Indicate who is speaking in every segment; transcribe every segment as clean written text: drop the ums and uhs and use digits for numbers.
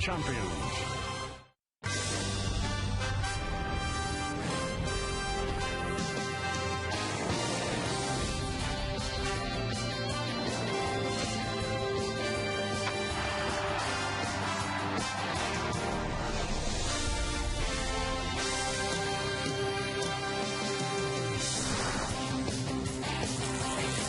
Speaker 1: champions.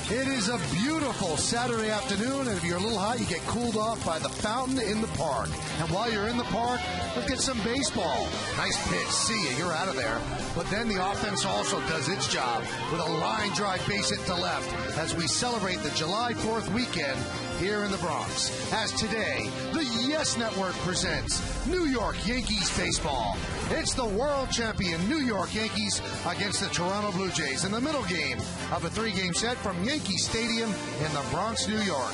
Speaker 2: It is a beautiful Saturday afternoon, and if you're a little hot, you get cooled off by the fountain in the park. And while you're in the park, look at some baseball. Nice pitch. See ya. You're out of there. But then the offense also does its job with a line drive base hit to left as we celebrate the July 4th weekend here in the Bronx. As today, the Yes Network presents New York Yankees baseball. It's the world champion New York Yankees against the Toronto Blue Jays in the middle game of a 3-game set from Yankee Stadium in the Bronx, New York.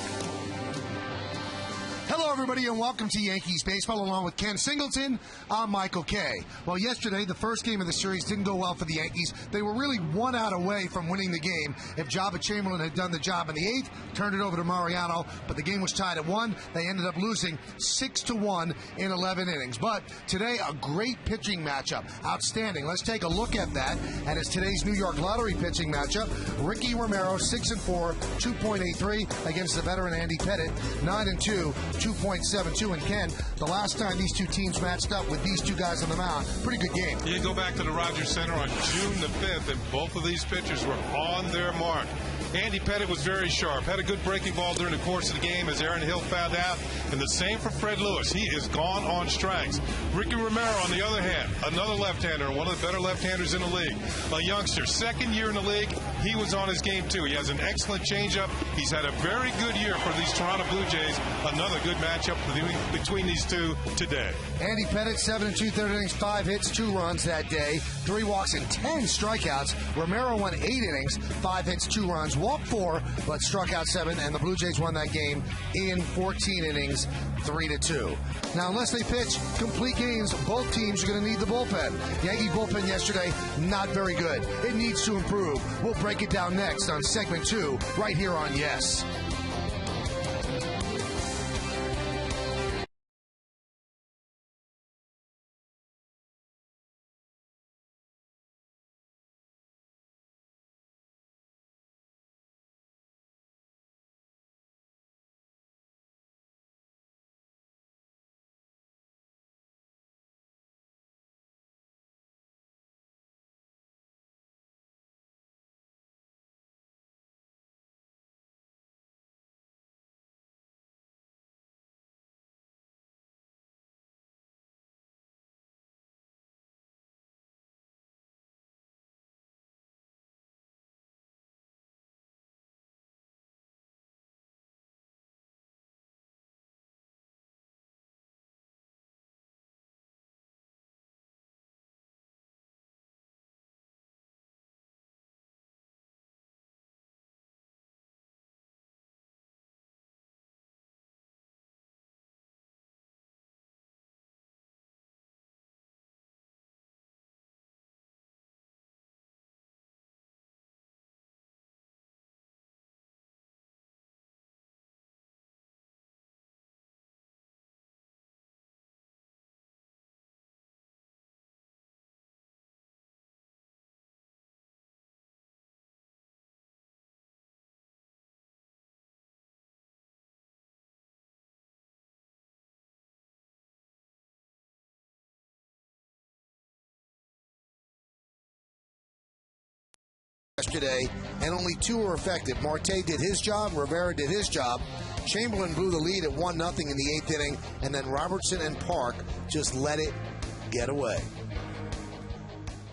Speaker 2: Hello, everybody, and welcome to Yankees baseball. Along with Ken Singleton, I'm Michael Kay. Well, yesterday, the first game of the series didn't go well for the Yankees. They were really 1 out away from winning the game. If Jabba Chamberlain had done the job in the 8th, turned it over to Mariano, but the game was tied at 1. They ended up losing 6-1 in 11 innings. But today, a great pitching matchup. Outstanding. Let's take a look at that. And it's today's New York Lottery pitching matchup. Ricky Romero, 6-4, 2.83 against the veteran Andy Pettitte, 9-2. 2.72. And Ken, the last time these two teams matched up with these two guys on the mound, pretty good game.
Speaker 3: You go back to the Rogers Center on June the 5th, and both of these pitchers were on their mark. Andy Pettitte was very sharp, had a good breaking ball during the course of the game, as Aaron Hill found out. And the same for Fred Lewis. He is gone on strikes. Ricky Romero, on the other hand, another left-hander, one of the better left-handers in the league. A youngster, second year in the league, he was on his game too. He has an excellent changeup. He's had a very good year for these Toronto Blue Jays. Another good matchup between these two today.
Speaker 2: Andy Pettitte, 7 2/3 innings, 5 hits, 2 runs that day, 3 walks and 10 strikeouts. Romero won 8 innings, 5 hits, 2 runs, walked 4, but struck out 7, and the Blue Jays won that game in 14 innings, 3-2. Now, unless they pitch complete games, both teams are going to need the bullpen. Yankee bullpen yesterday, not very good. It needs to improve. We'll break it down next on segment 2, right here on Yes. Yesterday, and only 2 were effective. Marte did his job, Rivera did his job. Chamberlain blew the lead at 1-0 in the 8th inning, and then Robertson and Park just let it get away.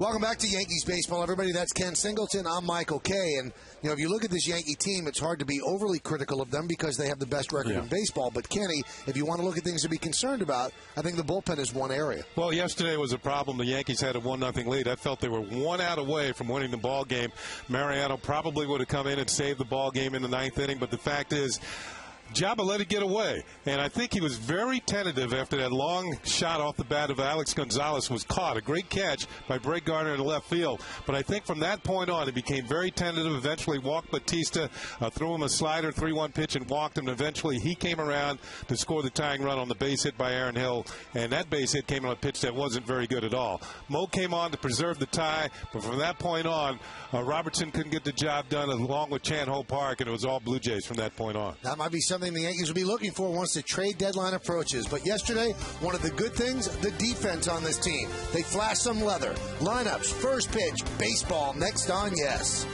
Speaker 2: Welcome back to Yankees baseball, everybody. That's Ken Singleton. I'm Michael Kay. And, you know, if you look at this Yankee team, it's hard to be overly critical of them because they have the best record in baseball. But, Kenny, if you want to look at things to be concerned about, I think the bullpen is one area.
Speaker 3: Well, yesterday was a problem. The Yankees had a 1-0 lead. I felt they were 1 out away from winning the ball game. Mariano probably would have come in and saved the ball game in the 9th inning. But the fact is, Jabba let it get away, and I think he was very tentative after that long shot off the bat of Alex Gonzalez was caught. A great catch by Gardner in the left field, but I think from that point on, he became very tentative, eventually walked Pettitte, threw him a slider, 3-1 pitch, and walked him. Eventually, he came around to score the tying run on the base hit by Aaron Hill, and that base hit came on a pitch that wasn't very good at all. Mo came on to preserve the tie, but from that point on, Robertson couldn't get the job done along with Chan Ho Park, and it was all Blue Jays from that point on.
Speaker 2: That might be something the Yankees will be looking for once the trade deadline approaches. But yesterday, one of the good things, the defense on this team. They flashed some leather. Lineups, first pitch, baseball, next on Yes.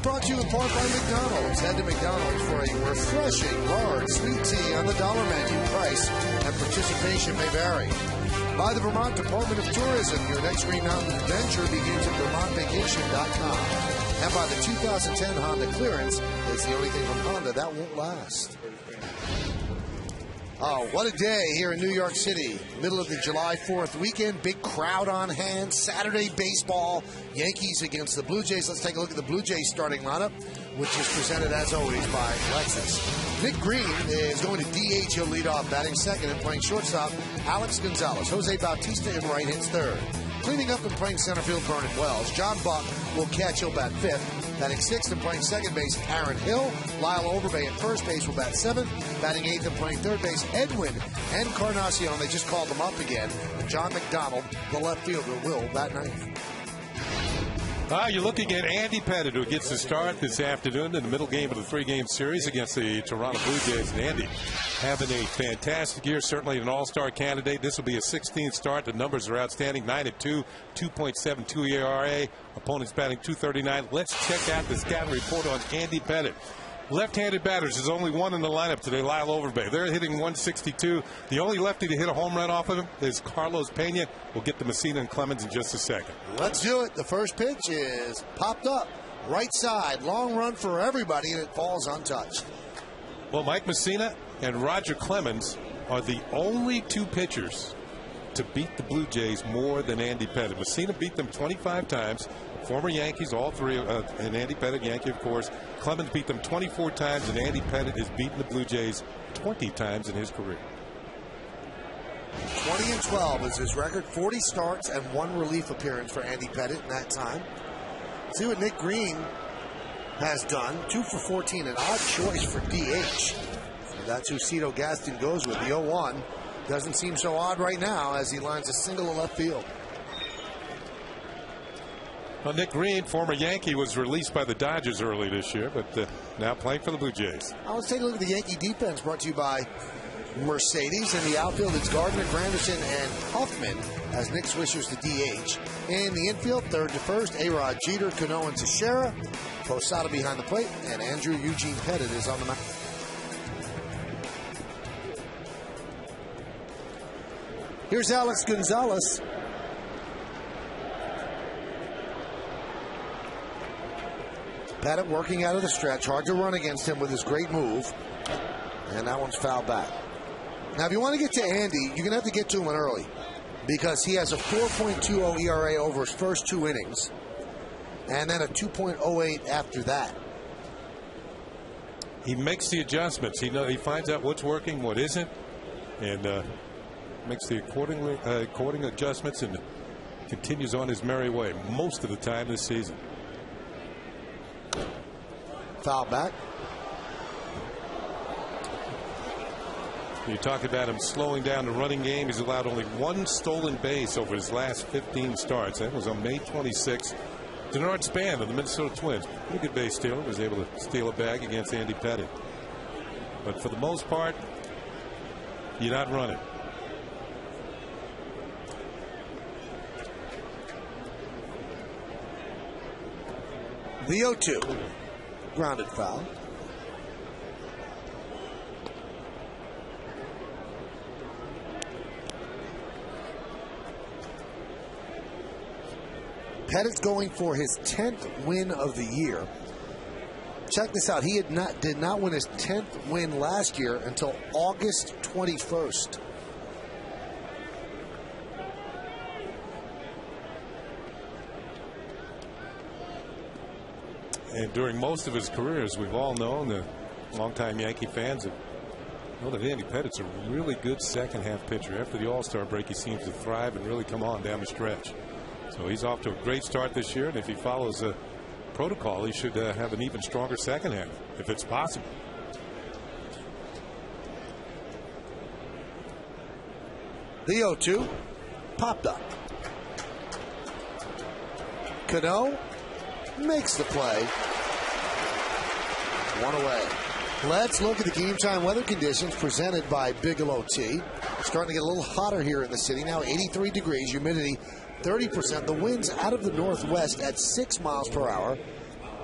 Speaker 2: Brought to you in part by McDonald's. Head to McDonald's for a refreshing, large, sweet tea on the dollar menu. Price and participation may vary. By the Vermont Department of Tourism. Your next Green Mountain adventure begins at VermontVacation.com. And by the 2010 Honda Clearance. It's the only thing from Honda that won't last. Oh, what a day here in New York City. Middle of the July 4th weekend. Big crowd on hand. Saturday baseball. Yankees against the Blue Jays. Let's take a look at the Blue Jays starting lineup, which is presented, as always, by Lexus. Nick Green is going to DH. He'll lead off, batting second and playing shortstop. Alex Gonzalez. Jose Bautista in right hits third. Cleaning up and playing center field, Vernon Wells. John Buck will catch. He'll bat fifth. Batting sixth and playing second base, Aaron Hill. Lyle Overbay at first base will bat seventh. Batting eighth and playing third base, Edwin Encarnacion. They just called them up again. And John McDonald, the left fielder, will bat ninth.
Speaker 3: You're looking at Andy Pettitte, who gets the start this afternoon in the middle game of the three-game series against the Toronto Blue Jays. And Andy having a fantastic year, certainly an all-star candidate. This will be a 16th start. The numbers are outstanding. 9-2, 2.72 ERA. Opponents batting .239. Let's check out the scouting report on Andy Pettitte. Left-handed batters, there's only one in the lineup today, Lyle Overbay. They're hitting 162. The only lefty to hit a home run off of him is Carlos Pena. We'll get to Messina and Clemens in just a second.
Speaker 2: Let's do it. The first pitch is popped up. Right side. Long run for everybody, and it falls untouched.
Speaker 3: Well, Mike Messina and Roger Clemens are the only two pitchers to beat the Blue Jays more than Andy Pettitte. Messina beat them 25 times. Former Yankees, all three, and Andy Pettitte, Yankee, of course. Clemens beat them 24 times, and Andy Pettitte has beaten the Blue Jays 20 times in his career.
Speaker 2: 20-12 is his record. 40 starts and one relief appearance for Andy Pettitte in that time. See what Nick Green has done. 2 for 14, an odd choice for DH. And that's who Cito Gaston goes with. The 0-1 doesn't seem so odd right now as he lines a single to left field.
Speaker 3: Well, Nick Green, former Yankee, was released by the Dodgers early this year, but now playing for the Blue Jays.
Speaker 2: Now let's take a look at the Yankee defense, brought to you by Mercedes. In the outfield, it's Gardner, Granderson, and Huffman as Nick Swisher's the DH. In the infield, third to first, A-Rod, Jeter, Cano, and Teixeira. Posada behind the plate, and Andrew Eugene Pettitte is on the mound. Here's Alex Gonzalez. Pettitte working out of the stretch. Hard to run against him with his great move. And that one's fouled back. Now, if you want to get to Andy, you're going to have to get to him early, because he has a 4.20 ERA over his first 2 innings, and then a 2.08 after that.
Speaker 3: He makes the adjustments. He finds out what's working, what isn't, and makes the according adjustments, and continues on his merry way most of the time this season.
Speaker 2: Foul back.
Speaker 3: You talk about him slowing down the running game. He's allowed only 1 stolen base over his last 15 starts. That was on May 26th. Denard Span of the Minnesota Twins, pretty good base stealer, was able to steal a bag against Andy Pettitte. But for the most part, you're not running.
Speaker 2: The 0-2. Grounded foul. Pettitte's going for his 10th win of the year. Check this out. He did not win his 10th win last year until August 21st.
Speaker 3: And during most of his career, as we've all known, the longtime Yankee fans have known that Andy Pettitte's a really good second-half pitcher. After the All-Star break, he seems to thrive and really come on down the stretch. So he's off to a great start this year, and if he follows the protocol, he should have an even stronger second half, if it's possible.
Speaker 2: The 0-2 popped up. Cano makes the play. 1 away. Let's look at the game time weather conditions presented by Bigelow Tea. Starting to get a little hotter here in the city now. 83 degrees, humidity 30%. The winds out of the northwest at 6 miles per hour.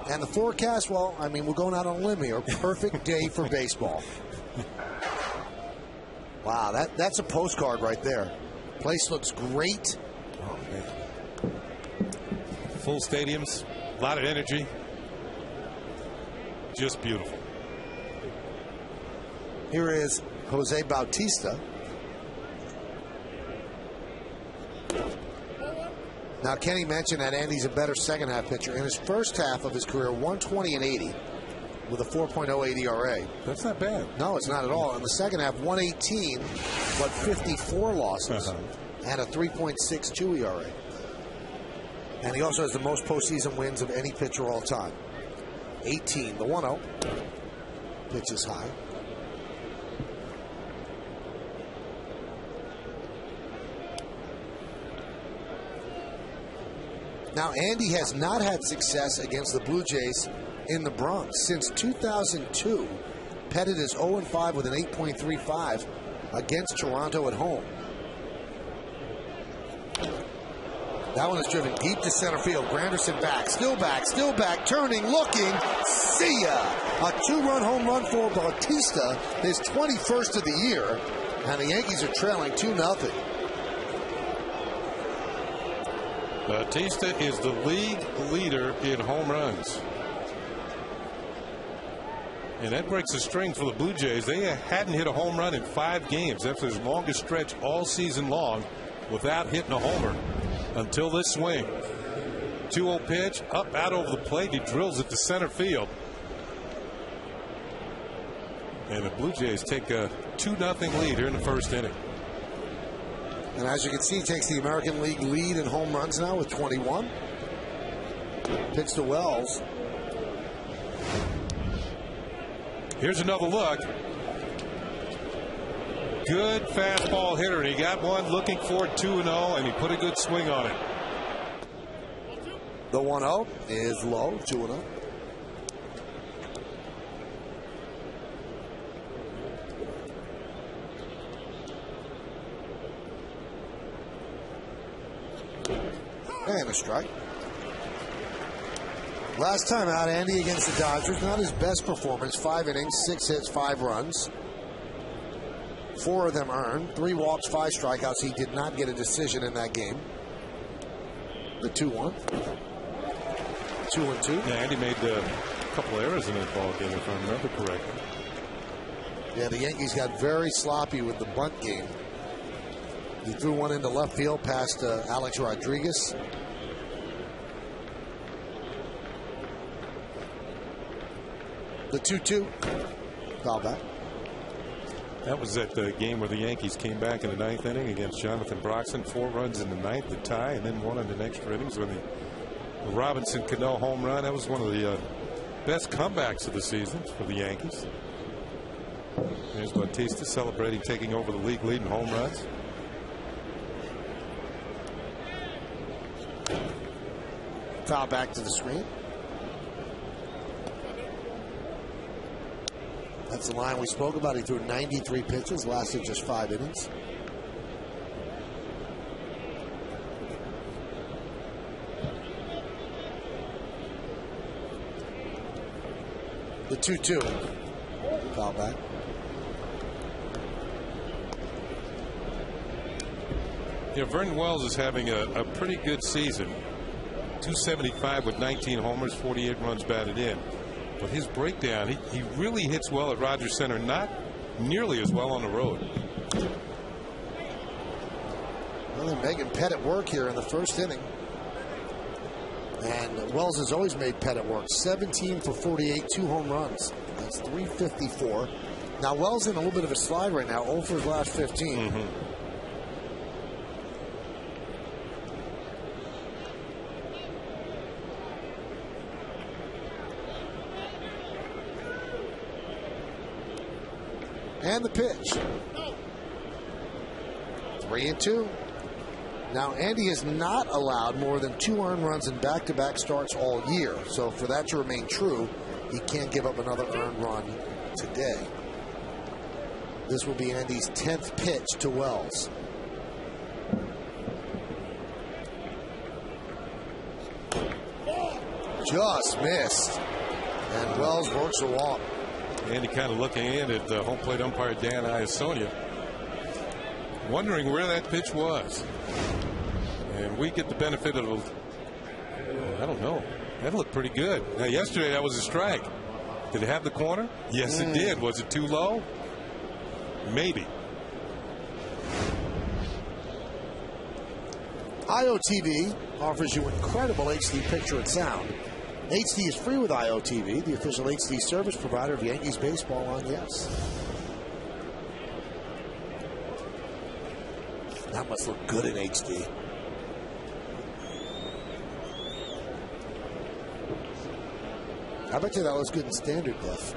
Speaker 2: And the forecast, well, I mean, we're going out on a limb here. Perfect day for baseball. Wow, that's a postcard right there. Place looks great.
Speaker 3: Oh, man. Full stadiums, a lot of energy. Just beautiful.
Speaker 2: Here is Jose Bautista. Now, Kenny mentioned that Andy's a better second-half pitcher. In his first half of his career, 120 and 80 with a 4.08 ERA.
Speaker 3: That's not bad.
Speaker 2: No, it's not at all. In the second half, 118, but 54 losses and a 3.62 ERA. And he also has the most postseason wins of any pitcher all time. 18, the 1-0. Pitch is high. Now, Andy has not had success against the Blue Jays in the Bronx. Since 2002, Pettitte is 0-5 with an 8.35 against Toronto at home. That one is driven deep to center field. Granderson back, still back, turning, looking. See ya! A 2-run home run for Bautista, his 21st of the year, and the Yankees are trailing 2-0.
Speaker 3: Bautista is the league leader in home runs. And that breaks a string for the Blue Jays. They hadn't hit a home run in 5 games. That's their longest stretch all season long without hitting a homer until this swing. 2-0 pitch, up out over the plate. He drills it to center field. And the Blue Jays take a 2-0 lead here in the first inning.
Speaker 2: And as you can see, he takes the American League lead in home runs now with 21. Pitch to Wells.
Speaker 3: Here's another look. Good fastball hitter. He got one looking for 2-0, and he put a good swing on it.
Speaker 2: The 1-0 is low, 2-0. And a strike. Last time out, Andy against the Dodgers, not his best performance. 5 innings, 6 hits, 5 runs. 4 of them earned. 3 walks, 5 strikeouts. He did not get a decision in that game. The 2-1. 2-2.
Speaker 3: Yeah, Andy made a couple errors in that ball game, if I remember correctly.
Speaker 2: Yeah, the Yankees got very sloppy with the bunt game. He threw one into left field past Alex Rodriguez. The 2-2. Foul back.
Speaker 3: That was that game where the Yankees came back in the 9th inning against Jonathan Broxton. 4 runs in the 9th to tie, and then 1 in the extra innings when the Robinson-Cano home run. That was one of the best comebacks of the season for the Yankees. There's Bautista celebrating taking over the league lead in home runs.
Speaker 2: Foul back to the screen. That's the line we spoke about. He threw 93 pitches, lasted just 5 innings. The 2-2. Foul back.
Speaker 3: Yeah, Vernon Wells is having a pretty good season. 275 with 19 homers, 48 runs batted in. But his breakdown, he really hits well at Rogers Center, not nearly as well on the road.
Speaker 2: Well, they're making Pettitte work here in the first inning. And Wells has always made Pettitte work. 17 for 48, 2 home runs. That's 354. Now, Wells in a little bit of a slide right now, 0 for his last 15.
Speaker 3: Mm-hmm.
Speaker 2: And the pitch. 3-2. Now, Andy has not allowed more than 2 earned runs in back-to-back starts all year. So for that to remain true, he can't give up another earned run today. This will be Andy's 10th pitch to Wells. Just missed. And Wells works a walk.
Speaker 3: Andy kind of looking in at the home plate umpire Dan Iasonia, wondering where that pitch was. And we get the benefit of, I don't know, that looked pretty good. Now, yesterday that was a strike. Did it have the corner? Yes, it did. Was it too low? Maybe.
Speaker 2: IOTV offers you incredible HD picture and sound. HD is free with IOTV, the official HD service provider of Yankees baseball on Yes. That must look good in HD. I bet you that looks good in standard def.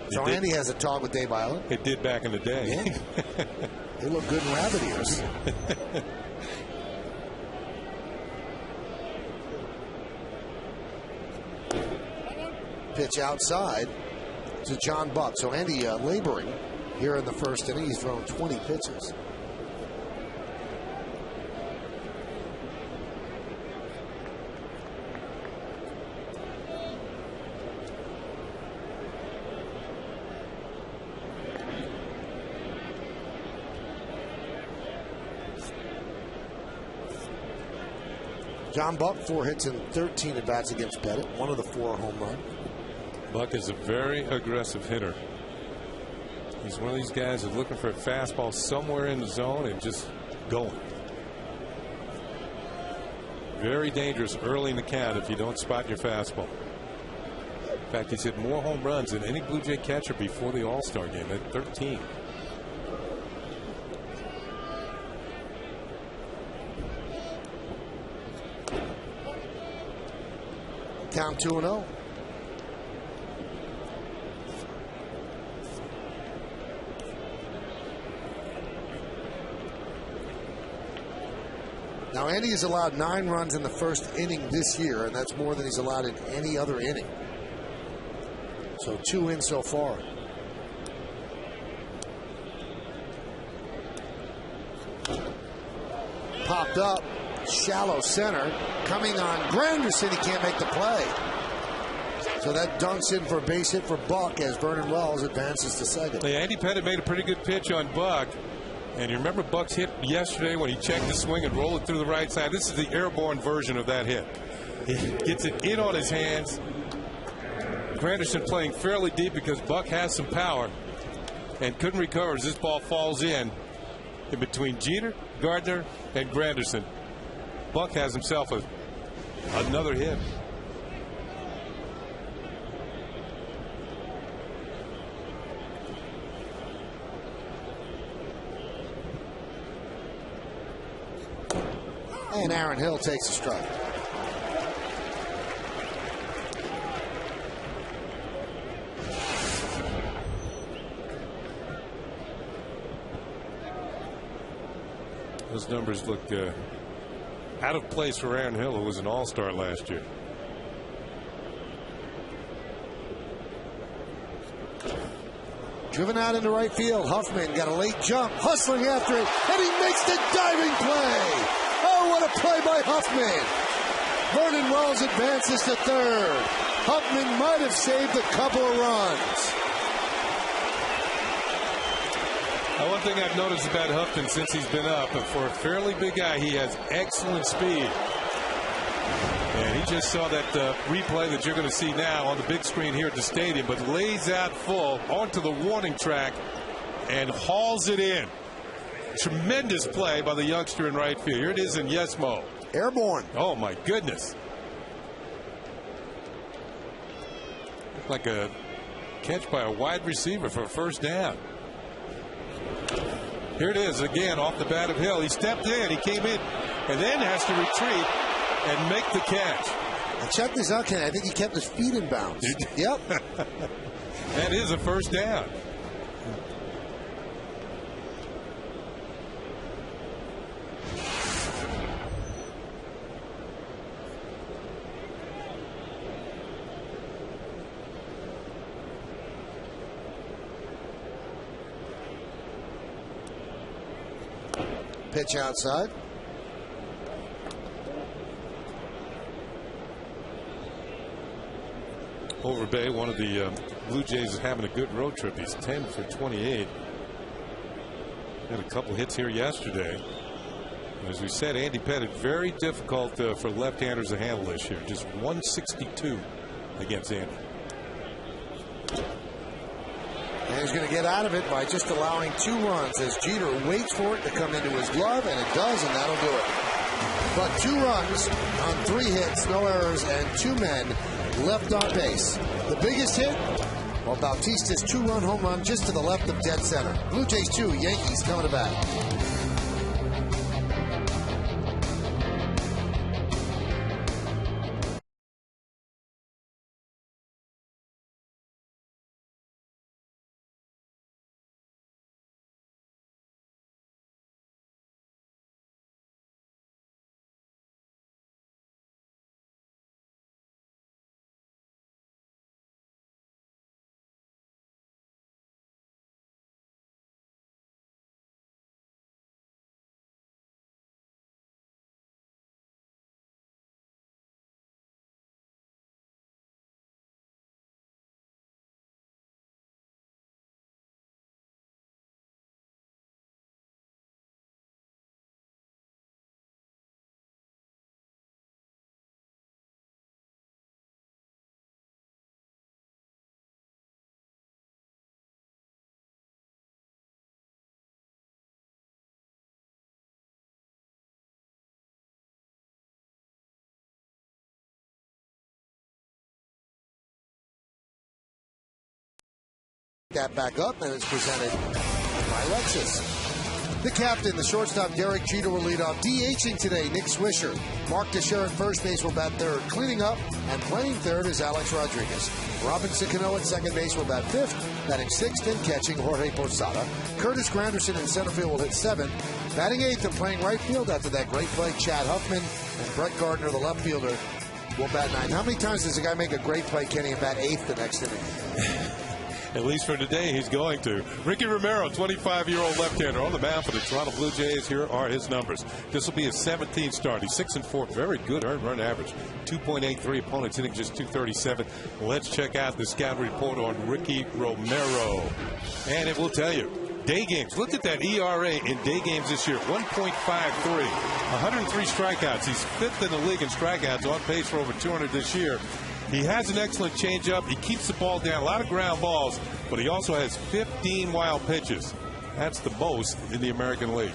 Speaker 2: So Andy has a talk with Dave Island.
Speaker 3: It did back in the day.
Speaker 2: Yeah. They look good in rabbit ears. Pitch outside to John Buck. So Andy laboring here in the first inning. He's thrown 20 pitches. John Buck, 4 hits and 13 at bats against Pettitte. 1 of the 4 home run.
Speaker 3: Buck is a very aggressive hitter. He's one of these guys who's looking for a fastball somewhere in the zone and just going. Very dangerous early in the count if you don't spot your fastball. In fact, he's hit more home runs than any Blue Jay catcher before the All-Star game at 13.
Speaker 2: Count 2-0. Now, Andy has allowed 9 runs in the first inning this year, and that's more than he's allowed in any other inning. So 2 in so far. Popped up, shallow center, coming on Granderson. He can't make the play. So that dunks in for a base hit for Buck as Vernon Wells advances to second.
Speaker 3: Yeah, Andy Pettitte made a pretty good pitch on Buck. And you remember Buck's hit yesterday when he checked the swing and rolled it through the right side. This is the airborne version of that hit. He gets it in on his hands. Granderson playing fairly deep because Buck has some power and couldn't recover as this ball falls in between Jeter, Gardner, and Granderson. Buck has himself another hit.
Speaker 2: And Aaron Hill takes a strike.
Speaker 3: Those numbers look out of place for Aaron Hill, who was an all-star last year.
Speaker 2: Driven out into right field. Huffman got a late jump, hustling after it, and he makes the diving play. Oh, what a play by Huffman. Vernon Wells advances to third. Huffman might have saved a couple of runs.
Speaker 3: One thing I've noticed about Huffman since he's been up, but for a fairly big guy, he has excellent speed. And he just saw that replay that you're going to see now on the big screen here at the stadium, but lays out full onto the warning track and hauls it in. Tremendous play by the youngster in right field. Here it is in yes mode.
Speaker 2: Airborne.
Speaker 3: Oh, my goodness. Looked like a catch by a wide receiver for a first down. Here it is again off the bat of Hill. He stepped in, he came in, and then has to retreat and make the catch.
Speaker 2: And check this out, Ken. I think he kept his feet in bounds. Yep.
Speaker 3: That is a first down.
Speaker 2: Pitch outside.
Speaker 3: Overbay, one of the Blue Jays, is having a good road trip. He's 10 for 28. Had a couple hits here yesterday. As we said, Andy Pettitte, very difficult for left-handers to handle this year. Just 162 against Andy.
Speaker 2: And he's going to get out of it by just allowing 2 runs as Jeter waits for it to come into his glove, and it does, and that'll do it. But 2 runs on 3 hits, no errors, and 2 men left on base. The biggest hit? Well, Bautista's 2-run home run just to the left of dead center. Blue Jays 2, Yankees coming to bat. That back up, and it's presented by Lexus. The captain, the shortstop, Derek Jeter, will lead off. DHing today, Nick Swisher. Mark Teixeira at first base will bat third. Cleaning up and playing third is Alex Rodriguez. Robinson Cano at second base will bat fifth. Batting sixth and catching, Jorge Posada. Curtis Granderson in center field will hit seventh. Batting eighth and playing right field after that great play, Chad Huffman. And Brett Gardner, the left fielder, will bat ninth. How many times does a guy make a great play, Kenny, and bat eighth the next inning?
Speaker 3: At least for today, he's going to. Ricky Romero, 25-year-old left-hander on the mound for the Toronto Blue Jays. Here are his numbers. This will be his 17th start. He's 6-4. Very good earned run average. 2.83. Opponents hitting just 237. Let's check out the scout report on Ricky Romero. And it will tell you, Day games. Look at that ERA in day games this year. 1.53. 103 strikeouts. He's 5th in the league in strikeouts, on pace for over 200 this year. He has an excellent changeup. He keeps the ball down. A lot of ground balls, but he also has 15 wild pitches. That's the most in the American League.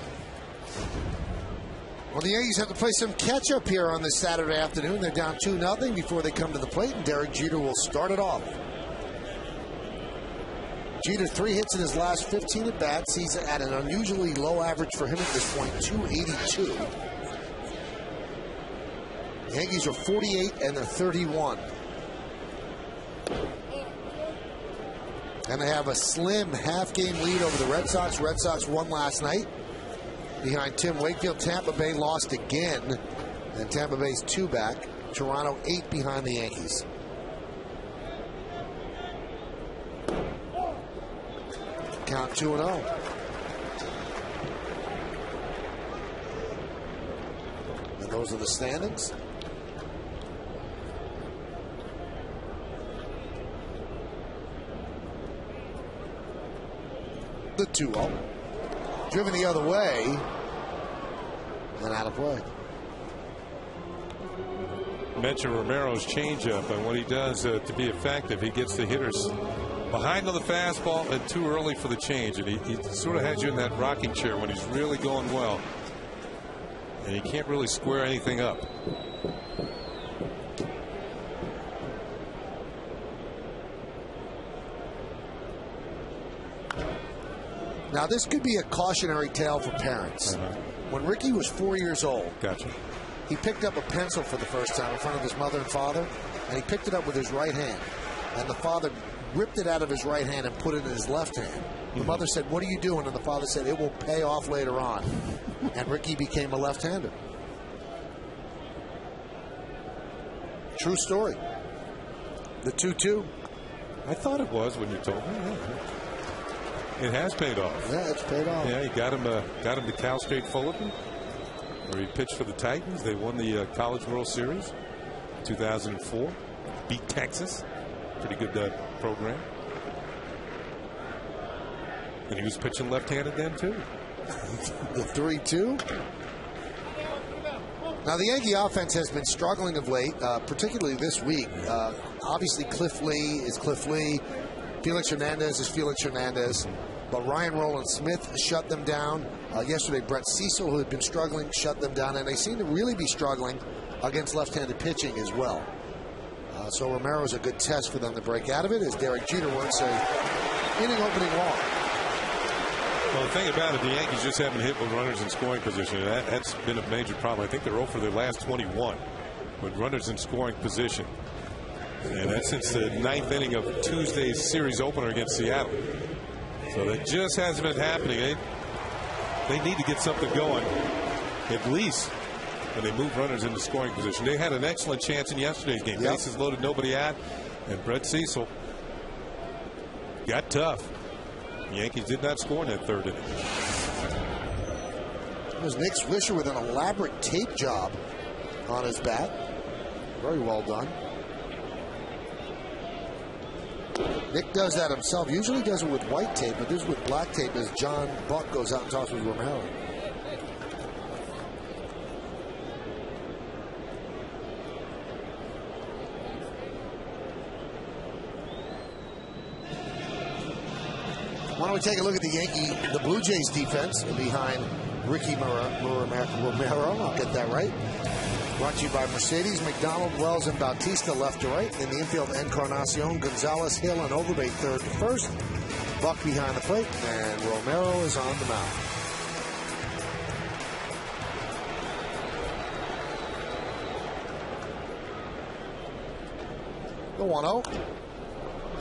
Speaker 1: Well, the Yankees have to play some catch-up here on this Saturday afternoon. They're down 2-0 before they come to the plate, and Derek Jeter will start it off. Jeter 3 hits in his last 15 at-bats. He's at an unusually low average for him at this point, 282. The Yankees are 48 and they're 31. And they have a slim half-game lead over the Red Sox. Red Sox won last night behind Tim Wakefield. Tampa Bay lost again, and Tampa Bay's 2 back. Toronto 8 behind the Yankees. Count 2-0. And those are the standings. The 2-0. Driven the other way and out of play.
Speaker 3: Mention Romero's changeup and what he does to be effective. He gets the hitters behind on the fastball and too early for the change, and he sort of has you in that rocking chair when he's really going well, and he can't really square anything up.
Speaker 1: Now this could be a cautionary tale for parents. When Ricky was 4 years old, he picked up a pencil for the first time in front of his mother and father, and he picked it up with his right hand, and the father ripped it out of his right hand and put it in his left hand. The mother said, "What are you doing?" And the father said, "It will pay off later on." And Ricky became a left-hander. True story. The 2-2.
Speaker 3: I thought it was when you told me. It has paid off.
Speaker 1: Yeah, it's paid off.
Speaker 3: Yeah, he got him to Cal State Fullerton, where he pitched for the Titans. They won the College World Series in 2004. Beat Texas. Pretty good program. And he was pitching left-handed then, too.
Speaker 1: The 3-2. Now, the Yankee offense has been struggling of late, particularly this week. Obviously, Cliff Lee is Cliff Lee. Felix Hernandez is Felix Hernandez. But Ryan Roland Smith shut them down. Yesterday, Brett Cecil, who had been struggling, shut them down. And they seem to really be struggling against left-handed pitching as well. So Romero is a good test for them to break out of it, as Derek Jeter works a inning opening walk.
Speaker 3: Well, the thing about it, the Yankees just haven't hit with runners in scoring position. That's been a major problem. I think they're 0 for their last 21 with runners in scoring position. And that's since the 9th inning of Tuesday's series opener against Seattle. So that just hasn't been happening. They need to get something going, at least when they move runners into scoring position. They had an excellent chance in yesterday's game.
Speaker 1: Yep.
Speaker 3: Bases loaded, nobody out, and Brett Cecil got tough. The Yankees did not score in that 3rd inning.
Speaker 1: It was Nick Swisher with an elaborate tape job on his bat. Very well done. Nick does that himself. Usually does it with white tape, but this is with black tape as John Buck goes out and talks with Romero. Why don't we take a look at the Blue Jays defense behind Ricky Romero. I'll get that right. Brought to you by Mercedes, McDonald, Wells, and Bautista left to right. In the infield, Encarnacion, Gonzalez, Hill, and Overbay 3rd to 1st. Buck behind the plate, and Romero is on the mound. The 1-0.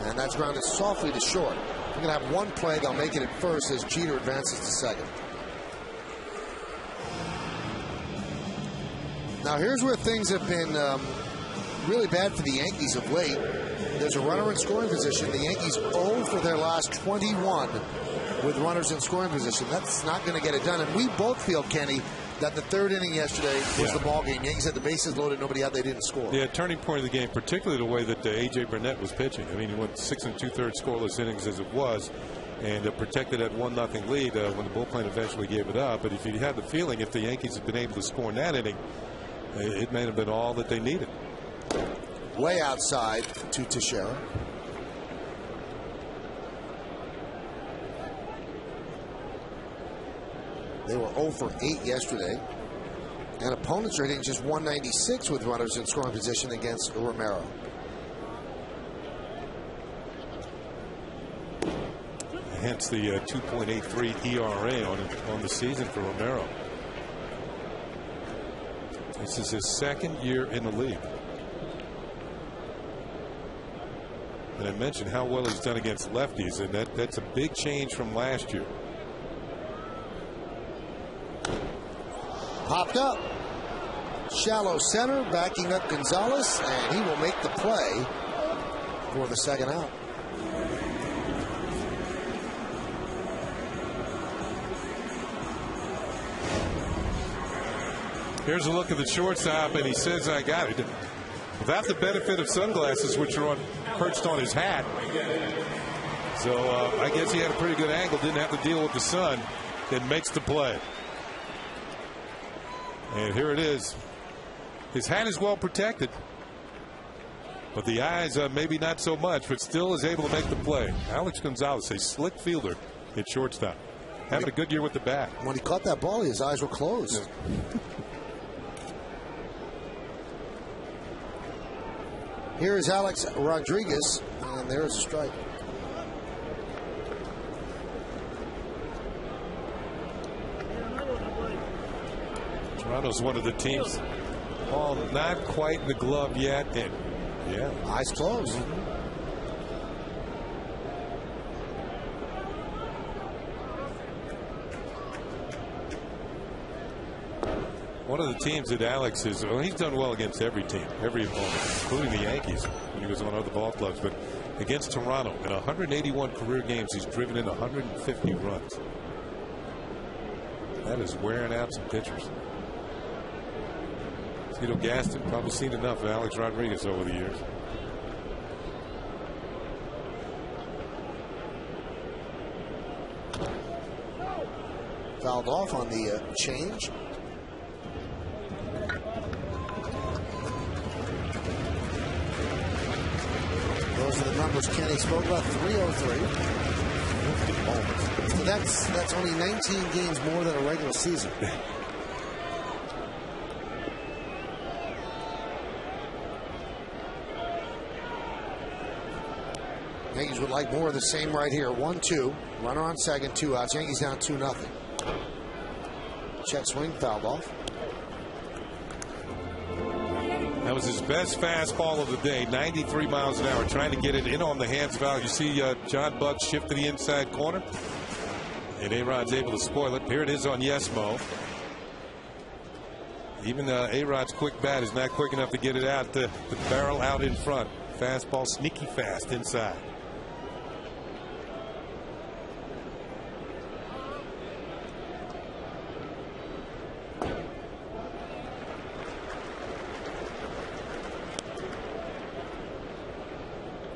Speaker 1: And that's grounded softly to short. We're going to have one play. They'll make it at first as Jeter advances to second. Now, here's where things have been really bad for the Yankees of late. There's a runner in scoring position. The Yankees 0 for their last 21 with runners in scoring position. That's not going to get it done. And we both feel, Kenny, that the 3rd inning yesterday was the ball game. Yankees had the bases loaded, nobody out, they didn't score.
Speaker 3: Yeah, turning point of the game, particularly the way that A.J. Burnett was pitching. I mean, he went 6 2/3 scoreless innings as it was. and protected that 1-0 lead when the bullpen eventually gave it up. But if you had the feeling if the Yankees had been able to score in that inning, it may have been all that they needed.
Speaker 1: Way outside to Teixeira. They were 0 for 8 yesterday. And opponents are hitting just 196 with runners in scoring position against Romero.
Speaker 3: Hence the 2.83 ERA on the season for Romero. This is his second year in the league. And I mentioned how well he's done against lefties, and that's a big change from last year.
Speaker 1: Popped up. Shallow center, backing up Gonzalez, and he will make the play for the second out.
Speaker 3: Here's a look at the shortstop, and he says, I got it. Without the benefit of sunglasses, which are perched on his hat. So I guess he had a pretty good angle, didn't have to deal with the sun, then makes the play. And here it is. His hat is well protected, but the eyes maybe not so much, but still is able to make the play. Alex Gonzalez, a slick fielder at shortstop, having a good year with the bat.
Speaker 1: When he caught that ball, his eyes were closed. Here is Alex Rodriguez, and there's a strike.
Speaker 3: Toronto's one of the teams. Ball not quite in the glove yet, and yeah,
Speaker 1: eyes closed.
Speaker 3: One of the teams that Alex is, well, he's done well against every team, every opponent, including the Yankees when he was on other ball clubs. But against Toronto, in 181 career games, he's driven in 150 runs. That is wearing out some pitchers. Tito Gaston probably seen enough of Alex Rodriguez over the years.
Speaker 1: Fouled off on the change. Those are the numbers Kenny spoke about. 303. So that's only 19 games more than a regular season. Yankees would like more of the same right here. 1-2. Runner on second, 2 outs. Yankees down 2-0. Check swing, fouled off.
Speaker 3: That was his best fastball of the day, 93 miles an hour, trying to get it in on the hands of Al. You see John Buck shift to the inside corner, and A-Rod's able to spoil it. Here it is on Yesmo. Even A-Rod's quick bat is not quick enough to get it out, the barrel out in front. Fastball sneaky fast inside.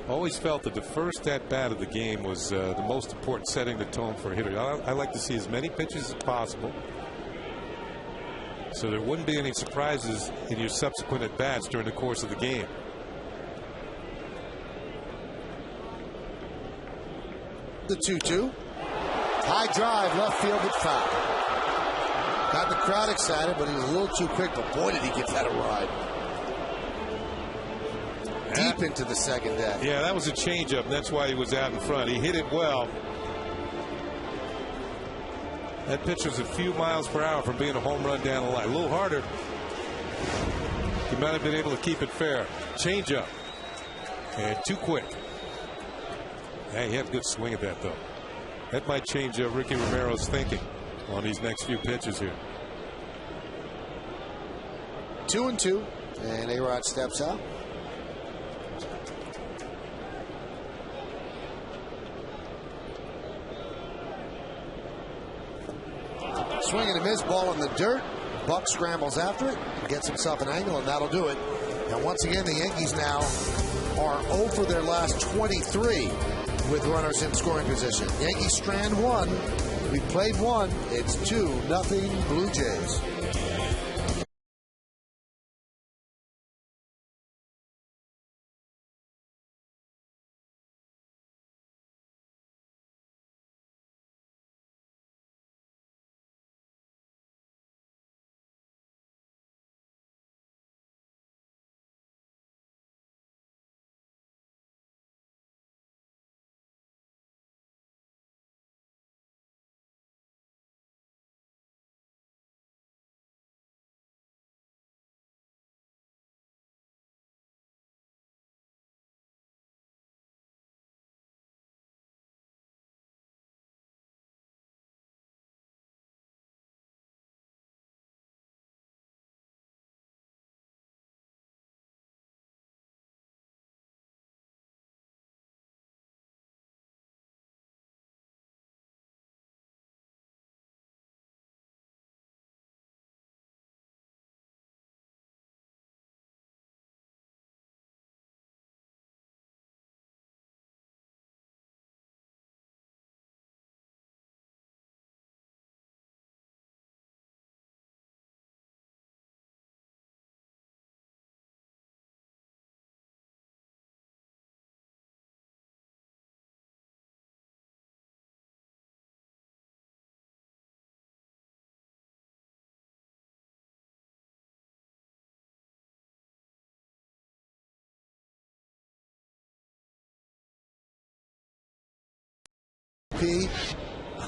Speaker 3: Always felt that the first at-bat of the game was the most important, setting the tone for a hitter. I like to see as many pitches as possible so there wouldn't be any surprises in your subsequent at-bats during the course of the game.
Speaker 1: The 2-2. High drive, left field, but foul. Got the crowd excited, but he was a little too quick, but boy, did he give that a ride. Deep into the second deck.
Speaker 3: Yeah, that was a changeup, and that's why he was out in front. He hit it well. That pitch was a few miles per hour from being a home run down the line. A little harder. He might have been able to keep it fair. Changeup. And too quick. Hey, he had a good swing at that, though. That might change Ricky Romero's thinking on these next few pitches here.
Speaker 1: 2-2, and A-Rod steps out. Swing and a miss, ball in the dirt. Buck scrambles after it, gets himself an angle, and that'll do it. And once again, the Yankees now are 0 for their last 23 with runners in scoring position. Yankees strand one. We've played one. It's 2-0 Blue Jays.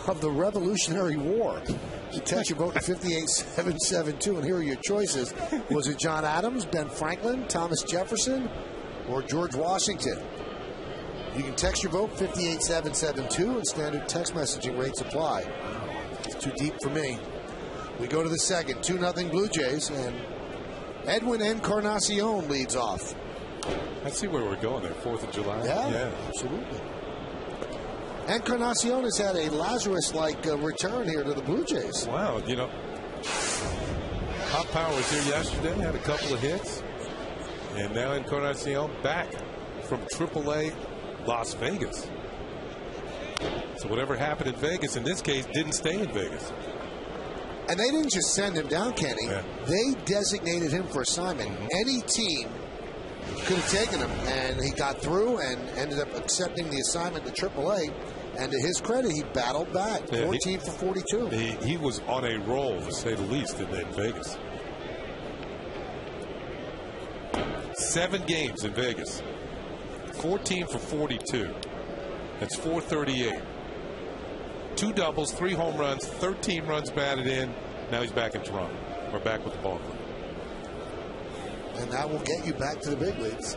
Speaker 1: Of the Revolutionary War. You text your vote to 58772, and here are your choices. Was it John Adams, Ben Franklin, Thomas Jefferson, or George Washington? You can text your vote 58772, and standard text messaging rates apply. It's too deep for me. We go to the second, 2-0 Blue Jays, and Edwin Encarnacion leads off.
Speaker 3: I see where we're going there, 4th of July.
Speaker 1: Yeah. Absolutely. Encarnacion has had a Lazarus-like return here to the Blue Jays.
Speaker 3: Wow, you know, Hot Power was here yesterday, had a couple of hits, and now Encarnacion back from AAA Las Vegas. So whatever happened in Vegas, in this case, didn't stay in Vegas.
Speaker 1: And they didn't just send him down, Kenny.
Speaker 3: Yeah.
Speaker 1: They designated him for assignment. Any team could have taken him, and he got through and ended up accepting the assignment to AAA. And to his credit, he battled back, 14 for 42.
Speaker 3: He was on a roll, to say the least, in Vegas. 7 games in Vegas. 14 for 42. That's 438. 2 doubles, 3 home runs, 13 runs batted in. Now he's back in Toronto, or back with the ball club.
Speaker 1: And that will get you back to the big leagues.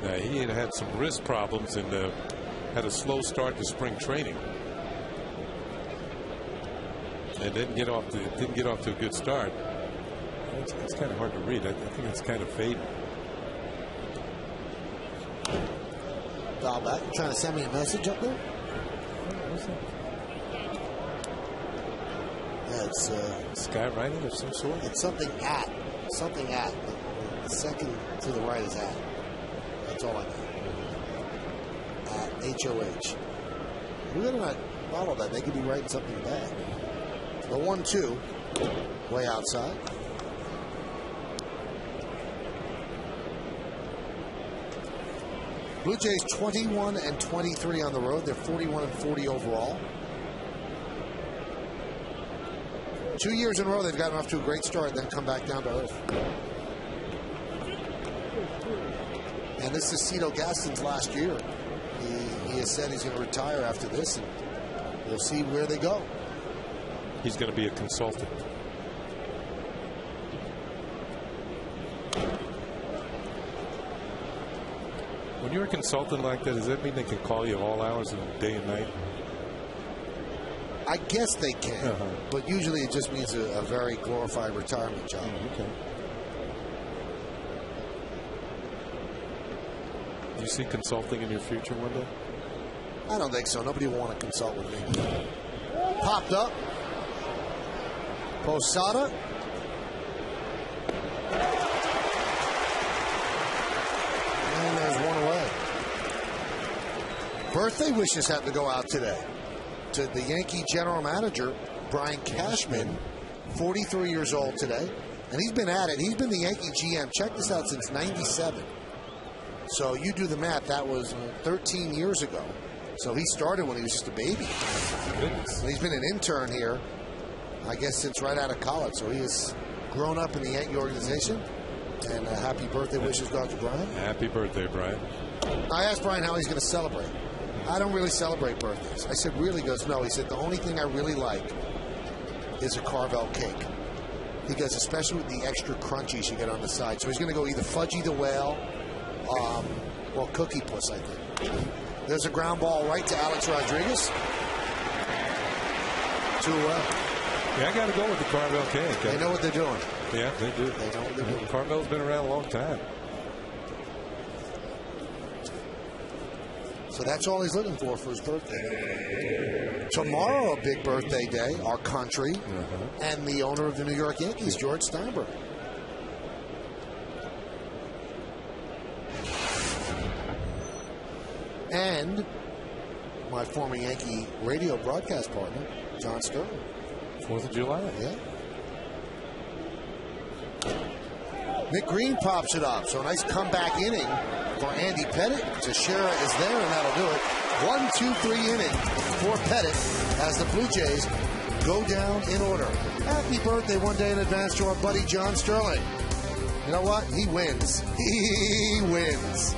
Speaker 3: Now, he had some wrist problems and had a slow start to spring training, and didn't get off to a good start. It's kind of hard to read. I think it's kind of fading.
Speaker 1: Dial back. You trying to send me a message up there? Yeah, it's
Speaker 3: skywriting of some sort.
Speaker 1: It's something at. The second to the right is at. That's all I know. At HOH. We better not follow that. They could be writing something bad. The 1-2, way outside. Blue Jays 21 and 23 on the road. They're 41 and 40 overall. 2 years in a row they've gotten off to a great start, then come back down to earth. And this is Cito Gaston's last year. He has said he's going to retire after this, and we'll see where they go.
Speaker 3: He's going to be a consultant. When you're a consultant like that, does that mean they can call you all hours of the day and night?
Speaker 1: I guess they can, but usually it just means a very glorified retirement job.
Speaker 3: Okay. Do you see consulting in your future one day?
Speaker 1: I don't think so. Nobody will want to consult with me. Popped up. Posada. And there's one away. Birthday wishes have to go out today to the Yankee general manager, Brian Cashman, 43 years old today. And he's been at it. He's been the Yankee GM, check this out, since 97. So you do the math, that was 13 years ago. So he started when he was just a baby. So he's been an intern here, I guess, since right out of college. So he has grown up in the Yankee organization. And happy birthday wishes go out to Brian.
Speaker 4: Happy birthday, Brian.
Speaker 1: I asked Brian how he's going to celebrate. I don't really celebrate birthdays. I said, really? He goes, no. He said, the only thing I really like is a Carvel cake. He goes, especially with the extra crunchies you get on the side. So he's going to go either Fudgy the Whale or Cookie Puss, I think. There's a ground ball right to Alex Rodriguez. 2-0.
Speaker 4: Yeah, I got to go with the Carvel cake.
Speaker 1: They know what they're doing.
Speaker 4: Yeah, they do.
Speaker 1: They know what they're doing.
Speaker 4: Carvel's been around a long time.
Speaker 1: So that's all he's looking for his birthday. Tomorrow, a big birthday day, our country, and the owner of the New York Yankees, George Steinbrenner. And my former Yankee radio broadcast partner, John Sterling.
Speaker 4: 4th of July.
Speaker 1: Yeah. Nick Green pops it up. So a nice comeback inning for Andy Pettitte. Teixeira is there, and that'll do it. 1-2-3 inning for Pettitte as the Blue Jays go down in order. Happy birthday one day in advance to our buddy John Sterling. You know what? He wins. He wins.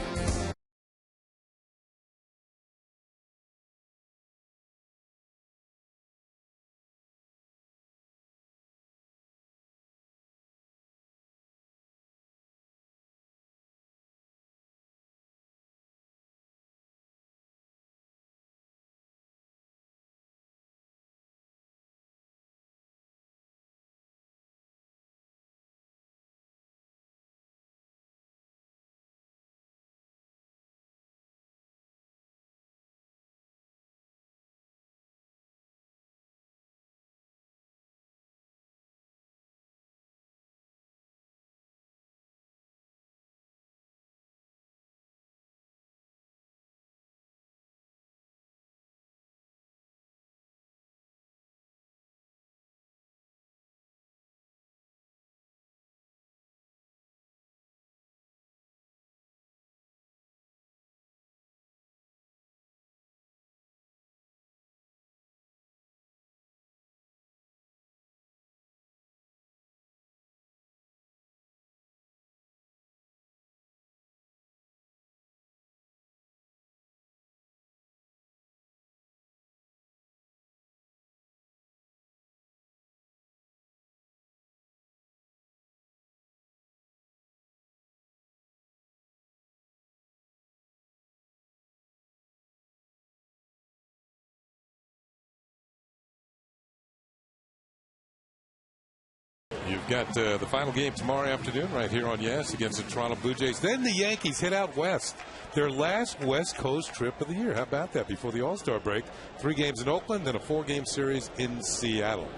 Speaker 4: You've got the final game tomorrow afternoon right here on Yes against the Toronto Blue Jays. Then the Yankees head out west. Their last West Coast trip of the year. How about that? Before the All-Star break. 3 games in Oakland, then a 4-game series in Seattle.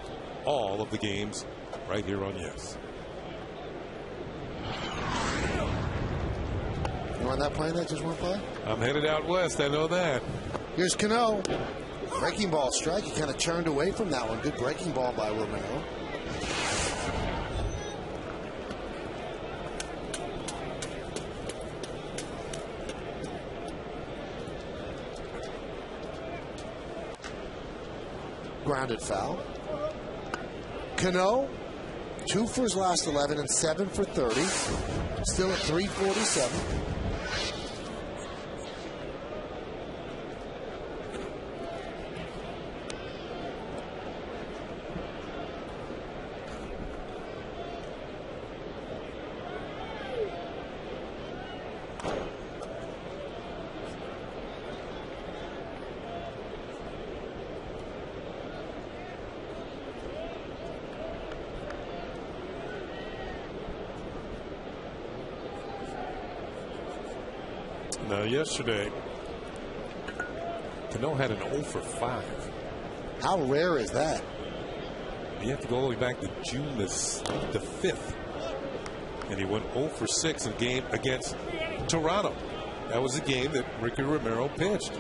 Speaker 4: All of the games right here on Yes.
Speaker 1: You on that plane that just went by?
Speaker 4: I'm headed out west. I know that.
Speaker 1: Here's Cano. Breaking ball strike. He kind of turned away from that one. Good breaking ball by Romero. Grounded foul. Cano, 2 for his last 11 and 7 for 30. Still at 347.
Speaker 4: Now, yesterday, Cano had an 0 for 5.
Speaker 1: How rare is that?
Speaker 4: You have to go all the way back to June the 5th. And he went 0 for 6 in a game against Toronto. That was the game that Ricky Romero pitched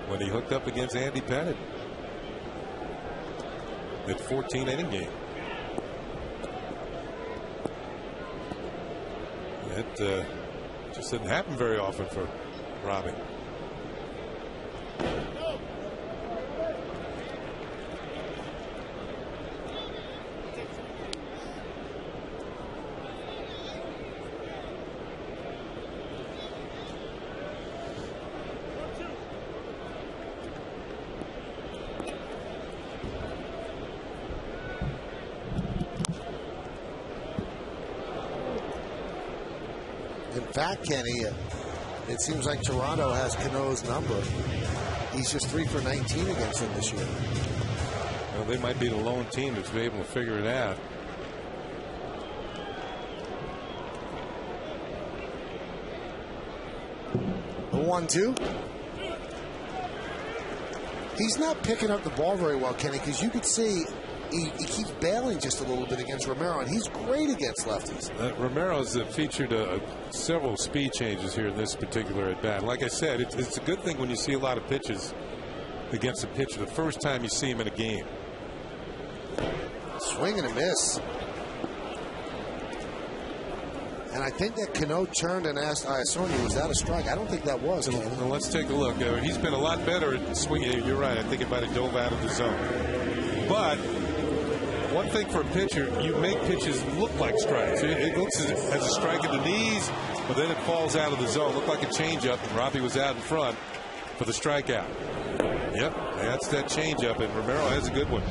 Speaker 4: when he hooked up against Andy Pettitte. That 14-inning game. It just didn't happen very often for Robbie.
Speaker 1: In fact, Kenny, it seems like Toronto has Cano's number. He's just 3 for 19 against him this year.
Speaker 4: Well, they might be the lone team that's been able to figure it out.
Speaker 1: The 1-2. He's not picking up the ball very well, Kenny, because you could see he keeps bailing just a little bit against Romero, and he's great against lefties.
Speaker 4: Romero's featured several speed changes here in this particular at bat. Like I said, it's a good thing when you see a lot of pitches against a pitcher the first time you see him in a game.
Speaker 1: Swing and a miss. And I think that Cano turned and asked Iassogna, was that a strike? I don't think that was.
Speaker 4: Well, let's take a look. He's been a lot better at swinging. You're right. I think it might have dove out of the zone. But one thing for a pitcher, you make pitches look like strikes. It looks as a strike at the knees, but then it falls out of the zone. Looked like a changeup, and Robbie was out in front for the strikeout. Yep, that's that changeup, and Romero has a good one.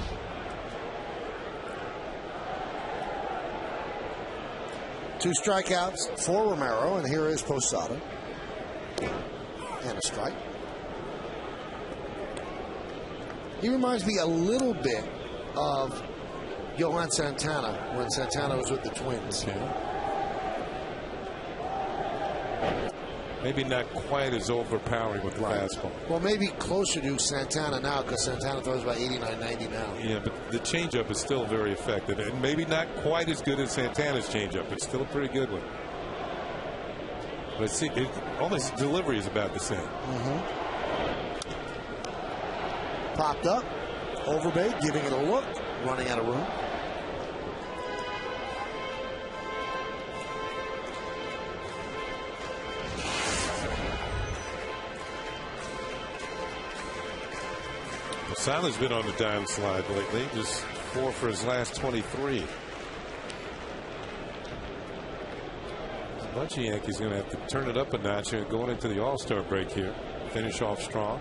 Speaker 1: Two strikeouts for Romero, and here is Posada. And a strike. He reminds me a little bit of Johan Santana when Santana was with the Twins.
Speaker 4: Okay. Maybe not quite as overpowering with the fastball.
Speaker 1: Well, maybe closer to Santana now, because Santana throws about 89, 90 now.
Speaker 4: Yeah, but the changeup is still very effective, and maybe not quite as good as Santana's changeup, but still a pretty good one. But see, all his delivery is about the same.
Speaker 1: Popped up, overbait, giving it a look, running out of room.
Speaker 4: Posada's been on the downslide lately, just 4 for his last 23. A bunch of Yankees going to have to turn it up a notch here going into the All-Star break here. Finish off strong.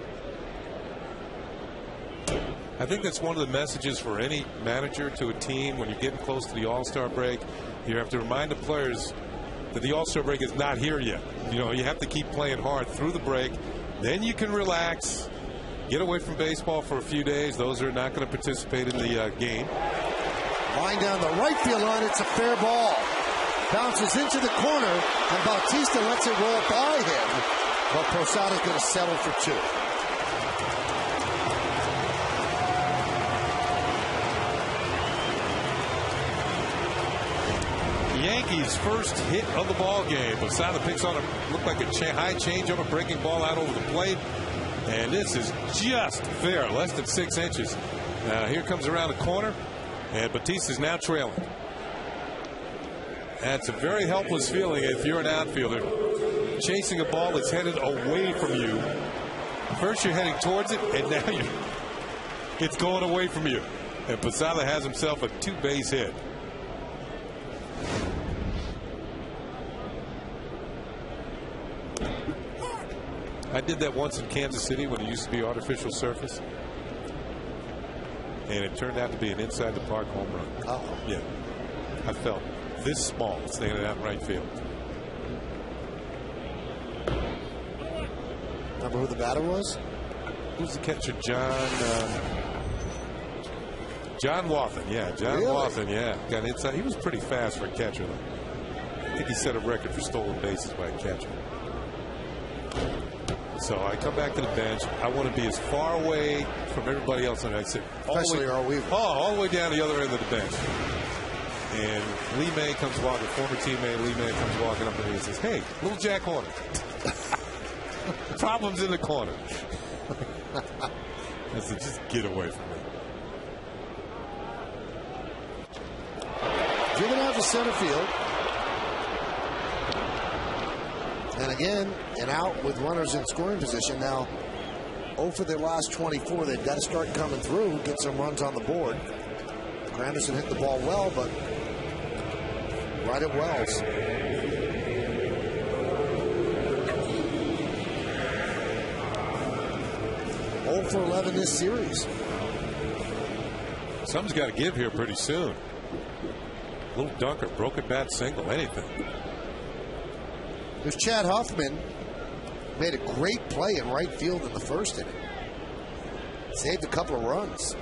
Speaker 4: I think that's one of the messages for any manager to a team when you're getting close to the All-Star break. You have to remind the players that the All-Star break is not here yet. You know, you have to keep playing hard through the break. Then you can relax. Get away from baseball for a few days. Those are not going to participate in the game.
Speaker 1: Line down the right field line. It's a fair ball. Bounces into the corner, and Bautista lets it roll by him. But Posada's going to settle for 2.
Speaker 4: Yankees' first hit of the ball game. Posada picks on looked like a high change over, breaking ball out over the plate. And this is just fair, less than 6 inches. Here comes around the corner, and Bautista's now trailing. That's a very helpless feeling if you're an outfielder chasing a ball that's headed away from you. First you're heading towards it, and now it's going away from you. And Posada has himself a 2-base hit. I did that once in Kansas City when it used to be artificial surface. And it turned out to be an inside the park home run.
Speaker 1: Oh.
Speaker 4: Yeah. I felt this small standing out in right field.
Speaker 1: Remember who the batter was?
Speaker 4: Who's the catcher? John Wathan. Yeah, John Wathan. Yeah. Got inside. He was pretty fast for a catcher, though. I think he set a record for stolen bases by a catcher. So I come back to the bench. I want to be as far away from everybody else. And I sit all the way down the other end of the bench. And Lee May comes walking, former teammate Lee May comes walking up to me and says, "Hey, little Jack Horner." Problems in the corner. I said, "Just get away from me."
Speaker 1: Driven out to center field. And again, an out with runners in scoring position. Now, 0 for their last 24. They've got to start coming through, get some runs on the board. Granderson hit the ball well, but right at Wells. 0 for 11 this series.
Speaker 4: Something's got to give here pretty soon. Little dunker, broken bat single, anything.
Speaker 1: There's Chad Huffman. Made a great play in right field in the first inning. Saved a couple of runs.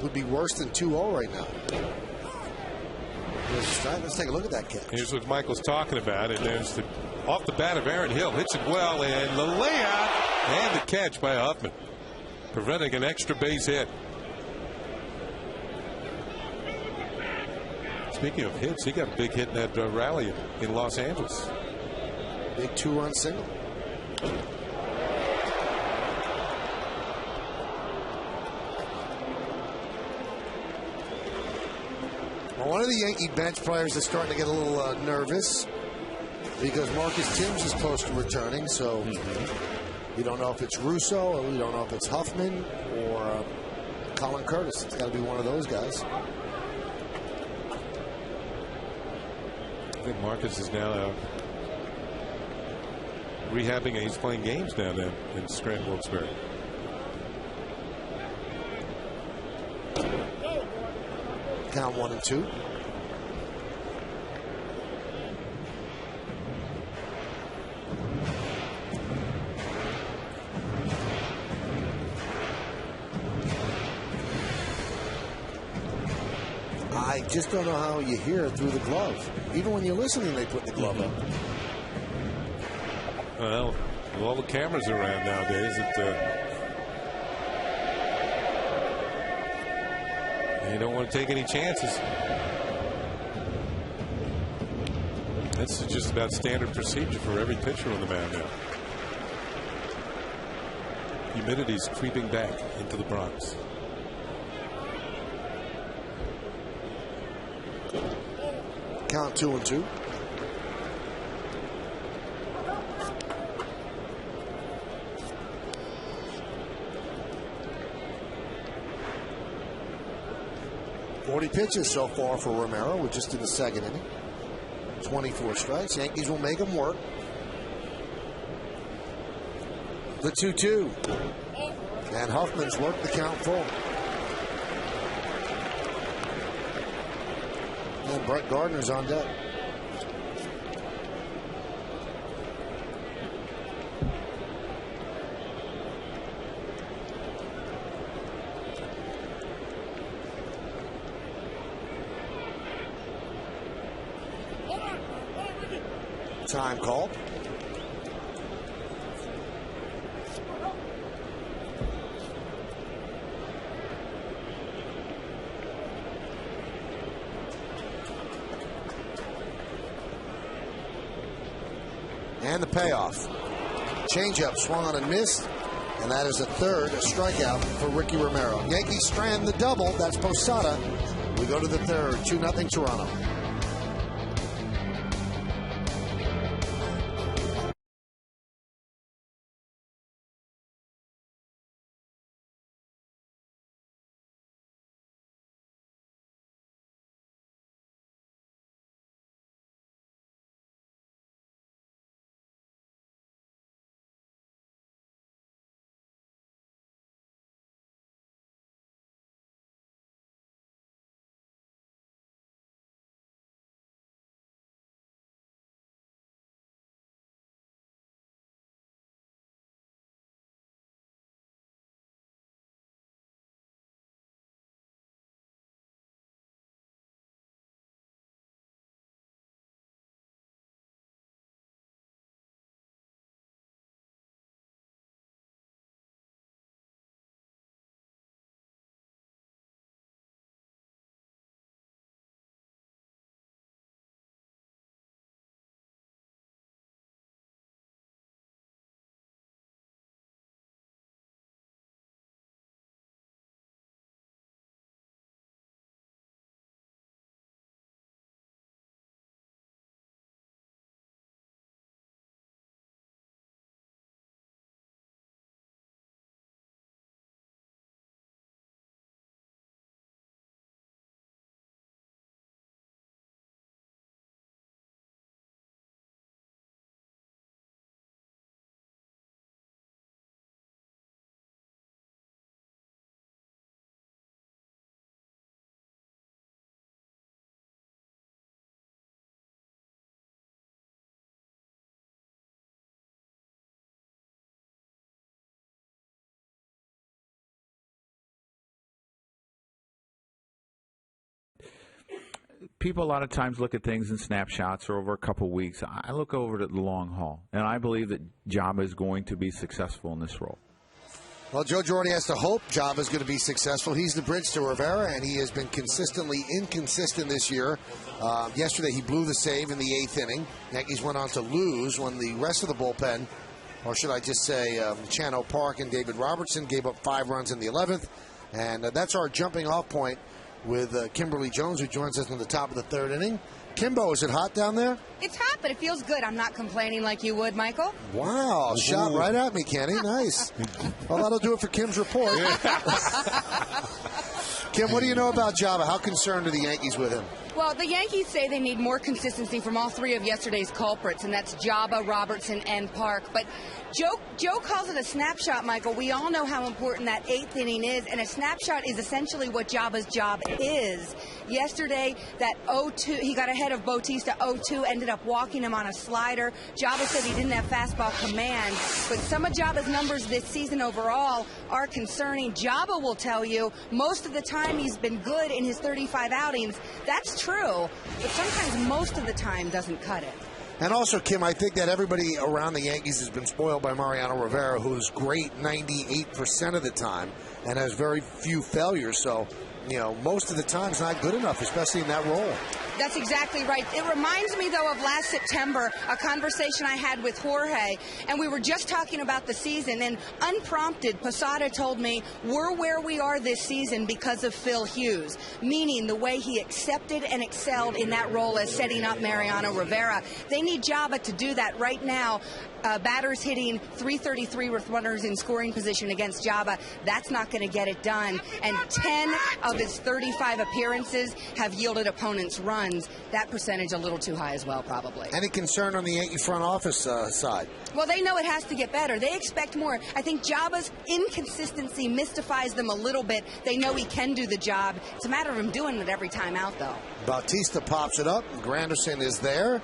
Speaker 1: Would be worse than 2-0 right now. Let's take a look at that catch.
Speaker 4: Here's what Michael's talking about. And there's the off the bat of Aaron Hill. Hits it well. And the layout and the catch by Huffman. Preventing an extra base hit. Speaking of hits, he got a big hit in that rally in Los Angeles.
Speaker 1: Big 2-run single. Well, one of the Yankee bench players is starting to get a little nervous because Marcus Timms is close to returning. So you don't know if it's Russo, or you don't know if it's Huffman or Colin Curtis. It's got to be one of those guys.
Speaker 4: I think Marcus is now rehabbing, and he's playing games down there in Scranton Wilkes-Barre.
Speaker 1: Count 1-2. I just don't know how you hear it through the glove. Even when you're listening, they put the glove up.
Speaker 4: Well, with all the cameras around nowadays, you don't want to take any chances. That's just about standard procedure for every pitcher on the mound now. Humidity's creeping back into the Bronx.
Speaker 1: Count 2-2. Pitches so far for Romero. We're just in the second inning. 24 strikes. Yankees will make him work. The 2-2. And Huffman's worked the count full. And Brett Gardner's on deck. Time called. And the payoff. Changeup swung on and missed. And that is a third strikeout for Ricky Romero. Yankees strand the double. That's Posada. We go to the third. 2-0 Toronto.
Speaker 5: people a lot of times look at things in snapshots or over a couple weeks. I look over it at the long haul, and I believe that Java is going to be successful in this role.
Speaker 1: Well, Joe Girardi has to hope Java's going to be successful. He's the bridge to Rivera, and he has been consistently inconsistent this year. Yesterday, he blew the save in the 8th inning. Yankees went on to lose when the rest of the bullpen, or should I just say Chano Park and David Robertson, gave up 5 runs in the 11th. And that's our jumping off point with Kimberly Jones, who joins us in the top of the 3rd inning. Kimbo, is it hot down there?
Speaker 6: It's hot, but it feels good. I'm not complaining like you would, Michael.
Speaker 1: Wow, shot right at me, Kenny. Nice. Well, that'll do it for Kim's report. Kim, what do you know about Java? How concerned are the Yankees with him?
Speaker 6: Well, the Yankees say they need more consistency from all 3 of yesterday's culprits, and that's Java, Robertson, and Park. But Joe calls it a snapshot, Michael. We all know how important that 8th inning is, and a snapshot is essentially what Java's job is. Yesterday, that 0-2, he got ahead of Bautista 0-2, ended up walking him on a slider. Java said he didn't have fastball command, but some of Java's numbers this season overall are concerning. Java will tell you most of the time he's been good in his 35 outings. That's true, but sometimes most of the time doesn't cut it.
Speaker 1: And also, Kim, I think that everybody around the Yankees has been spoiled by Mariano Rivera, who's great 98% of the time and has very few failures. So, you know, most of the time is not good enough, especially in that role.
Speaker 6: That's exactly right. It reminds me, though, of last September, a conversation I had with Jorge, and we were just talking about the season, and unprompted, Posada told me, we're where we are this season because of Phil Hughes, meaning the way he accepted and excelled in that role as setting up Mariano Rivera. They need Java to do that right now. Batters hitting .333 with runners in scoring position against Java. That's not going to get it done. And 10 of his 35 appearances have yielded opponents runs. That percentage a little too high as well, probably.
Speaker 1: Any concern on the Yankee front office side?
Speaker 6: Well, they know it has to get better. They expect more. I think Java's inconsistency mystifies them a little bit. They know he can do the job. It's a matter of him doing it every time out, though.
Speaker 1: Bautista pops it up. Granderson is there.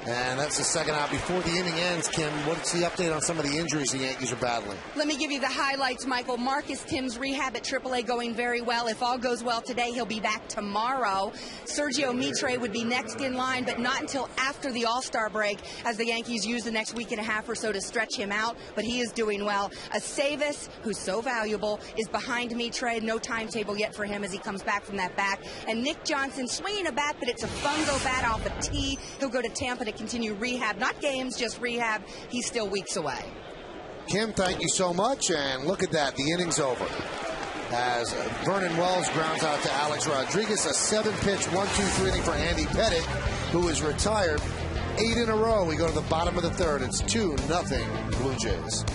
Speaker 1: And that's the second out before the inning ends. Kim, what's the update on some of the injuries the Yankees are battling?
Speaker 6: Let me give you the highlights, Michael. Marcus Tim's rehab at AAA going very well. If all goes well today, he'll be back tomorrow. Sergio Mitre would be next in line, but not until after the All-Star break, as the Yankees use the next week and a half or so to stretch him out, but he is doing well. Aceves, who's so valuable, is behind Mitre. No timetable yet for him as he comes back from that back. And Nick Johnson swinging a bat, but it's a fungo bat off a tee. He'll go to Tampa to continue rehab, not games, just rehab. He's still weeks away.
Speaker 1: Kim, thank you so much, and look at that, the inning's over. As Vernon Wells grounds out to Alex Rodriguez, a 7-pitch 1-2-3 inning for Andy Pettitte, who is retired 8 in a row. We go to the bottom of the 3rd. It's 2-0 Blue Jays.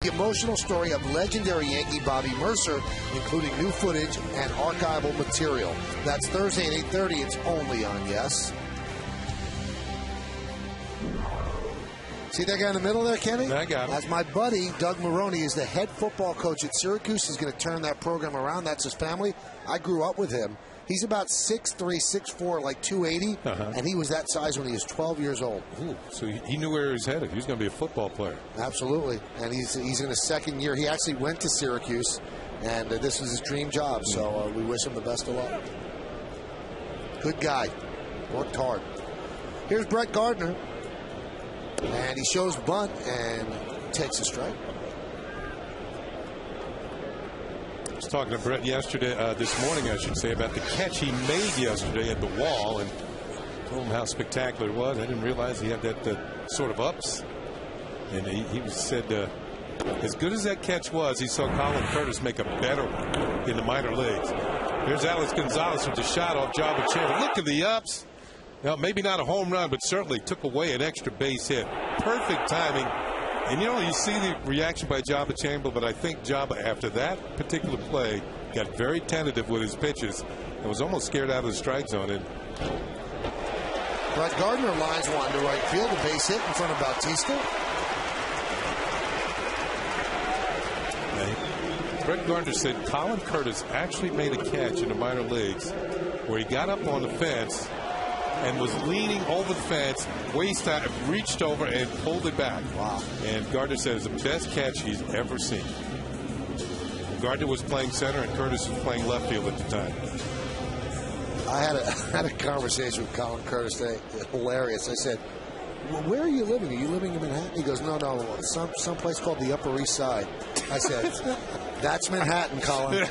Speaker 1: The emotional story of legendary Yankee Bobby Mercer, including new footage and archival material. That's Thursday at 8:30. It's only on Yes. See that guy in the middle there, Kenny?
Speaker 4: I got him.
Speaker 1: That's my buddy, Doug Maroney, is the head football coach at Syracuse. He's going to turn that program around. That's his family. I grew up with him. He's about 6'3", 6'4", like 280, and he was that size when he was 12 years old.
Speaker 4: Ooh, so he knew where he was headed. He was going to be a football player.
Speaker 1: Absolutely, and he's in his second year. He actually went to Syracuse, and this was his dream job, so we wish him the best of luck. Good guy. Worked hard. Here's Brett Gardner, and he shows bunt and takes a strike.
Speaker 4: I was talking to Brett yesterday, this morning, I should say, about the catch he made yesterday at the wall, and told him how spectacular it was. I didn't realize he had that sort of ups. And he said, as good as that catch was, he saw Colin Curtis make a better one in the minor leagues. Here's Alex Gonzalez with the shot off Jabba Chamberlain. Look at the ups. Now, maybe not a home run, but certainly took away an extra base hit. Perfect timing. And, you see the reaction by Jabba Chamberlain, but I think Jabba, after that particular play, got very tentative with his pitches and was almost scared out of the strike zone. And
Speaker 1: Brett Gardner lines one to right field. A base hit in front of Bautista.
Speaker 4: Brett Gardner said Colin Curtis actually made a catch in the minor leagues where he got up on the fence and was leaning over the fence, waist high, reached over and pulled it back.
Speaker 1: Wow.
Speaker 4: And Gardner said it's the best catch he's ever seen. Gardner was playing center and Curtis was playing left field at the time.
Speaker 1: I had a conversation with Colin Curtis today. Hilarious. I said, well, where are you living? Are you living in Manhattan? He goes, no, some place called the Upper East Side. I said, that's Manhattan, Colin.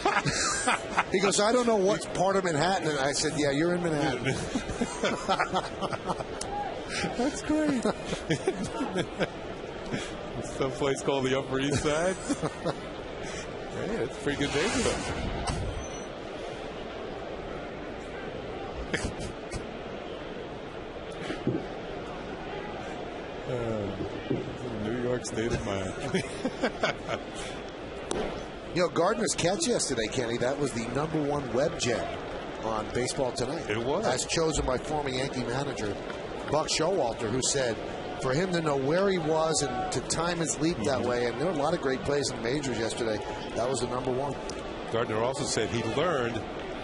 Speaker 1: He goes, I don't know what part of Manhattan. And I said, yeah, you're in Manhattan.
Speaker 4: That's great. Some place called the Upper East Side. Hey, that's a pretty good neighborhood. New York State of mind.
Speaker 1: Gardner's catch yesterday, Kenny, that was the #1 web gem on Baseball Tonight.
Speaker 4: It was.
Speaker 1: As chosen by former Yankee manager Buck Showalter, who said for him to know where he was and to time his leap that way, and there were a lot of great plays in the majors yesterday, that was the #1.
Speaker 4: Gardner also said he learned,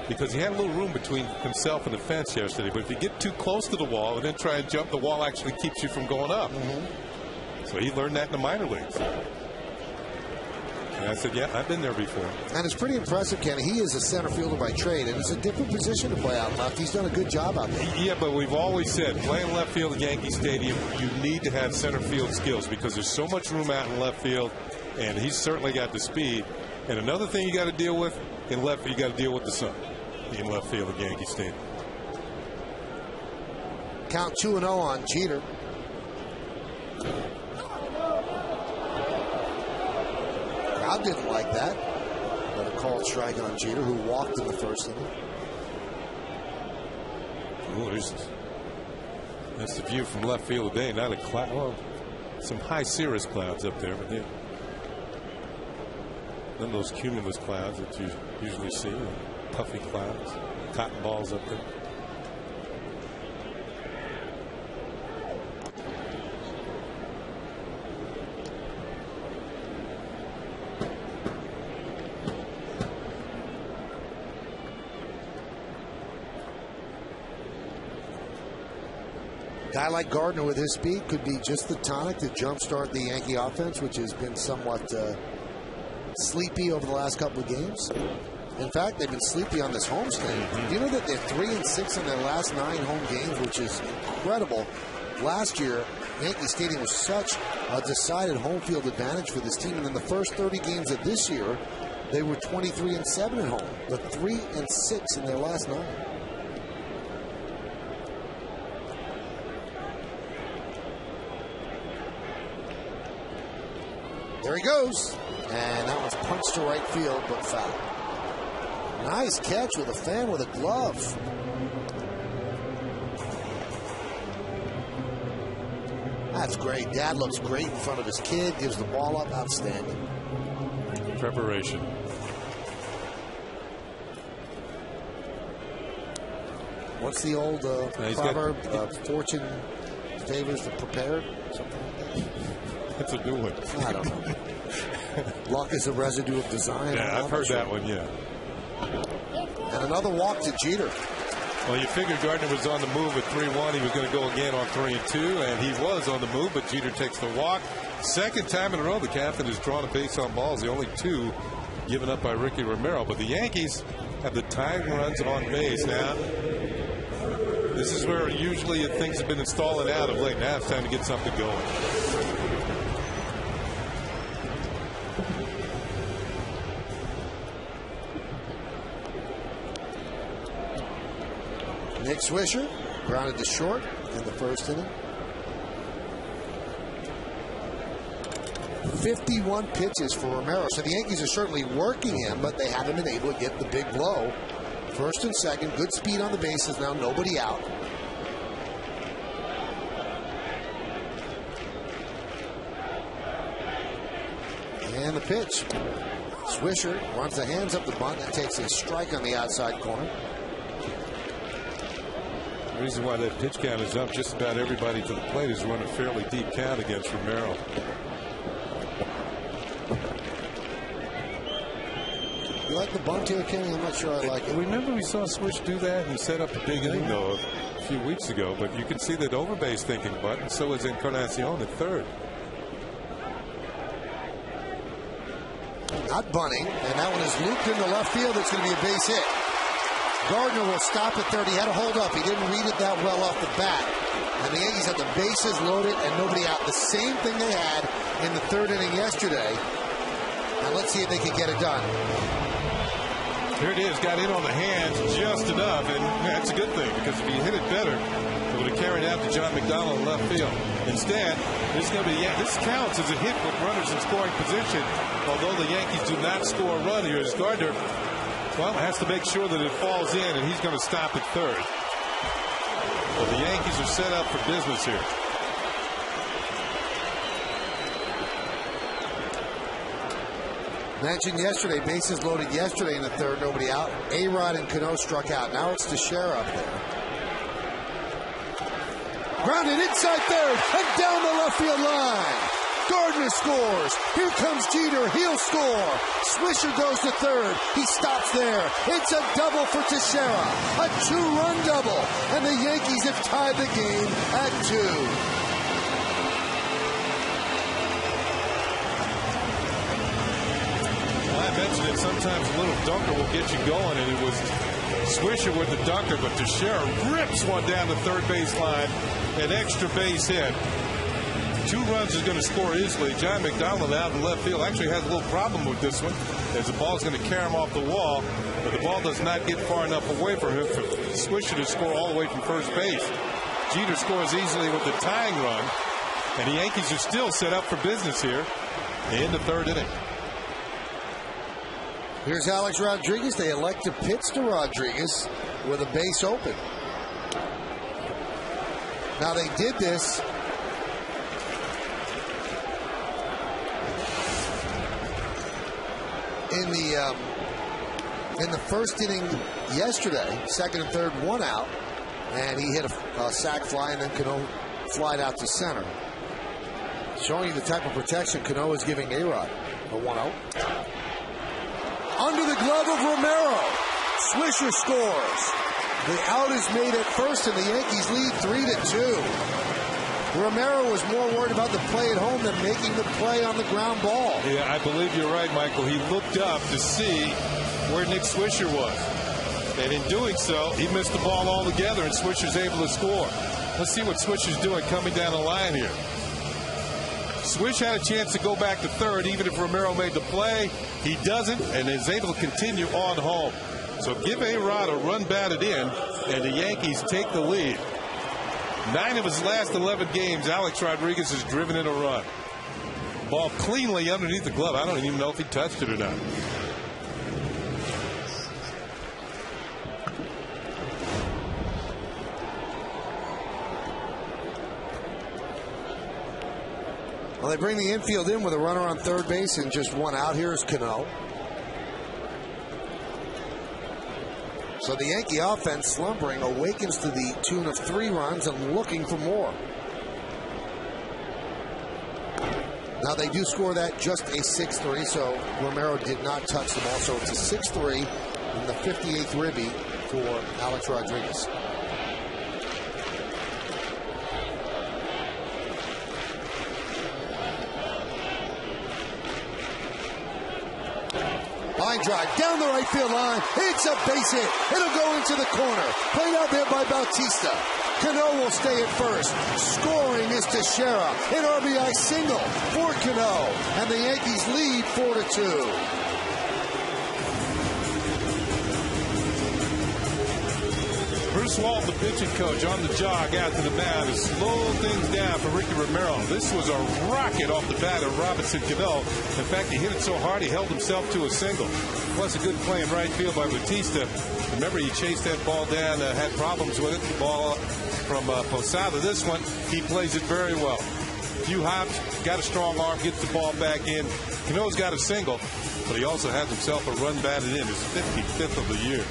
Speaker 4: because he had a little room between himself and the fence yesterday, but if you get too close to the wall and then try and jump, the wall actually keeps you from going up. So he learned that in the minor leagues. And I said, yeah, I've been there before.
Speaker 1: And it's pretty impressive, Kenny. He is a center fielder by trade, and it's a different position to play out left. He's done a good job out there.
Speaker 4: Yeah, but we've always said, playing left field at Yankee Stadium, you need to have center field skills because there's so much room out in left field, and he's certainly got the speed. And another thing you got to deal with in left field, you got to deal with the sun in left field at Yankee Stadium.
Speaker 1: Count 2-0 on Jeter. Crowd didn't like that. But a called strike on Jeter, who walked in the first inning.
Speaker 4: Ooh, that's the view from left field today. Not a cloud. Well, some high cirrus clouds up there, but none of those cumulus clouds that you usually see. Puffy clouds, cotton balls up there.
Speaker 1: Guy like Gardner with his speed could be just the tonic to jumpstart the Yankee offense, which has been somewhat sleepy over the last couple of games. In fact, they've been sleepy on this homestand. Do you know that they're 3-6 in their last 9 home games, which is incredible? Last year, Yankee Stadium was such a decided home field advantage for this team. And in the first 30 games of this year, they were 23-7 at home. But 3-6 in their last 9. There he goes. And that one's punched to right field, but foul. Nice catch with a fan with a glove. That's great. Dad looks great in front of his kid. Gives the ball up. Outstanding.
Speaker 4: Preparation.
Speaker 1: What's the old proverb? Fortune favors the prepared, something like that.
Speaker 4: That's a new one.
Speaker 1: I don't know. Luck is a residue of design.
Speaker 4: Yeah, I've heard that one, yeah.
Speaker 1: And another walk to Jeter.
Speaker 4: Well, you figured Gardner was on the move at 3-1. He was going to go again on 3-2, and he was on the move, but Jeter takes the walk. Second time in a row the captain has drawn a base on balls. The only two given up by Ricky Romero. But the Yankees have the tying runs on base now. This is where usually things have been installing out of late. Now it's time to get something going.
Speaker 1: Nick Swisher grounded to short in the first inning. 51 pitches for Romero. So the Yankees are certainly working him, but they haven't been able to get the big blow. First and second, good speed on the bases now, nobody out. And the pitch. Swisher runs the hands up the bunt and takes a strike on the outside corner.
Speaker 4: The reason why that pitch count is up, just about everybody to the plate is running a fairly deep count against Romero.
Speaker 1: You like the bunt here, Kenny? I'm not sure I like it.
Speaker 4: Remember we saw Swish do that? He set up a big inning, though, a few weeks ago. But you can see that Overbase thinking bunt, and so is Encarnacion at third.
Speaker 1: Not bunting, and that one is looped into left field. It's going to be a base hit. Gardner will stop at third. He had a hold up. He didn't read it that well off the bat. And the Yankees have the bases loaded and nobody out. The same thing they had in the third inning yesterday. Now let's see if they can get it done.
Speaker 4: Here it is. Got in on the hands just enough, and that's a good thing because if he hit it better, it would have carried out to John McDonald in left field. Instead, this counts as a hit with runners in scoring position. Although the Yankees do not score a run here, as Gardner, well, has to make sure that it falls in, and he's going to stop at third. But the Yankees are set up for business here.
Speaker 1: Mentioned yesterday, bases loaded yesterday in the third, nobody out. A-Rod and Cano struck out. Now it's Teixeira up there. Grounded inside third and down the left field line. Gardner scores. Here comes Jeter. He'll score. Swisher goes to third. He stops there. It's a double for Teixeira. A two-run double. And the Yankees have tied the game at 2.
Speaker 4: I mentioned it, sometimes a little dunker will get you going, and it was Swisher with the dunker, but Teixeira rips one down the third base line, an extra base hit. 2 runs is going to score easily. John McDonald out in left field actually has a little problem with this one, as the ball's going to carry him off the wall, but the ball does not get far enough away from him for Swisher to score all the way from first base. Jeter scores easily with the tying run, and the Yankees are still set up for business here in the third inning.
Speaker 1: Here's Alex Rodriguez. They elect to pitch to Rodriguez with a base open. Now they did this in the first inning yesterday. Second and third, 1 out, and he hit a sac fly, and then Cano flied out to center. Showing you the type of protection Cano is giving A-Rod. A 1-0. Under the glove of Romero. Swisher scores. The out is made at first, and the Yankees lead 3-2. Romero was more worried about the play at home than making the play on the ground ball.
Speaker 4: Yeah, I believe you're right, Michael. He looked up to see where Nick Swisher was. And in doing so, he missed the ball altogether, and Swisher's able to score. Let's see what Swisher's doing coming down the line here. Swish had a chance to go back to third, even if Romero made the play. He doesn't, and is able to continue on home. So give A-Rod a run batted in, and the Yankees take the lead. 9 of his last 11 games, Alex Rodriguez has driven in a run. Ball cleanly underneath the glove. I don't even know if he touched it or not.
Speaker 1: Well, they bring the infield in with a runner on third base and just 1 out. Here is Cano. So the Yankee offense slumbering awakens to the tune of 3 runs and looking for more. Now, they do score that just a 6-3, so Romero did not touch the ball. So it's a 6-3 in the 58th ribby for Alex Rodriguez. Line drive down the right field line. It's a base hit. It'll go into the corner. Played out there by Bautista. Cano will stay at first. Scoring is Teixeira. An RBI single for Cano. And the Yankees lead 4-2.
Speaker 3: Bruce Walt, the pitching coach, on the jog out to the mound to slow things down for Ricky Romero. This was a rocket off the bat of Robinson Cano. In fact, he hit it so hard he held himself to a single. Plus a good play in right field by Bautista. Remember, he chased that ball down, had problems with it. The ball from Posada. This one, he plays it very well. Few hops, got a strong arm, gets the ball back in. Cano's got a single, but he also has himself a run batted in, his 55th of the year.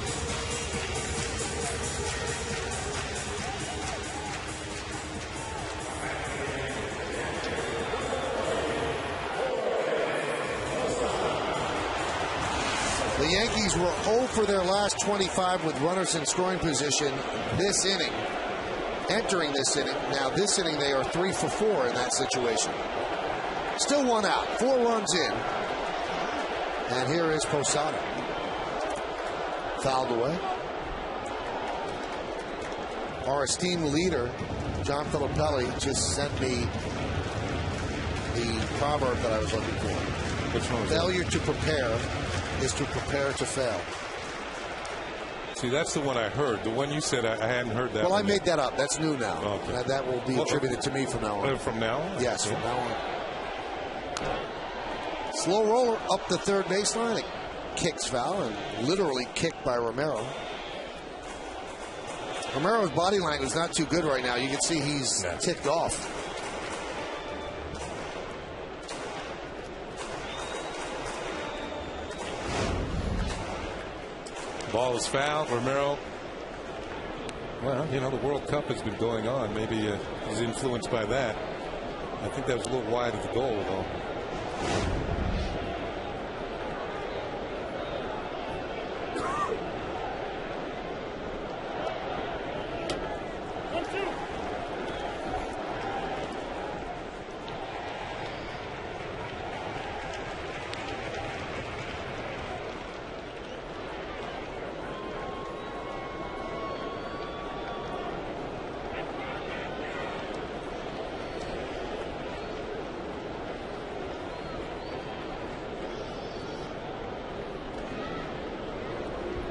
Speaker 1: The Yankees were 0 for their last 25 with runners in scoring position this inning. Entering this inning. Now, this inning, they are 3 for 4 in that situation. Still one out. 4 runs in. And here is Posada. Fouled away. Our esteemed leader, John Filippelli, just sent me the proverb that I was looking for.
Speaker 4: Which one was
Speaker 1: Failure to prepare is to prepare to fail.
Speaker 4: See, that's the one I heard. The one you said, I hadn't heard that.
Speaker 1: Well,
Speaker 4: one
Speaker 1: I made
Speaker 4: yet.
Speaker 1: that up. That's new now.
Speaker 4: Okay.
Speaker 1: That will be attributed to me from now on.
Speaker 4: From now on?
Speaker 1: Yes, from now on. Slow roller up the third baseline. It kicks foul and literally kicked by Romero. Romero's body language is not too good right now. You can see he's ticked off.
Speaker 4: Ball is fouled. Romero, well, you know, the World Cup has been going on. Maybe he's influenced by that. I think that was a little wide of the goal, though.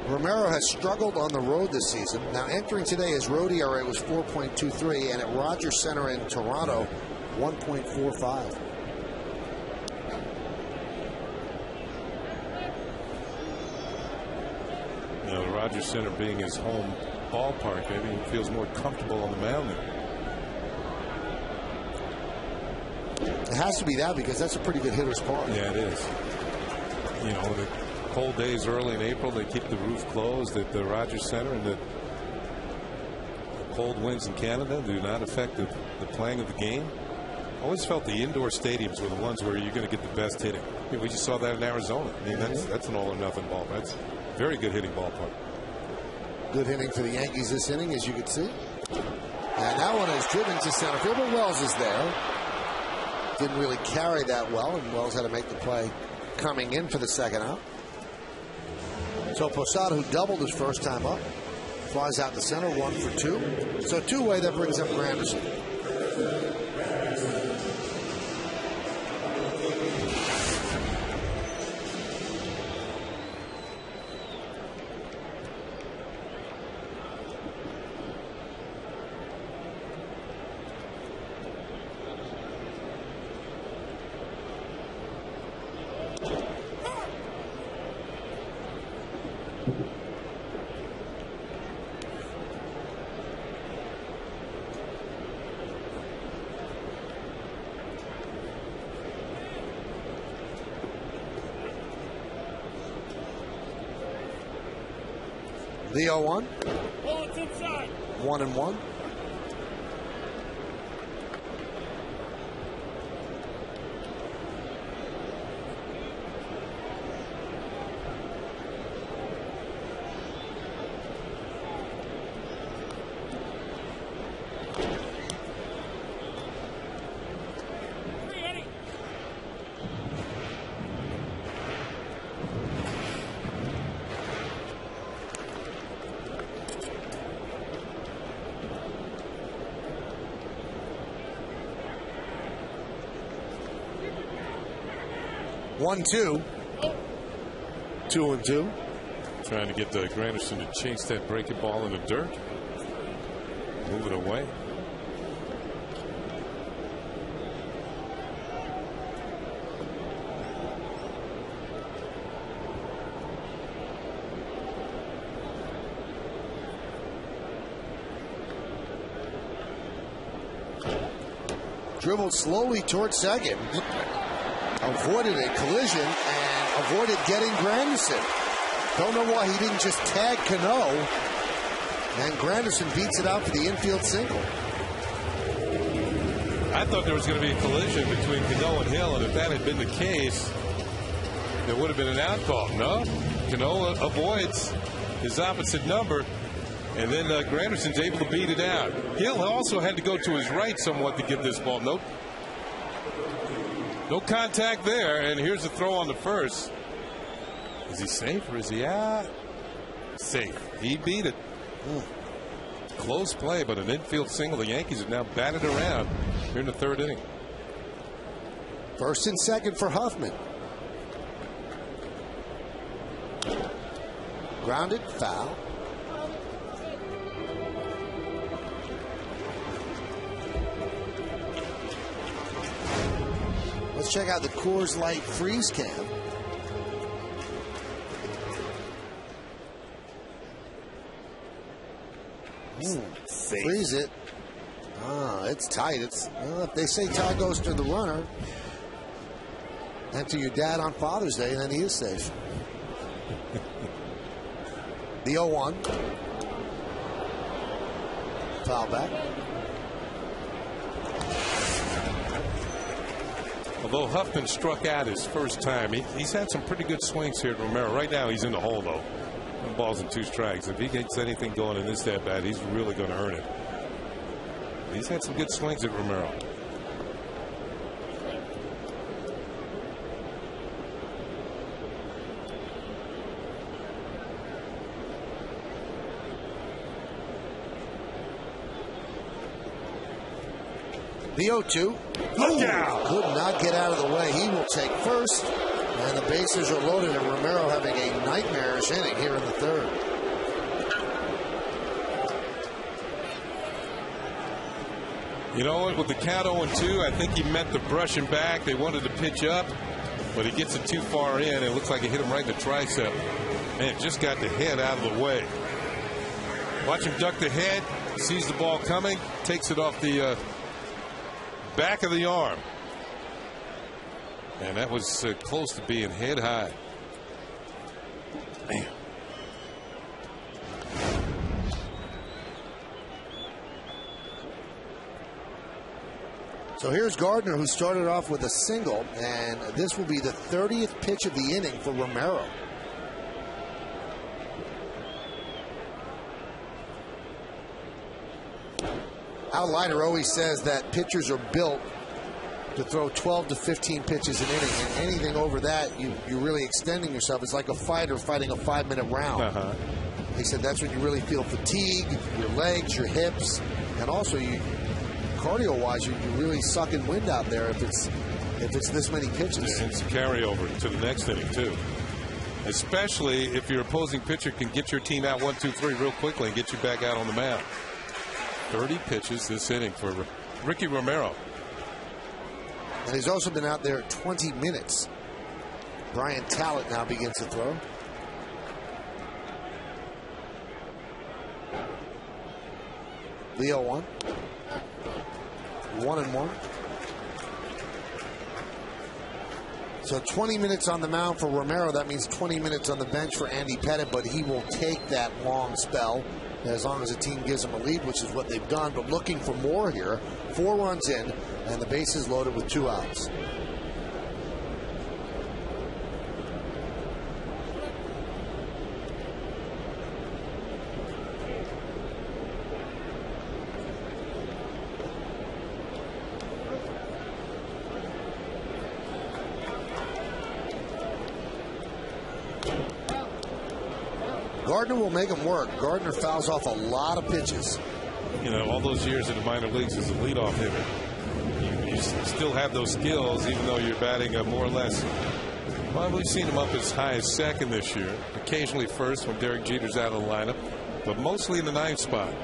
Speaker 1: Romero has struggled on the road this season. Now, entering today, his road ERA was 4.23, and at Rogers Center in Toronto, 1.45.
Speaker 4: You know, the Rogers Center being his home ballpark, maybe he feels more comfortable on the mound there.
Speaker 1: It has to be that because that's a pretty good hitter's park.
Speaker 4: Yeah, it is. You know, the cold days early in April, they keep the roof closed at the Rogers Center, and the cold winds in Canada do not affect the playing of the game. I always felt the indoor stadiums were the ones where you're going to get the best hitting. I mean, we just saw that in Arizona. I mean, that's an all or nothing ball. That's a very good hitting ballpark.
Speaker 1: Good hitting for the Yankees this inning, as you can see. And that one is driven to center field, but Wells is there. Didn't really carry that well, and Wells had to make the play coming in for the second out. So Posada, who doubled his first time up, flies out to center, 1 for 2. So two-way, that brings up Granderson. The 0-1. 1-1. 1-2. 2-2.
Speaker 4: Trying to get Granderson to chase that breaking ball in the dirt. Move it away.
Speaker 1: Dribbled slowly towards second. Avoided a collision and avoided getting Granderson. Don't know why he didn't just tag Cano. And Granderson beats it out for the infield single.
Speaker 4: I thought there was going to be a collision between Cano and Hill, and if that had been the case, there would have been an out call. No, Cano avoids his opposite number, and then Granderson's able to beat it out. Hill also had to go to his right somewhat to get this ball. Nope. No contact there, and here's the throw on the first. Is he safe or is he out? Safe. He beat it. Close play, but an infield single. The Yankees have now batted around here in the third inning.
Speaker 1: First and second for Huffman. Grounded, foul. Let's check out the Coors Light freeze cam. Freeze it. It's tight. If they say tie goes to the runner, and to your dad on Father's Day, then he is safe. The 0-1. Foul back.
Speaker 4: Although Huffman struck out his first time, he's had some pretty good swings here at Romero. Right now, he's in the hole, though. 1 balls and 2 strikes. If he gets anything going in this at bat, he's really going to earn it. He's had some good swings at Romero.
Speaker 1: The 0-2. Could not get out of the way. He will take first. And the bases are loaded, and Romero having a nightmarish inning here in the third.
Speaker 4: You know what? With the count 0-2, I think he meant to brush him back. They wanted to pitch up, but he gets it too far in. It looks like it hit him right in the tricep. Man, just got the head out of the way. Watch him duck the head. Sees the ball coming. Takes it off the back of the arm. And that was close to being head high. Man.
Speaker 1: So here's Gardner, who started off with a single, and this will be the 30th pitch of the inning for Romero. Al Leiter always says that pitchers are built to throw 12 to 15 pitches an inning, and anything over that, you're really extending yourself. It's like a fighter fighting a 5-minute round. He said that's when you really feel fatigue, your legs, your hips, and also cardio-wise, you're really sucking wind out there if it's this many pitches.
Speaker 4: And it's a carryover to the next inning too. Especially if your opposing pitcher can get your team out 1, 2, 3 real quickly and get you back out on the mound. 30 pitches this inning for Ricky Romero.
Speaker 1: And he's also been out there 20 minutes. Brian Talent now begins to throw. The 0-1. 1-1. So 20 minutes on the mound for Romero. That means 20 minutes on the bench for Andy Pettitte, but he will take that long spell as long as the team gives him a lead, which is what they've done. But looking for more here. 4 runs in, and the bases loaded with 2 outs. Gardner will make him work. Gardner fouls off a lot of pitches.
Speaker 4: You know, all those years in the minor leagues as a leadoff hitter, you still have those skills, even though you're batting more or less Well, we've seen him up as high as second this year. Occasionally first when Derek Jeter's out of the lineup, but mostly in the ninth spot.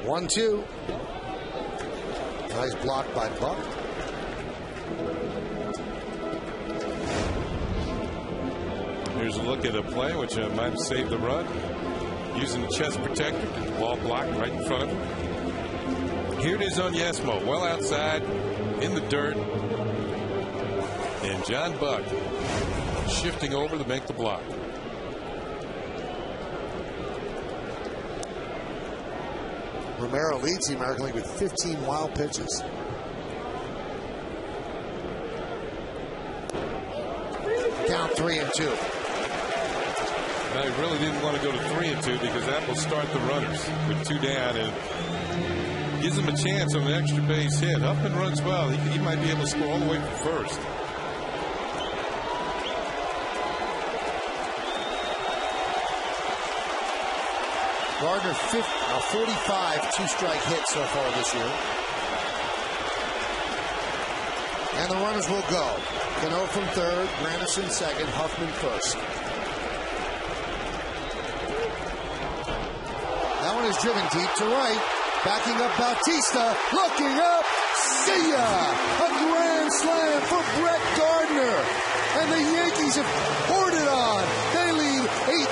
Speaker 1: 1-2. Nice block by Buck.
Speaker 4: Here's a look at a play which might have saved the run. Using the chest protector, the ball blocked right in front of him. Here it is on Yesmo, well outside, in the dirt. And John Buck shifting over to make the block.
Speaker 1: Romero leads the American League with 15 wild pitches. Count 3-2.
Speaker 4: I really didn't want to go to 3-2 because that will start the runners with 2 down and gives them a chance on an extra base hit. Huffman runs well. He might be able to score all the way from first.
Speaker 1: Gardner 45 two-strike hits so far this year. And the runners will go. Cano from third, Granderson second, Huffman first. That one is driven deep to right. Backing up Bautista. Looking up. See ya! A grand slam for Brett Gardner. And the Yankees have poured it on. They lead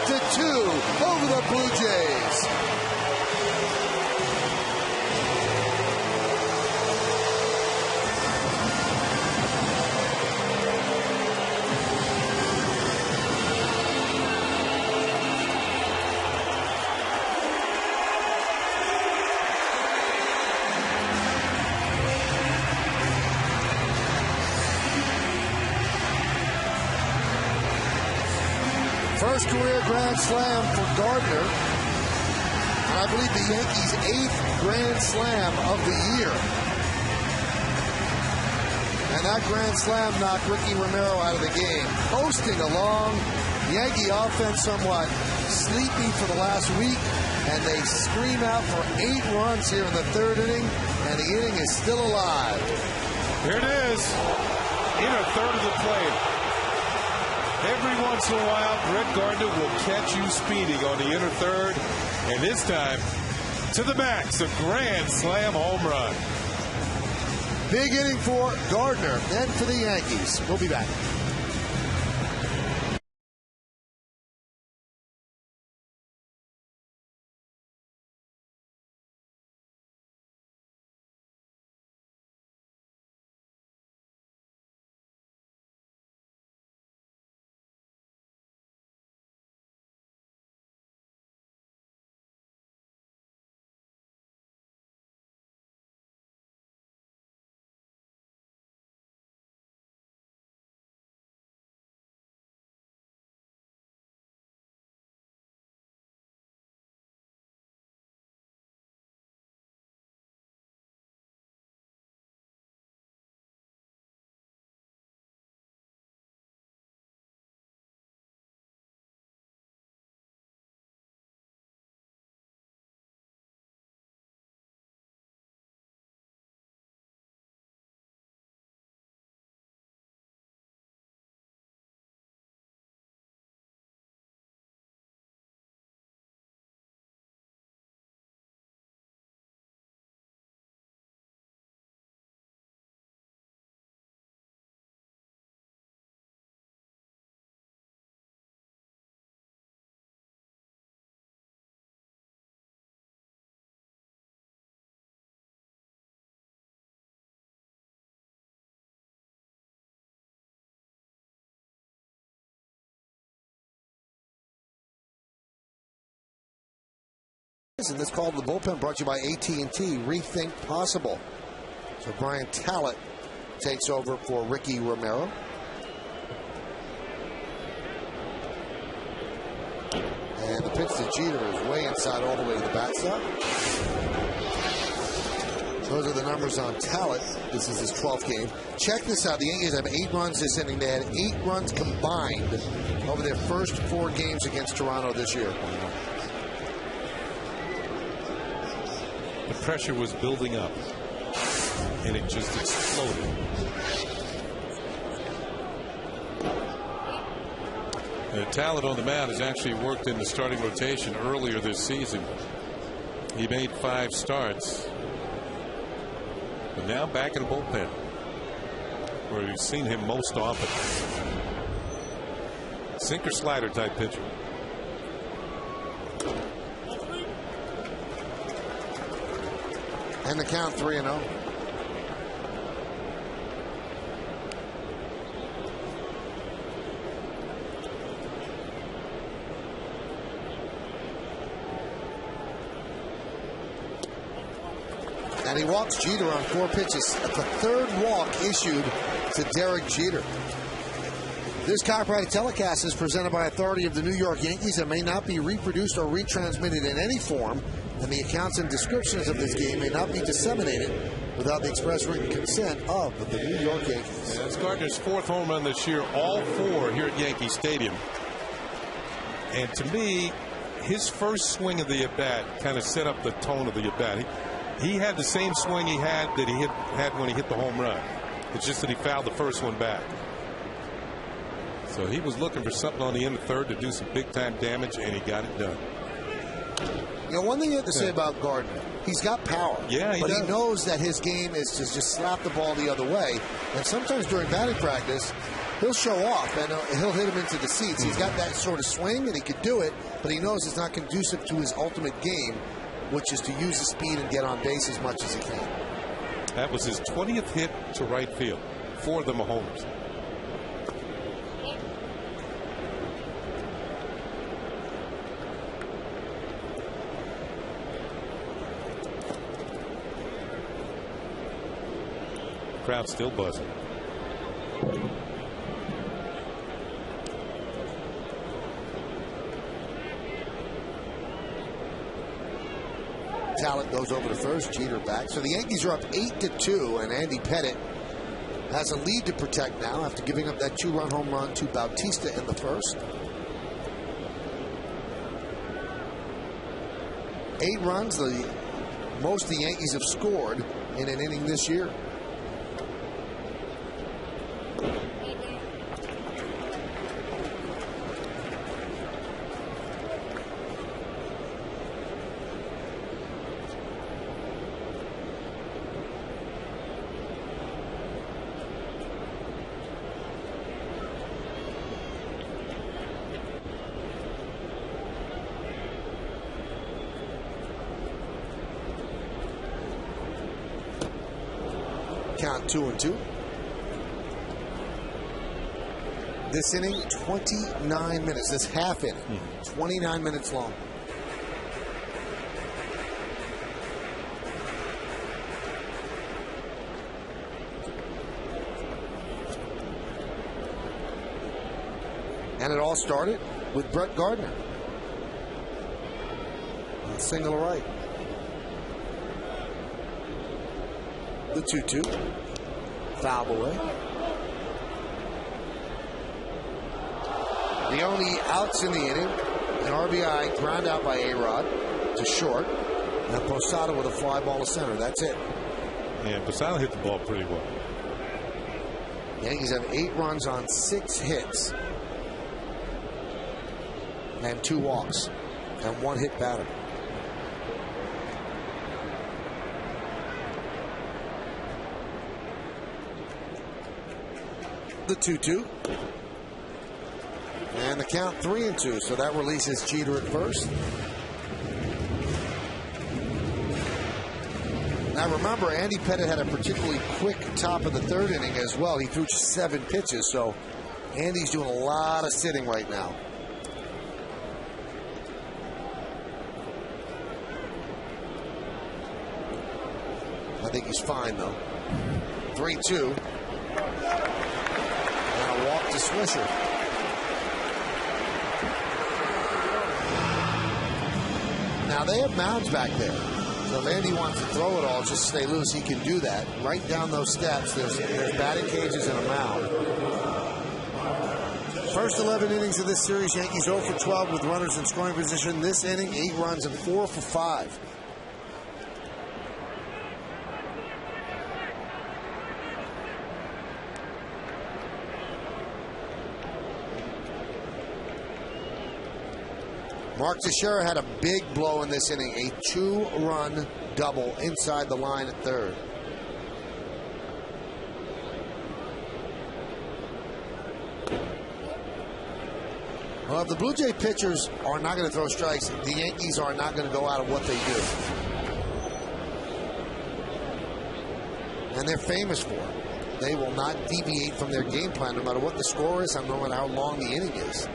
Speaker 1: 8-2 over the Blue Jays. First career grand slam for Gardner. And I believe the Yankees' 8th grand slam of the year. And that grand slam knocked Ricky Romero out of the game. Coasting along. Yankee offense somewhat sleepy for the last week. And they scream out for 8 runs here in the 3rd inning. And the inning is still alive.
Speaker 4: Here it is. Inner third of the plate. Every once in a while, Brett Gardner will catch you speeding on the inner third. And this time, to the max, a grand slam home run.
Speaker 1: Big inning for Gardner and for the Yankees. We'll be back. And this call to the bullpen brought to you by AT&T. Rethink possible. So Brian Tallett takes over for Ricky Romero. And the pitch to Jeter is way inside all the way to the backstop. Those are the numbers on Tallett. This is his 12th game. Check this out. The Yankees have 8 runs this inning. They had 8 runs combined over their first 4 games against Toronto this year.
Speaker 4: pressure was building up, and it just exploded. The talent on the mound has actually worked in the starting rotation earlier this season. He made 5 starts, but now back in the bullpen, where we've seen him most often. Sinker slider type pitcher.
Speaker 1: And the count 3-0. And he walks Jeter on 4 pitches. That's the 3rd walk issued to Derek Jeter. This copyrighted telecast is presented by authority of the New York Yankees and may not be reproduced or retransmitted in any form, and the accounts and descriptions of this game may not be disseminated without the express written consent of the New York Yankees.
Speaker 4: That's Gardner's 4th home run this year, all 4 here at Yankee Stadium. And to me, his first swing of the at-bat kind of set up the tone of the at-bat. He had the same swing he had when he hit the home run. It's just that he fouled the first one back. So he was looking for something on the end of 3rd to do some big-time damage, and he got it done.
Speaker 1: You know, one thing you have to say about Gardner, he's got power.
Speaker 4: Yeah,
Speaker 1: but he knows that his game is to just slap the ball the other way. And sometimes during batting practice, he'll show off and he'll hit him into the seats. He's got that sort of swing, and he could do it, but he knows it's not conducive to his ultimate game, which is to use the speed and get on base as much as he can.
Speaker 4: That was his 20th hit to right field. 4 of them are homers. Crowd still buzzing.
Speaker 1: Talent goes over to first, Jeter back. So the Yankees are up 8-2, and Andy Pettitte has a lead to protect now after giving up that 2-run home run to Bautista in the first. 8 runs, the most the Yankees have scored in an inning this year. Count 2-2. This inning, 29 minutes. This half inning, 29 minutes long. And it all started with Brett Gardner. A single to right. The 2-2. Foul away. The only outs in the inning, an RBI ground out by A-Rod to short, and Posada with a fly ball to center. That's it.
Speaker 4: And Posada hit the ball pretty well.
Speaker 1: Yankees have 8 runs on 6 hits and 2 walks and 1 hit batter. The 2-2. And the count 3-2. So that releases Jeter at first. Now remember, Andy Pettitte had a particularly quick top of the 3rd inning as well. He threw 7 pitches. So Andy's doing a lot of sitting right now. I think he's fine though. 3-2. And a walk to Swisher. Now they have mounds back there. So if Andy wants to throw it all, just stay loose, he can do that. Right down those steps, there's batting cages and a mound. First 11 innings of this series, Yankees 0 for 12 with runners in scoring position. This inning, 8 runs and 4 for 5. Mark Teixeira had a big blow in this inning, a 2-run double inside the line at third. Well, if the Blue Jay pitchers are not going to throw strikes, the Yankees are not going to go out of what they do. And they're famous for it. They will not deviate from their game plan no matter what the score is, no matter how long the inning is.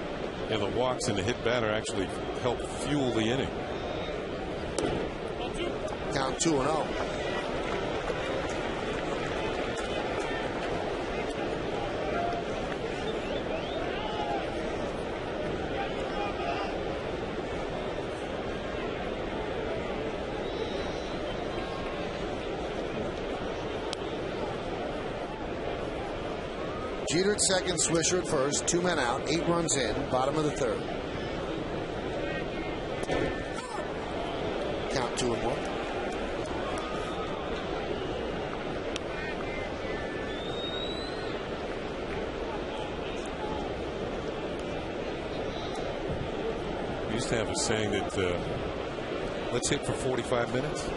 Speaker 4: Yeah, the walks and the hit batter actually help fuel the inning.
Speaker 1: Count 2-0. Jeter at second, Swisher at first, 2 men out, 8 runs in, bottom of the third. Count 2-1.
Speaker 4: We used to have a saying that let's hit for 45 minutes.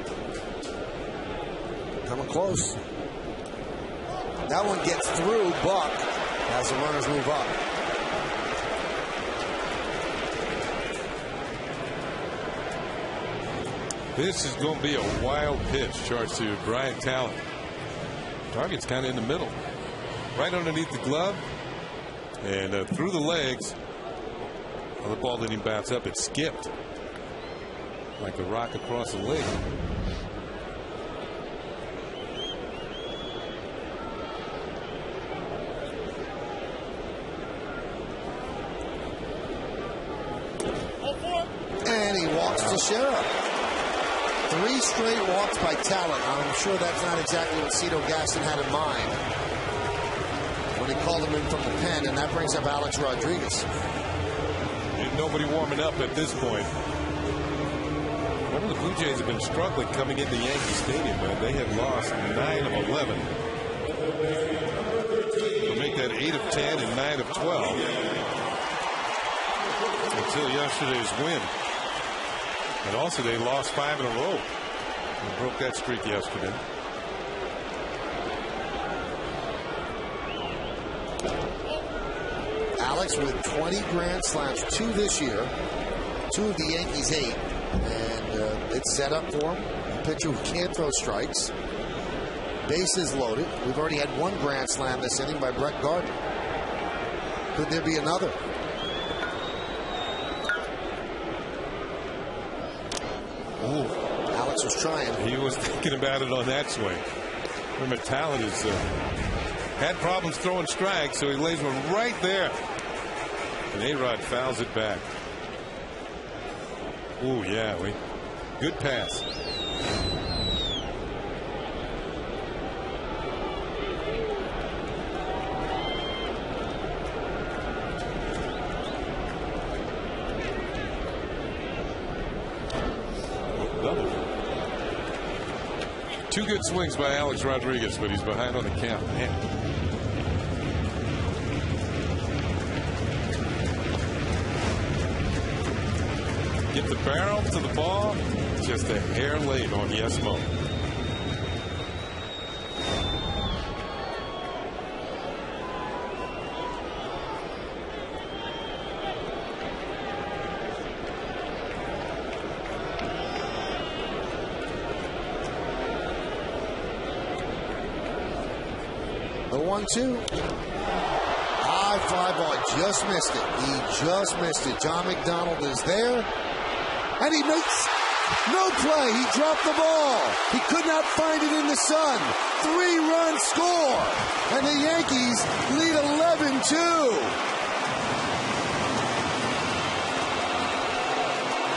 Speaker 1: Coming close. That one gets through Buck as the runners move up.
Speaker 4: This is going to be a wild pitch. Charged to Brian Talent. Target's kind of in the middle. Right underneath the glove. And through the legs. Well, the ball didn't even bounce up. It skipped. Like a rock across the lake.
Speaker 1: And he walks Teixeira. 3 straight walks by Talent. I'm sure that's not exactly what Cito Gaston had in mind when he called him in from the pen, and that brings up Alex Rodriguez.
Speaker 4: And nobody warming up at this point. Remember, the Blue Jays have been struggling coming into Yankee Stadium, man. They had lost 9 of 11. They'll make that 8 of 10 and 9 of 12 until yesterday's win. And also, they lost 5 in a row. They broke that streak yesterday.
Speaker 1: Alex with 20 grand slams, 2 this year, 2 of the Yankees' 8. And it's set up for him. A pitcher who can't throw strikes. Bases loaded. We've already had 1 grand slam this inning by Brett Gardner. Could there be another? Ooh, Alex was trying.
Speaker 4: He was thinking about it on that swing. Remember, Talent has had problems throwing strikes, so he lays one right there. And A-Rod fouls it back. Ooh, yeah, good pass. Double. 2 good swings by Alex Rodriguez, but he's behind on the count. Man. Get the barrel to the ball, just a hair late on Yesmo.
Speaker 1: The 1-2. High fly ball. Just missed it. He just missed it. John McDonald is there. And he makes no play. He dropped the ball. He could not find it in the sun. 3-run score. And the Yankees lead 11-2.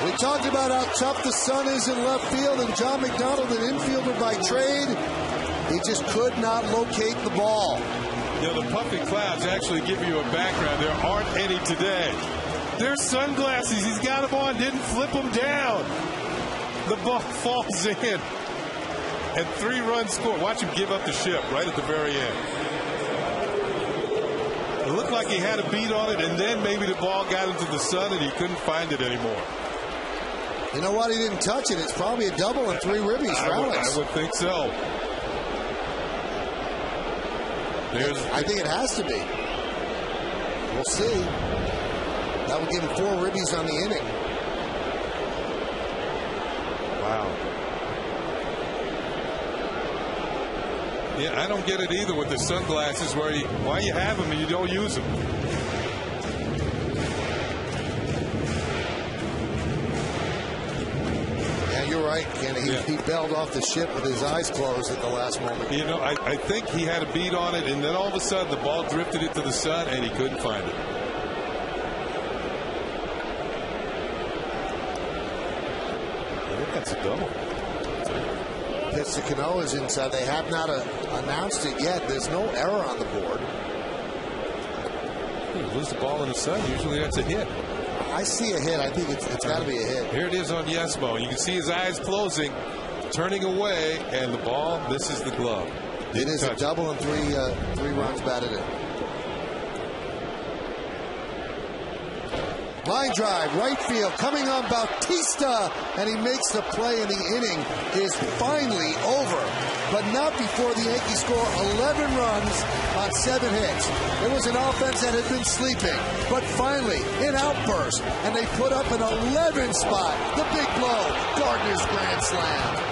Speaker 1: We talked about how tough the sun is in left field, and John McDonald, an infielder by trade, he just could not locate the ball.
Speaker 4: You know, the puffy clouds actually give you a background. There aren't any today. There's sunglasses. He's got them on. Didn't flip them down. The ball falls in. And 3-run score. Watch him give up the ship right at the very end. It looked like he had a beat on it, and then maybe the ball got into the sun and he couldn't find it anymore.
Speaker 1: You know what? He didn't touch it. It's probably a double and 3 ribbies for Alex.
Speaker 4: I would think so.
Speaker 1: I think it has to be. We'll see. That would give him 4 ribbies on the inning.
Speaker 4: Wow. Yeah, I don't get it either with the sunglasses why you have them and you don't use them.
Speaker 1: Yeah, you're right, Kenny. He bailed off the ship with his eyes closed at the last moment.
Speaker 4: You know, I think he had a beat on it, and then all of a sudden the ball drifted into the sun, and he couldn't find it. I think that's a double.
Speaker 1: Pitch to Cano is inside. They have not announced it yet. There's no error on the board.
Speaker 4: You lose the ball in the sun. Usually that's a hit.
Speaker 1: I see a hit. I think it's got to be a hit.
Speaker 4: Here it is on Yesmo. You can see his eyes closing, turning away, and the ball misses the glove.
Speaker 1: It is a double and 3 runs batted in. Line drive, right field, coming on Bautista, and he makes the play, and the inning is finally over. But not before the Yankees score 11 runs on 7 hits. It was an offense that had been sleeping, but finally, an outburst, and they put up an 11 spot. The big blow, Gardner's grand slam.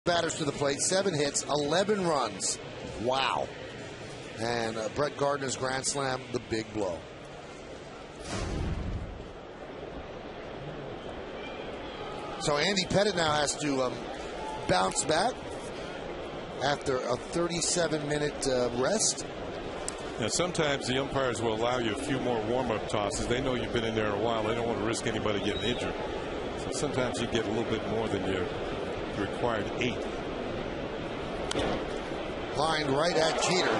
Speaker 1: Batters to the plate, 7 hits, 11 runs. Wow. And Brett Gardner's grand slam, the big blow. So Andy Pettitte now has to bounce back after a 37-minute rest.
Speaker 4: Now, sometimes the umpires will allow you a few more warm-up tosses. They know you've been in there a while. They don't want to risk anybody getting injured. So sometimes you get a little bit more than your required 8.
Speaker 1: Lined right at Jeter.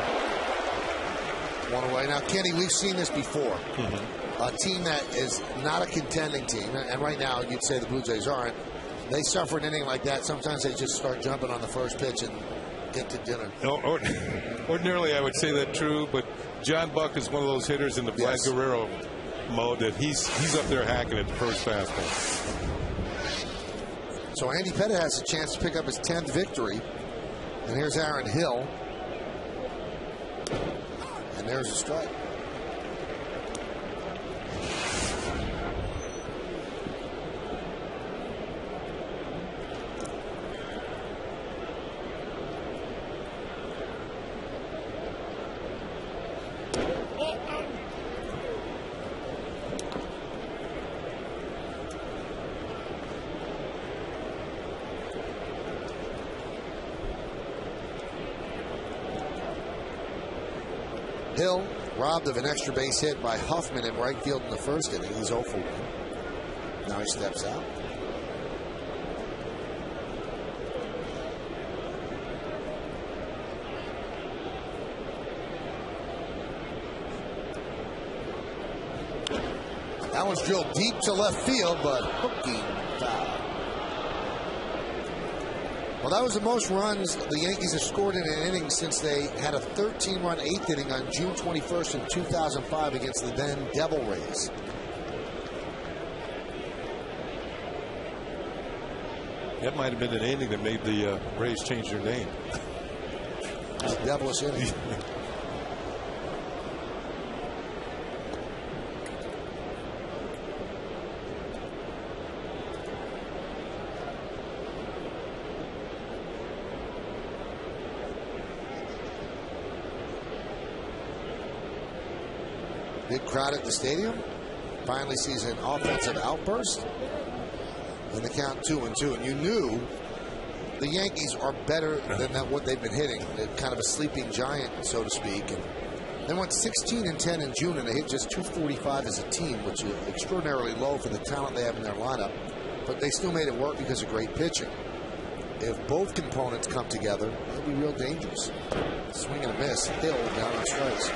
Speaker 1: 1 away. Now, Kenny, we've seen this before. A team that is not a contending team, and right now you'd say the Blue Jays aren't. They suffer an inning like that. Sometimes they just start jumping on the first pitch and get to dinner.
Speaker 4: Ordinarily, I would say that true, but John Buck is one of those hitters in the Vlad Guerrero mode that he's up there hacking at the first fastball.
Speaker 1: So Andy Pettitte has a chance to pick up his 10th victory. And here's Aaron Hill. And there's a strike. Hill robbed of an extra base hit by Huffman in right field in the first inning. He's 0 for 1. Now he steps out. That one's drilled deep to left field, but hooking foul. Well, that was the most runs the Yankees have scored in an inning since they had a 13-run 8th inning on June 21st in 2005 against the then Devil Rays.
Speaker 4: That might have been an inning that made the Rays change their name.
Speaker 1: It's a devilish inning. Big crowd at the stadium. Finally sees an offensive outburst. And the count 2-2. And you knew the Yankees are better than what they've been hitting. They're kind of a sleeping giant, so to speak. And they went 16-10 in June, and they hit just 245 as a team, which is extraordinarily low for the talent they have in their lineup. But they still made it work because of great pitching. If both components come together, they'll be real dangerous. Swing and a miss. Hill down on strikes.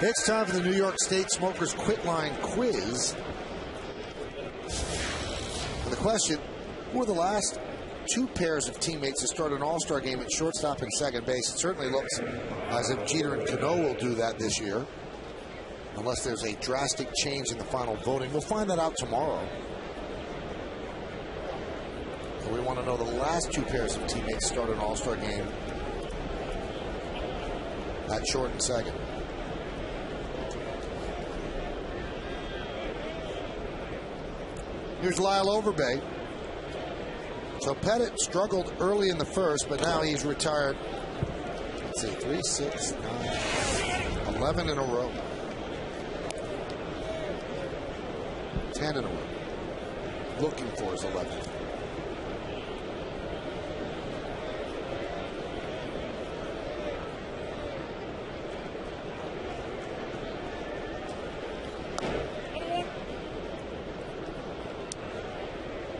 Speaker 1: It's time for the New York State Smokers Quit Line quiz. And the question, who are the last two pairs of teammates to start an all-star game at shortstop and second base? It certainly looks as if Jeter and Cano will do that this year, unless there's a drastic change in the final voting. We'll find that out tomorrow. So we want to know the last two pairs of teammates to start an all-star game at short and second. Here's Lyle Overbay. So Pettitte struggled early in the first, but now he's retired. Let's see, 3, 6, 9, 11 in a row. 10 in a row. Looking for his 11th.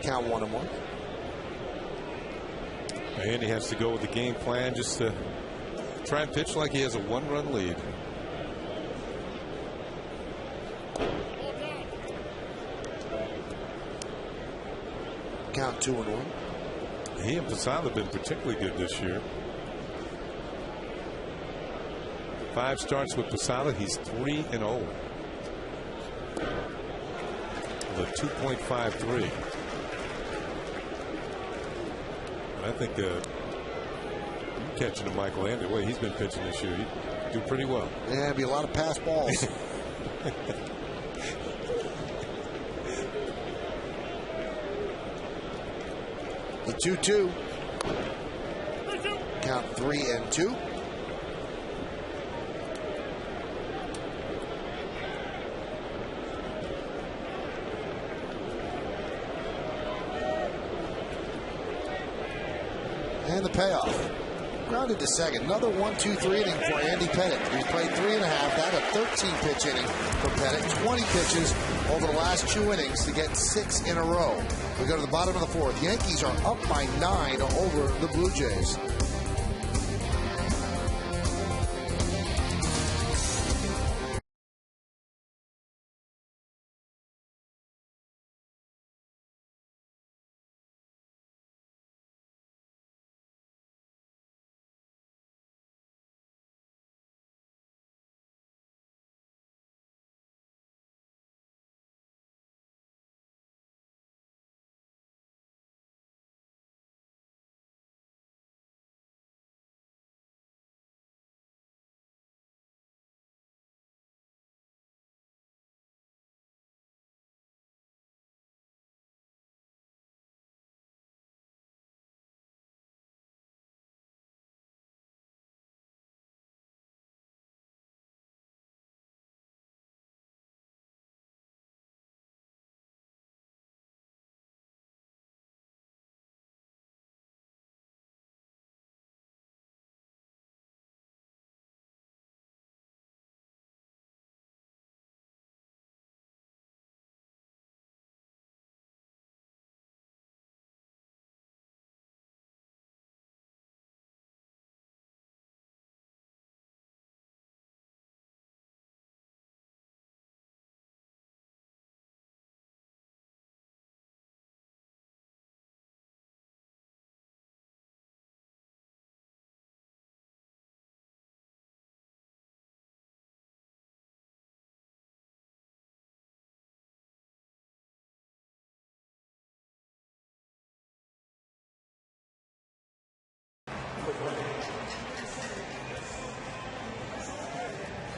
Speaker 1: Count 1-1.
Speaker 4: And he has to go with the game plan just to try and pitch like he has a 1-run lead.
Speaker 1: Count 2-1.
Speaker 4: He and Posada have been particularly good this year. 5 starts with Posada. He's 3-0. With a 2.53. I think catching a Michael Andy, the way he's been pitching this year, he'd do pretty well.
Speaker 1: Yeah, it'd be a lot of pass balls. The 2-2. Count 3-2. And the payoff. Grounded to second. Another 1-2-3 inning for Andy Pettitte. He's played 3.5. That a 13-pitch inning for Pettitte. 20 pitches over the last 2 innings to get 6 in a row. We go to the bottom of the 4th. Yankees are up by 9 over the Blue Jays.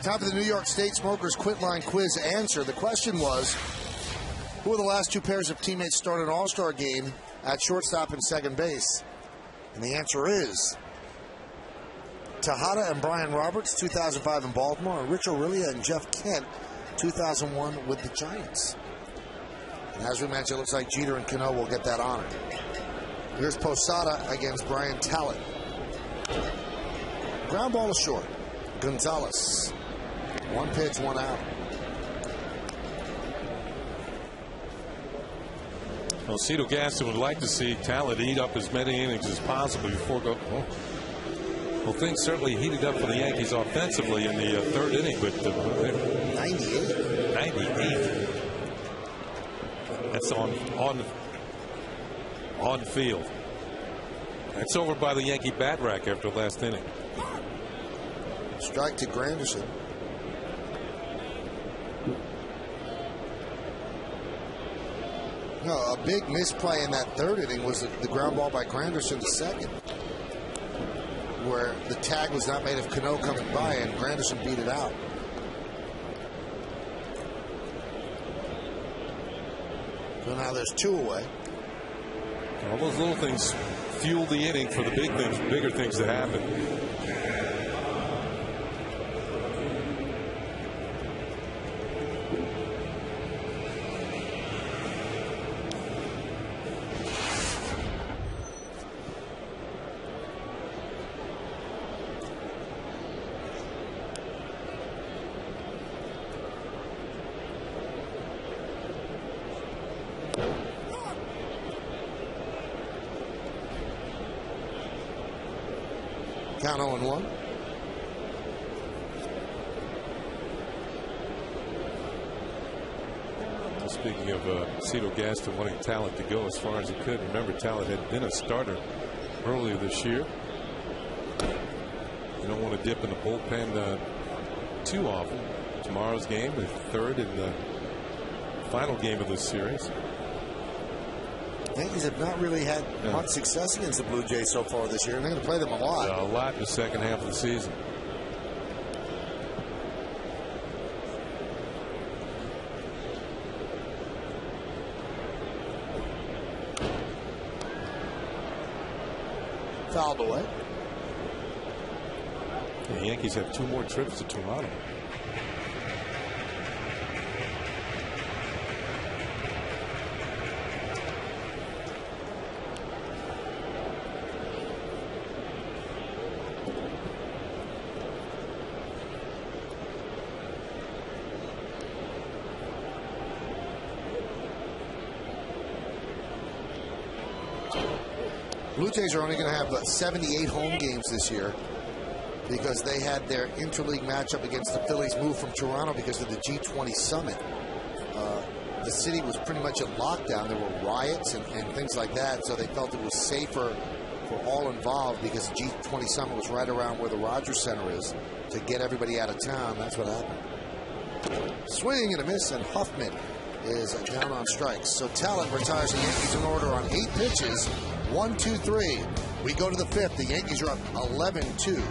Speaker 1: time for the New York State Smokers Quit Line Quiz answer. The question was, who are the last two pairs of teammates started an All-Star game at shortstop and second base? And the answer is Tejada and Brian Roberts, 2005 in Baltimore, and Rich Aurelia and Jeff Kent, 2001 with the Giants. And as we mentioned, it looks like Jeter and Cano will get that honor. Here's Posada against Brian Talent. Ground ball is short. Gonzalez. One pitch, one out.
Speaker 4: Well, Cito Gaston would like to see Talent eat up as many innings as possible before go. Oh. Well, things certainly heated up for the Yankees offensively in the third inning, but
Speaker 1: 98.
Speaker 4: 98. That's on field. That's over by the Yankee bat rack after last inning.
Speaker 1: Strike to Granderson. No, a big misplay in that third inning was the ground ball by Granderson to second, where the tag was not made of Cano coming by, and Granderson beat it out. So now there's two away.
Speaker 4: All those little things fuel the inning for the bigger things to happen.
Speaker 1: Count 0-1.
Speaker 4: Speaking of Cito Gaston wanting Talent to go as far as he could, remember Talent had been a starter earlier this year. You don't want to dip in the bullpen too often. Tomorrow's game, the third and the final game of this series.
Speaker 1: Yankees have not really had much success against the Blue Jays so far this year, and they're going to play them a lot.
Speaker 4: A lot in the second half of the season.
Speaker 1: Fouled away.
Speaker 4: The Yankees have two more trips to Toronto.
Speaker 1: Blue Jays are only going to have 78 home games this year because they had their interleague matchup against the Phillies moved from Toronto because of the G20 summit. The city was pretty much in lockdown. There were riots and things like that, so they felt it was safer for all involved because the G20 summit was right around where the Rogers Center is to get everybody out of town. That's what happened. Swing and a miss, and Huffman is down on strikes. So Talent retires the Yankees in order on 8 pitches. 1, 2, 3. We go to the 5th. The Yankees are up 11-2.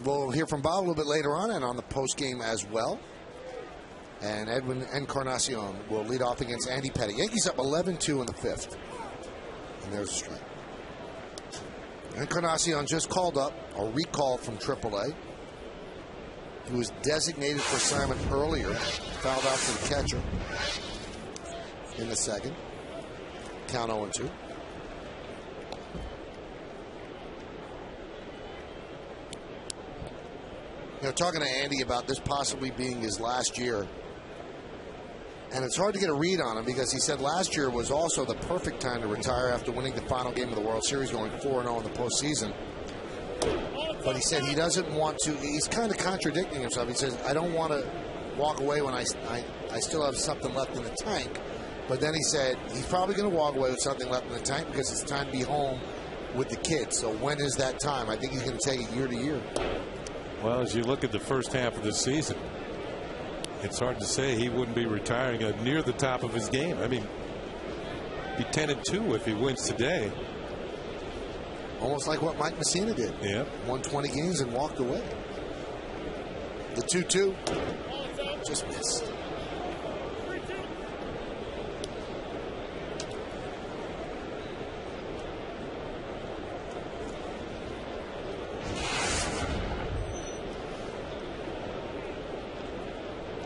Speaker 1: We'll hear from Bob a little bit later on and on the post game as well. And Edwin Encarnacion will lead off against Andy Pettitte. Yankees up 11-2 in the 5th. And there's a strike. Encarnacion just called up, or recalled from AAA. He was designated for assignment earlier. Fouled out to the catcher in the 2nd. Count 0-2. Talking to Andy about this possibly being his last year. And it's hard to get a read on him because he said last year was also the perfect time to retire after winning the final game of the World Series, going 4-0 in the postseason. But he said he doesn't want to. He's kind of contradicting himself. He says, I don't want to walk away when I still have something left in the tank. But then he said he's probably going to walk away with something left in the tank because it's time to be home with the kids. So when is that time? I think he's going to take it year to year.
Speaker 4: Well, as you look at the first half of the season, it's hard to say he wouldn't be retiring near the top of his game. I mean, be 10-2 if he wins today.
Speaker 1: Almost like what Mike Messina did.
Speaker 4: Yeah.
Speaker 1: Won 20 games and walked away. The 2-2 just missed.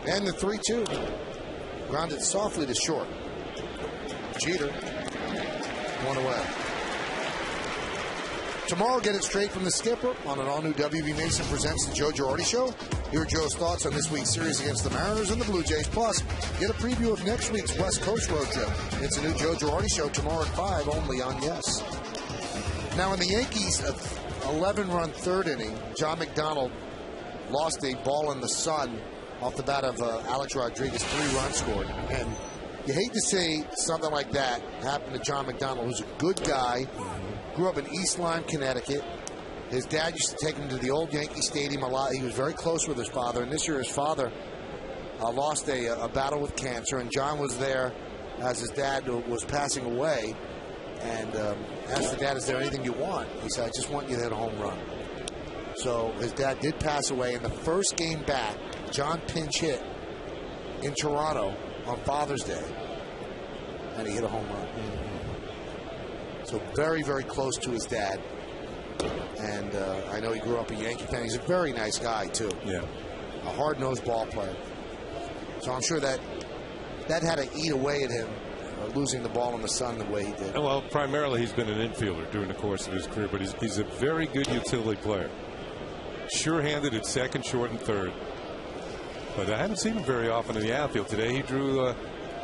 Speaker 1: And the 3-2. Grounded softly to short. Jeter. One away. Tomorrow, get it straight from the skipper on an all-new WB Mason presents the Joe Girardi Show. Hear Joe's thoughts on this week's series against the Mariners and the Blue Jays. Plus, get a preview of next week's West Coast road trip. It's a new Joe Girardi Show tomorrow at 5, only on Yes. Now, in the Yankees' 11-run 3rd inning, John McDonald lost a ball in the sun off the bat of Alex Rodriguez. 3 runs scored. And you hate to say something like that happened to John McDonald, who's a good guy, grew up in East Lyme, Connecticut. His dad used to take him to the old Yankee Stadium a lot. He was very close with his father. And this year his father lost a battle with cancer. And John was there as his dad was passing away. And asked the dad, is there anything you want? He said, I just want you to hit a home run. So his dad did pass away. In the first game back, John pinch hit in Toronto on Father's Day, and he hit a home run. So very, very close to his dad. And I know he grew up a Yankee fan. He's a very nice guy, too.
Speaker 4: Yeah.
Speaker 1: A hard-nosed ball player. So I'm sure that had to eat away at him, losing the ball in the sun the way he did.
Speaker 4: Well, primarily he's been an infielder during the course of his career, but he's a very good utility player. Sure-handed at second, short, and third. But I haven't seen him very often in the outfield. Today he drew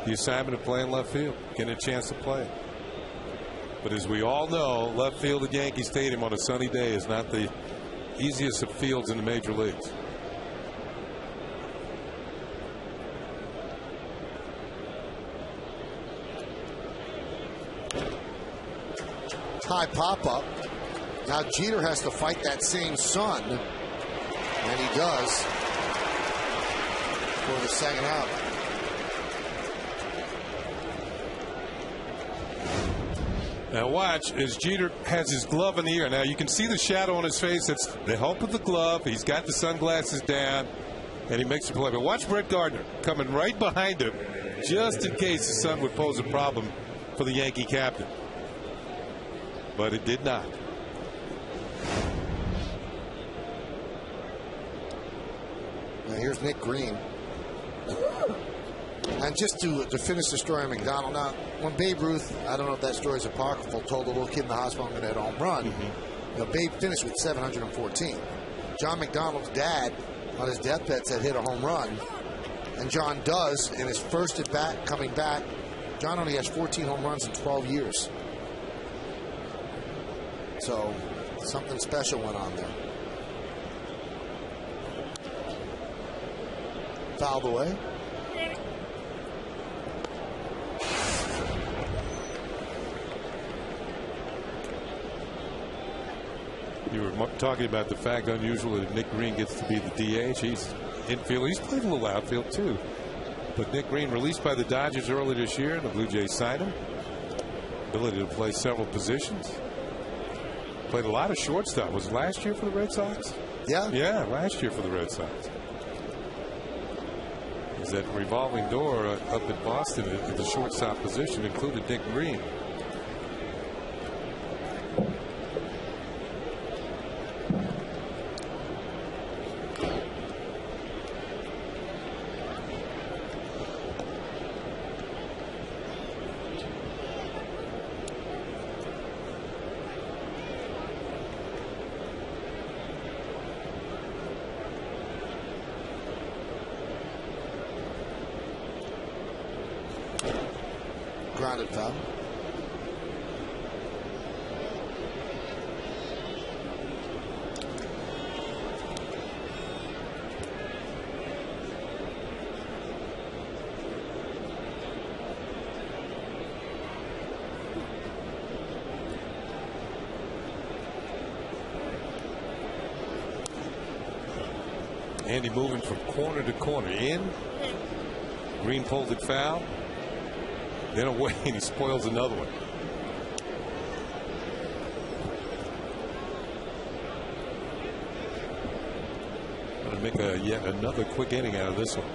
Speaker 4: the assignment of playing left field, getting a chance to play. But as we all know, left field at Yankee Stadium on a sunny day is not the easiest of fields in the major leagues.
Speaker 1: High pop-up. Now Jeter has to fight that same sun, and he does for the second out.
Speaker 4: Now watch as Jeter has his glove in the air. Now you can see the shadow on his face. That's the help of the glove. He's got the sunglasses down, and he makes a play. But watch Brett Gardner coming right behind him, just in case the sun would pose a problem for the Yankee captain. But it did not.
Speaker 1: Now here's Nick Green. And just to finish the story on McDonald, now, when Babe Ruth, I don't know if that story is apocryphal, told the little kid in the hospital, I'm going to hit a home run, Babe finished with 714. John McDonald's dad, on his deathbed, said hit a home run. And John does, in his first at bat coming back. John only has 14 home runs in 12 years. So, something special went on there. Fouled away.
Speaker 4: You were talking about the fact unusual that Nick Green gets to be the DH. He's infield. He's played a little outfield too. But Nick Green released by the Dodgers early this year, and the Blue Jays signed him. Ability to play several positions. Played a lot of shortstop. Was it last year for the Red Sox? Yeah, last year for the Red Sox. Is that revolving door up in Boston at the shortstop position included Dick Green.
Speaker 1: Grounded foul.
Speaker 4: Andy moving from corner to corner. In. Green pulled it foul. Then away, and he spoils another one. Going to make yet another quick inning out of this one.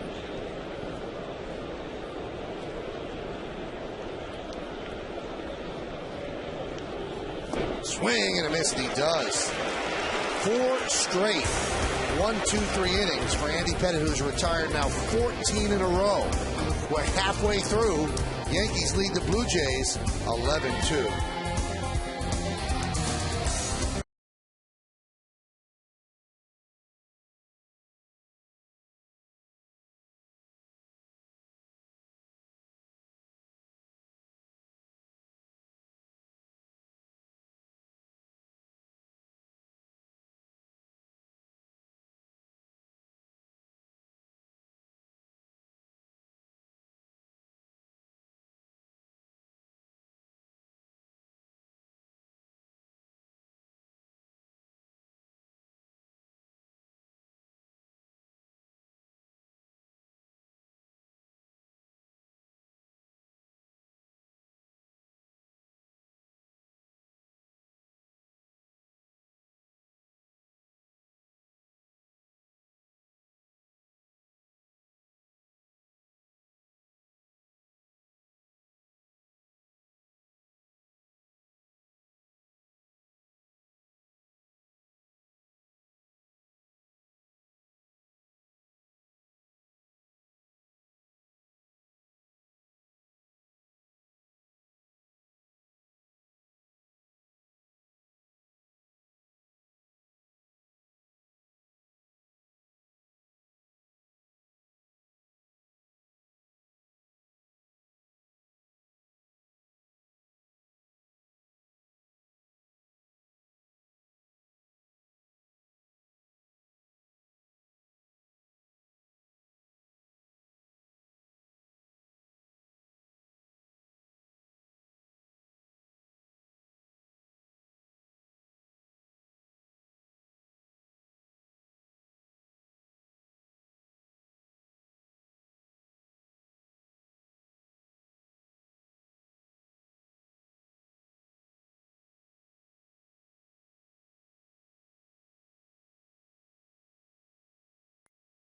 Speaker 1: Swing and a miss, and he does. 4 straight 1, 2, 3 innings for Andy Pettitte, who's retired now 14 in a row. We're halfway through. Yankees lead the Blue Jays 11-2.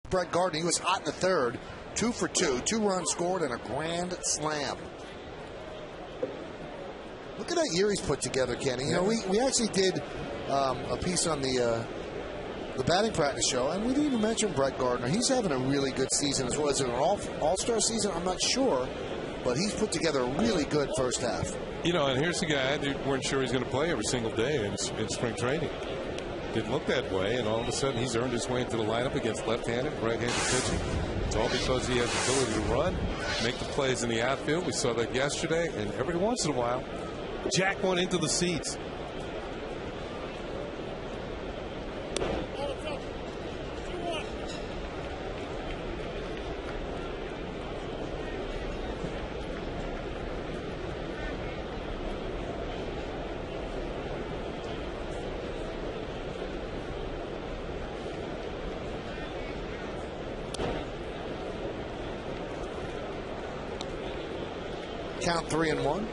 Speaker 1: Brett Gardner, he was hot in the third. 2 for 2, 2 runs scored, and a grand slam. Look at that year he's put together, Kenny. You know, we actually did a piece on the batting practice show, and we didn't even mention Brett Gardner. He's having a really good season as well. Is it an all-star season? I'm not sure, but he's put together a really good first half. You know, and here's the guy that weren't sure he's going to play every single day in spring training. Didn't look that way, and all of a sudden he's earned his way into the lineup against left-handed, right-handed pitching. It's all because he has the ability to run, make the plays in the outfield. We saw that yesterday, and every once in a while, jack one into the seats. Count 3-1.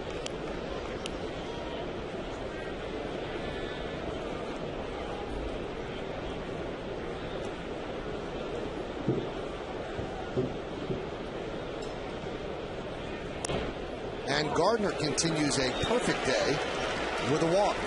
Speaker 1: Gardner continues a perfect day with a walk.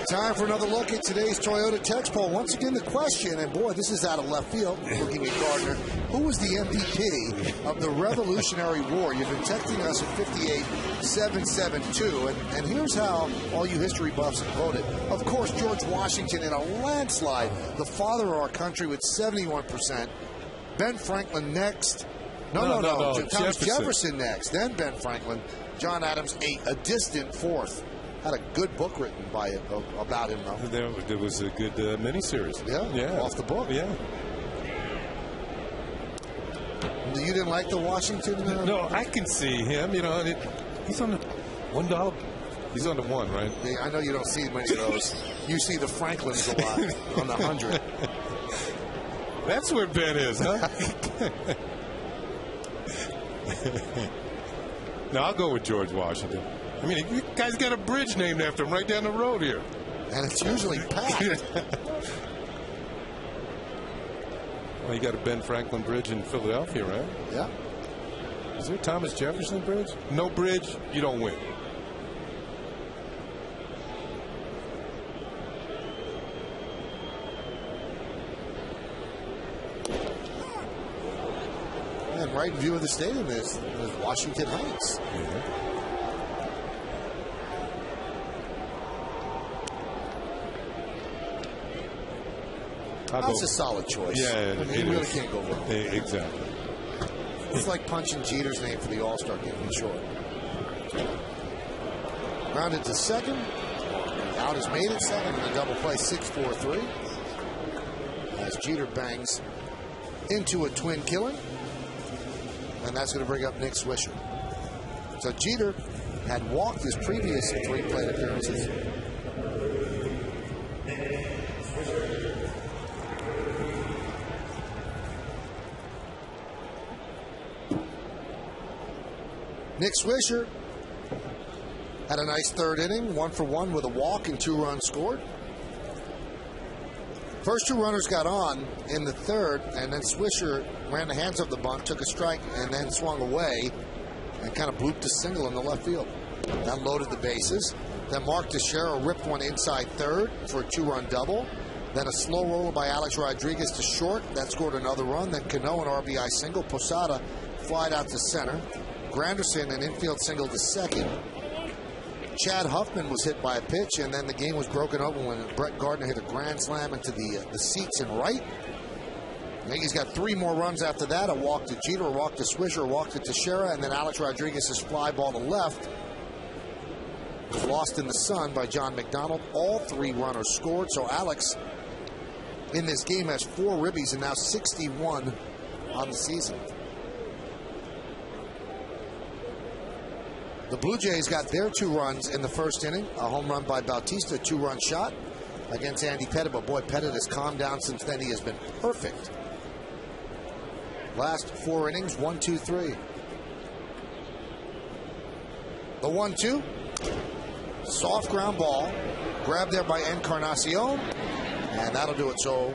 Speaker 1: Time for another look at today's Toyota text poll. Once again, the question, and boy, this is out of left field, looking at Gardner. Who was the MVP of the Revolutionary War? You've been texting us at 58772, and here's how all you history buffs have voted. Of course, George Washington in a landslide, the father of our country with 71%. Ben Franklin next. No. Thomas Jefferson next, then Ben Franklin. John Adams, a distant fourth. Had a good book written about him, though.
Speaker 4: There was a good miniseries.
Speaker 1: Yeah, off the book.
Speaker 4: Yeah.
Speaker 1: You didn't like the Washington?
Speaker 4: No, I can see him. You know, he's on the $1. He's on the one, right?
Speaker 1: Yeah, I know you don't see many of those. You see the Franklins a lot on the 100.
Speaker 4: That's where Ben is, huh? No, I'll go with George Washington. I mean, you guys got a bridge named after him right down the road here.
Speaker 1: And it's usually packed.
Speaker 4: Well, you got a Ben Franklin Bridge in Philadelphia, right?
Speaker 1: Yeah.
Speaker 4: Is there a Thomas Jefferson Bridge? No bridge, you don't win.
Speaker 1: And right in view of the stadium is Washington Heights.
Speaker 4: Yeah.
Speaker 1: That's a solid choice.
Speaker 4: Yeah,
Speaker 1: you really can't go wrong.
Speaker 4: Exactly.
Speaker 1: It's like punching Jeter's name for the All-Star game in short. Grounded to second. Out is made at second in a double play, 6-4-3. As Jeter bangs into a twin killing. And that's going to bring up Nick Swisher. So Jeter had walked his previous 3 plate appearances. Nick Swisher had a nice third inning, 1-for-1 with a walk and 2 runs scored. First 2 runners got on in the third, and then Swisher ran the hands of the bunt, took a strike, and then swung away and kind of blooped a single in the left field. That loaded the bases. Then Mark Teixeira ripped one inside third for a 2-run double. Then a slow roller by Alex Rodriguez to short. That scored another run. Then Cano, an RBI single. Posada flied out to center. Granderson, an infield single to second. Chad Huffman was hit by a pitch, and then the game was broken open when Brett Gardner hit a grand slam into the seats in right. Yankees got 3 more runs after that. A walk to Jeter, a walk to Swisher, a walk to Teixeira, and then Alex Rodriguez's fly ball to left was lost in the sun by John McDonald. All 3 runners scored, so Alex in this game has 4 ribbies and now 61 on the season. The Blue Jays got their 2 runs in the first inning. A home run by Bautista, 2-run shot against Andy Pettitte. But boy, Pettitte has calmed down since then. He has been perfect. Last 4 innings, 1-2-3. The 1-2. Soft ground ball. Grabbed there by Encarnacion. And that'll do it. So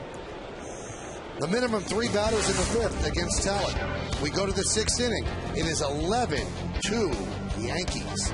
Speaker 1: the minimum 3 batters in the 5th against Talent. We go to the 6th inning. It is 11-2 Yankees.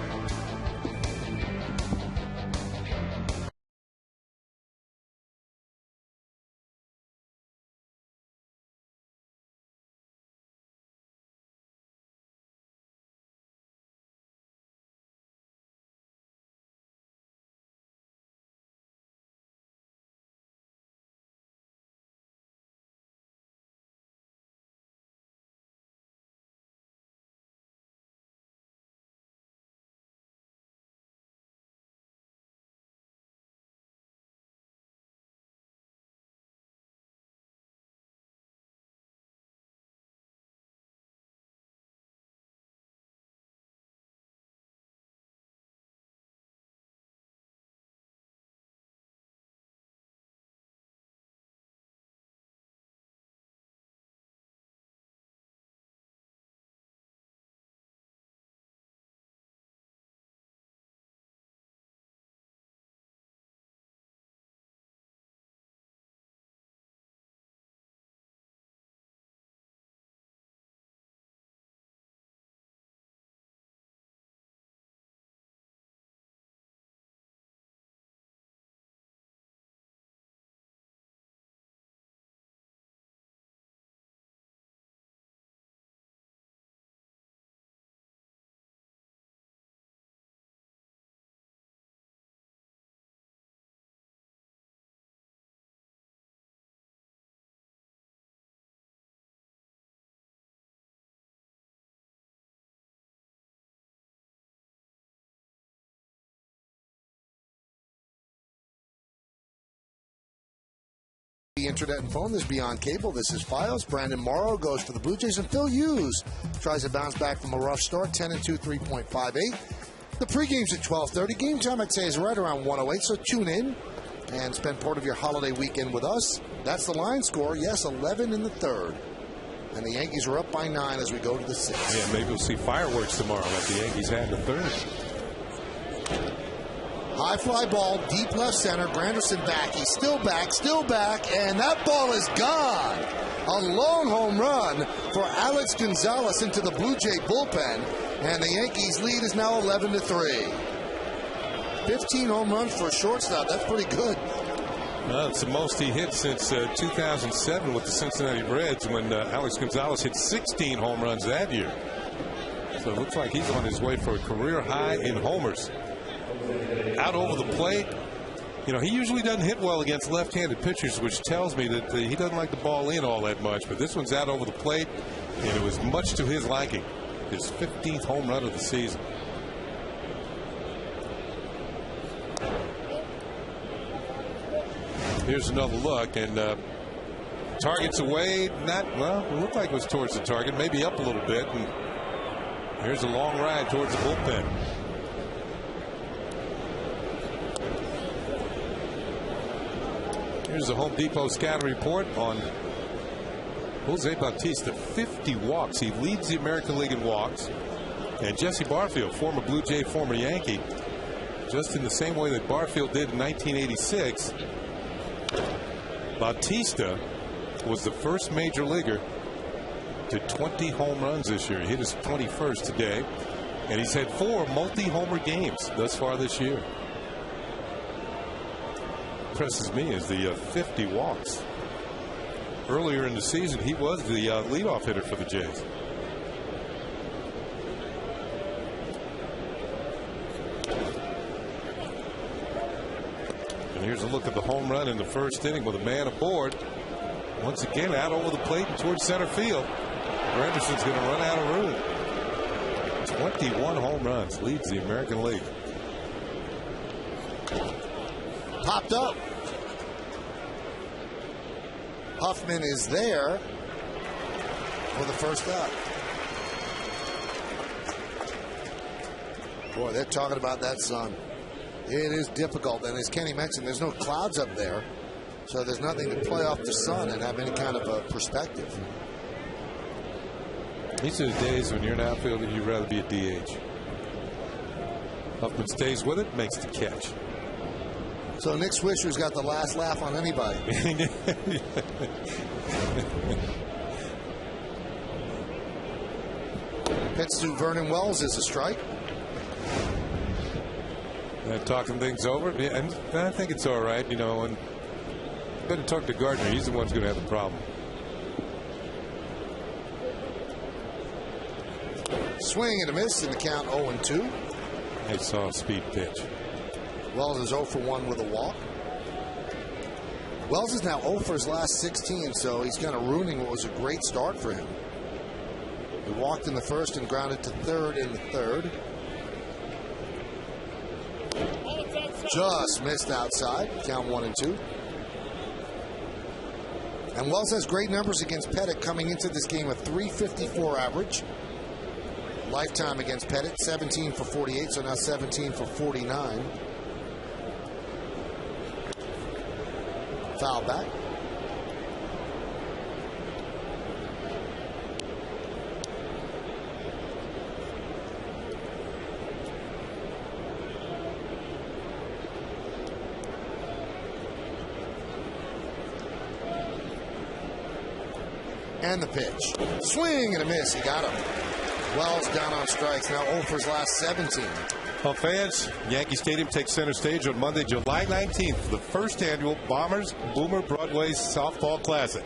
Speaker 1: the internet and phone. There's Beyond Cable. This is Fios. Brandon Morrow goes for the Blue Jays, and Phil Hughes tries to bounce back from a rough start. 10-2, 3.58. The pregame's at 12:30. Game time, I'd say, is right around 1:08. So tune in and spend part of your holiday weekend with us. That's the line score. Yes, 11 in the third. And the Yankees are up by 9 as we go to the 6th.
Speaker 4: Yeah, maybe we'll see fireworks tomorrow like the Yankees had in the third.
Speaker 1: High fly ball, deep left center. Granderson back. He's still back, and that ball is gone. A long home run for Alex Gonzalez into the Blue Jay bullpen, and the Yankees' lead is now 11-3. 15 home runs for a shortstop. That's pretty good.
Speaker 4: It's the most he hit since 2007 with the Cincinnati Reds, when Alex Gonzalez hit 16 home runs that year. So it looks like he's on his way for a career high in homers. Out over the plate. You know, he usually doesn't hit well against left-handed pitchers, which tells me that he doesn't like the ball in all that much. But this one's out over the plate, and it was much to his liking. His 15th home run of the season. Here's another look, and target's away. It looked like it was towards the target, maybe up a little bit. And here's a long ride towards the bullpen. Here's the Home Depot scouting report on Jose Bautista. 50 walks. He leads the American League in walks. And Jesse Barfield, former Blue Jay, former Yankee, just in the same way that Barfield did in 1986. Bautista was the first major leaguer to 20 home runs this year. He hit his 21st today, and he's had 4 multi-homer games thus far this year. Impresses me is the 50 walks. Earlier in the season, he was the leadoff hitter for the Jays. And here's a look at the home run in the first inning with a man aboard. Once again, out over the plate and towards center field. Granderson's going to run out of room. 21 home runs, leads the American League.
Speaker 1: Popped up. Huffman is there for the first out. Boy, they're talking about that sun. It is difficult, and as Kenny mentioned, there's no clouds up there, so there's nothing to play off the sun and have any kind of a perspective.
Speaker 4: These are the days when you're an outfielder, you'd rather be a DH. Huffman stays with it, makes the catch.
Speaker 1: So Nick Swisher's got the last laugh on anybody. Pitch to Vernon Wells is a strike.
Speaker 4: Talking things over, and I think it's all right, you know. And better talk to Gardner. He's the one who's going to have the problem.
Speaker 1: Swing and a miss in the count 0-2.
Speaker 4: Nice off-speed pitch.
Speaker 1: Wells is 0 for 1 with a walk. Wells is now 0 for his last 16, so he's kind of ruining what was a great start for him. He walked in the first and grounded to third in the third. Just missed outside. Count 1-2. And Wells has great numbers against Pettitte coming into this game, a .354 average. Lifetime against Pettitte, 17 for 48, so now 17 for 49. Foul back. And the pitch. Swing and a miss. He got him. Wells down on strikes. Now 0 for his last 17.
Speaker 4: Well, fans, Yankee Stadium takes center stage on Monday, July 19th for the first annual Boomer Broadway Softball Classic.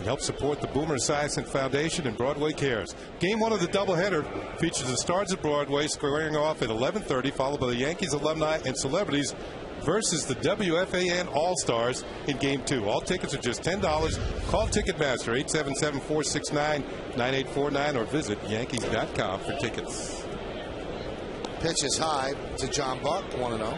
Speaker 4: It helps support the Boomer Esiason Foundation and Broadway Cares. Game 1 of the doubleheader features the Stars of Broadway squaring off at 11:30, followed by the Yankees alumni and celebrities versus the WFAN All-Stars in Game 2. All tickets are just $10. Call Ticketmaster 877-469-9849 or visit Yankees.com for tickets.
Speaker 1: Pitch is high to John Buck, 1-0.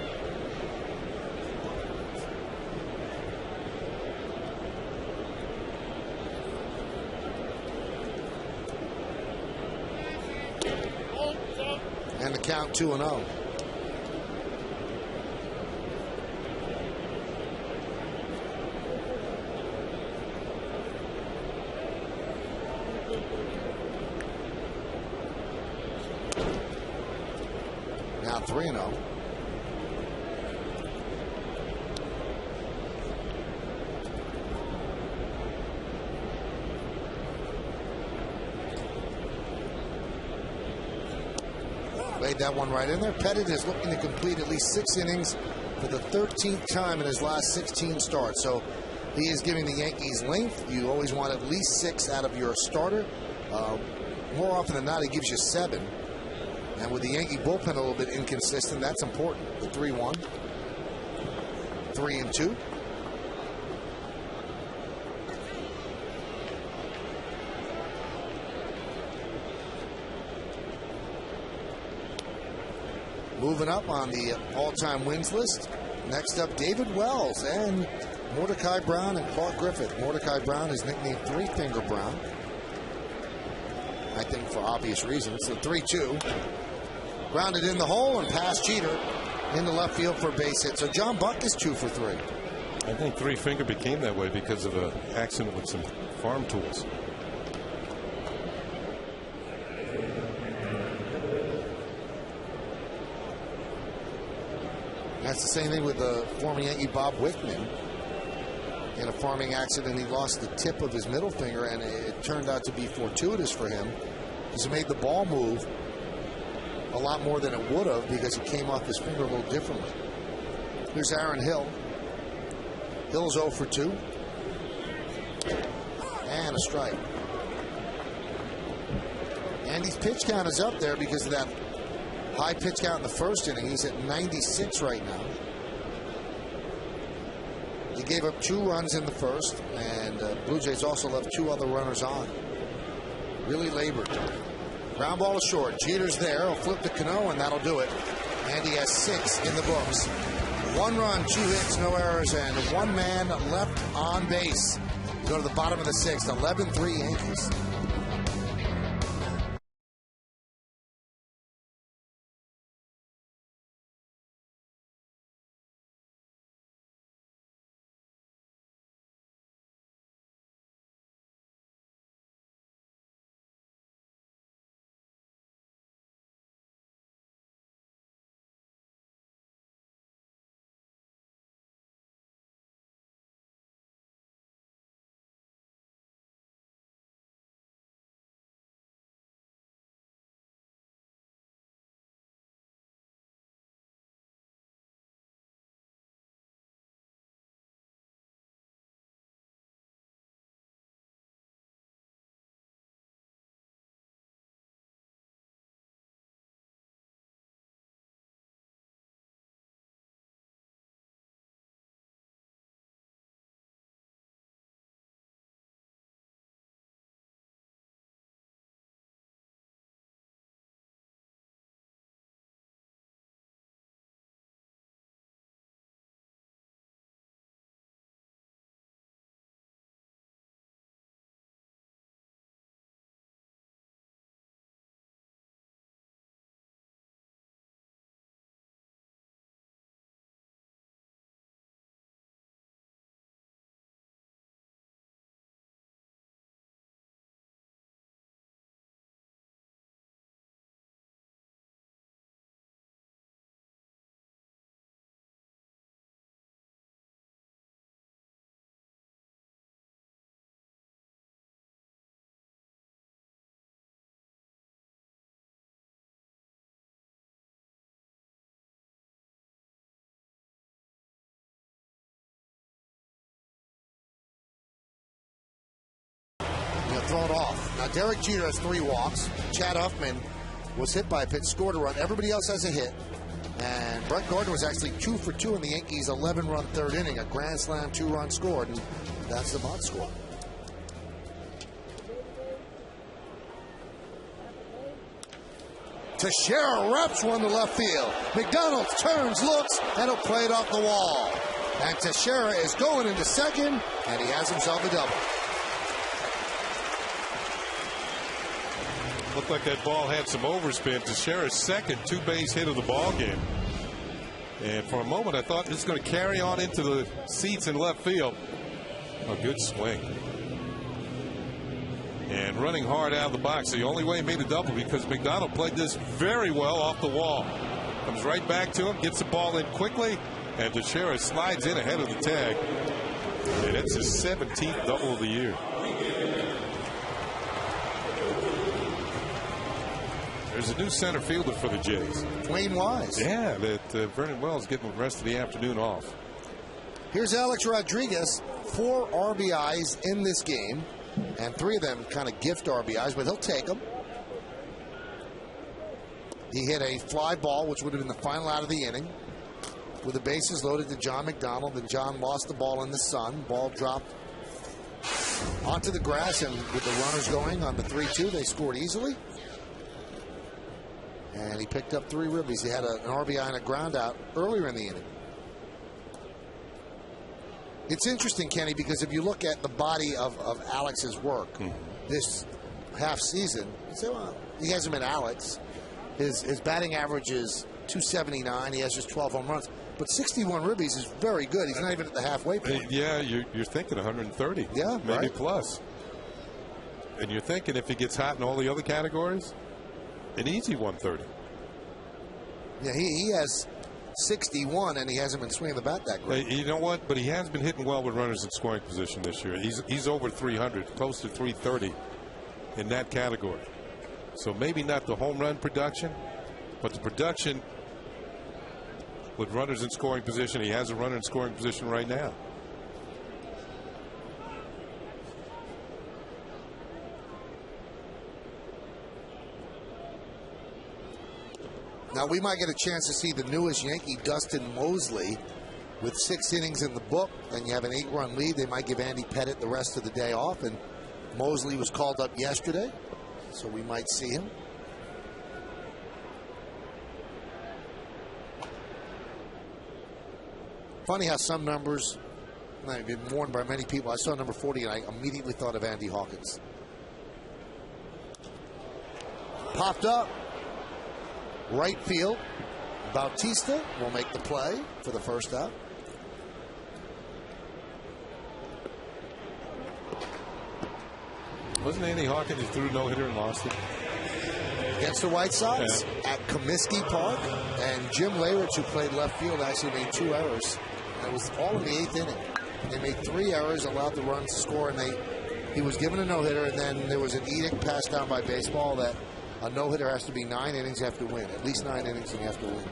Speaker 1: count 2-0. Now 3-0. Laid that one right in there. Pettitte is looking to complete at least 6 innings for the 13th time in his last 16 starts. So he is giving the Yankees length. You always want at least 6 out of your starter. More often than not, he gives you 7. And with the Yankee bullpen a little bit inconsistent, that's important. The 3-1, 3-2. Moving up on the all-time wins list. Next up, David Wells and Mordecai Brown and Clark Griffith. Mordecai Brown is nicknamed Three Finger Brown, I think for obvious reasons. So 3-2. Grounded in the hole and past Jeter into left field for a base hit. So John Buck is 2 for 3.
Speaker 4: I think Three Finger became that way because of an accident with some farm tools.
Speaker 1: That's the same thing with the former Yankee Bob Wickman. In a farming accident, he lost the tip of his middle finger, and it turned out to be fortuitous for him. He's made the ball move a lot more than it would have because it came off his finger a little differently. Here's Aaron Hill. Hill's 0 for 2. And a strike. Andy's pitch count is up there because of that high pitch count in the first inning. He's at 96 right now. He gave up 2 runs in the first, and Blue Jays also left 2 other runners on. Really labored. Ground ball is short. Jeter's there. He'll flip to Cano, and that'll do it. And he has 6 in the books. 1 run, 2 hits, no errors, and 1 man left on base. Go to the bottom of the 6th. 11-3 Yankees. Thrown off. Now Derek Jeter has 3 walks. Chad Huffman was hit by a pitch, scored a run. Everybody else has a hit. And Brett Gardner was actually 2 for 2 in the Yankees' 11-run third inning. A grand slam 2-run scored, and that's the box score. Teixeira reps one to left field. McDonald turns, looks, and he'll play it off the wall. And Teixeira is going into second, and he has himself a double.
Speaker 4: Looked like that ball had some overspin. Teixeira's second two-base hit of the ball game. And for a moment, I thought it's going to carry on into the seats in left field. A good swing. And running hard out of the box. The only way he made a double because McDonald played this very well off the wall. Comes right back to him, gets the ball in quickly, and Teixeira slides in ahead of the tag. And it's his 17th double of the year. There's a new center fielder for the Jays.
Speaker 1: Dwayne Wise.
Speaker 4: Yeah, that Vernon Wells getting the rest of the afternoon off.
Speaker 1: Here's Alex Rodriguez, 4 RBIs in this game, and 3 of them kind of gift RBIs, but he'll take them. He hit a fly ball, which would have been the final out of the inning, with the bases loaded to John McDonald, and John lost the ball in the sun. Ball dropped onto the grass, and with the runners going on the 3-2, they scored easily. And he picked up 3 ribbies. He had an RBI and a ground out earlier in the inning. It's interesting, Kenny, because if you look at the body of Alex's work this half season, you say, well, he hasn't been Alex. His batting average is .279. He has just 12 home runs. But 61 ribbies is very good. He's not even at the halfway point.
Speaker 4: Yeah, you're thinking 130.
Speaker 1: Yeah,
Speaker 4: maybe
Speaker 1: right.
Speaker 4: plus. And you're thinking if he gets hot in all the other categories, an easy 130.
Speaker 1: Yeah, he has 61, and he hasn't been swinging the bat that great.
Speaker 4: You know what? But he has been hitting well with runners in scoring position this year. He's over 300, close to 330 in that category. So maybe not the home run production, but the production with runners in scoring position. He has a runner in scoring position right now.
Speaker 1: Now, we might get a chance to see the newest Yankee, Dustin Mosley, with 6 innings in the book. Then you have an 8-run lead. They might give Andy Pettitte the rest of the day off. And Mosley was called up yesterday, so we might see him. Funny how some numbers, I've been warned by many people. I saw number 40, and I immediately thought of Andy Hawkins. Popped up. Right field. Bautista will make the play for the first out.
Speaker 4: Wasn't Andy Hawkins who threw a no-hitter and lost it?
Speaker 1: Against the White Sox at Comiskey Park. And Jim Leyritz, who played left field, actually made 2 errors. And it was all in the 8th inning. They made 3 errors, allowed the runs to score, and he was given a no-hitter, and then there was an edict passed down by baseball that a no-hitter has to be 9 innings, you have to win. At least 9 innings, and you have to win.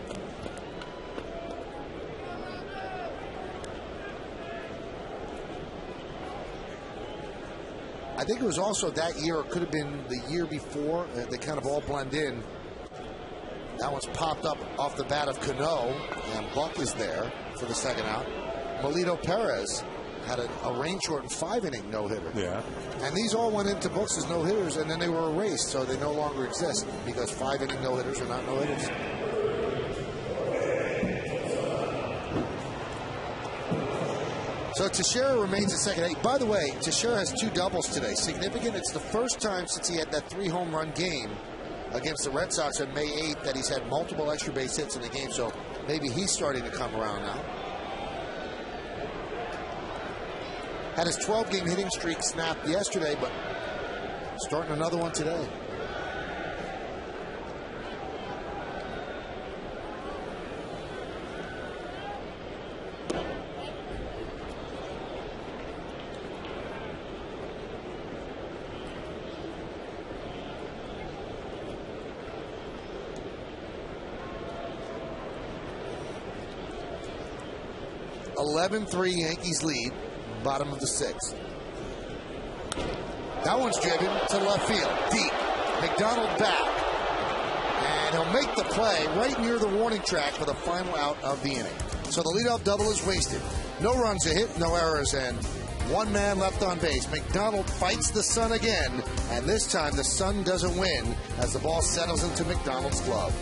Speaker 1: I think it was also that year, or it could have been the year before. They kind of all blend in. That one's popped up off the bat of Cano, and Buck is there for the second out. Melito Perez had a rain-shortened 5-inning no-hitter.
Speaker 4: Yeah.
Speaker 1: And these all went into books as no-hitters, and then they were erased, so they no longer exist because 5-inning no-hitters are not no-hitters. So Teixeira remains at second. Hey, by the way, Teixeira has 2 doubles today. Significant. It's the first time since he had that 3-home-run game against the Red Sox on May 8th that he's had multiple extra base hits in the game, so maybe he's starting to come around now. Had his 12-game hitting streak snapped yesterday, but starting another one today. (11-3) Yankees lead. Bottom of the 6th. That one's driven to left field. Deep. McDonald back. And he'll make the play right near the warning track for the final out of the inning. So the leadoff double is wasted. No runs are hit, no errors, and 1 man left on base. McDonald fights the sun again, and this time the sun doesn't win as the ball settles into McDonald's glove.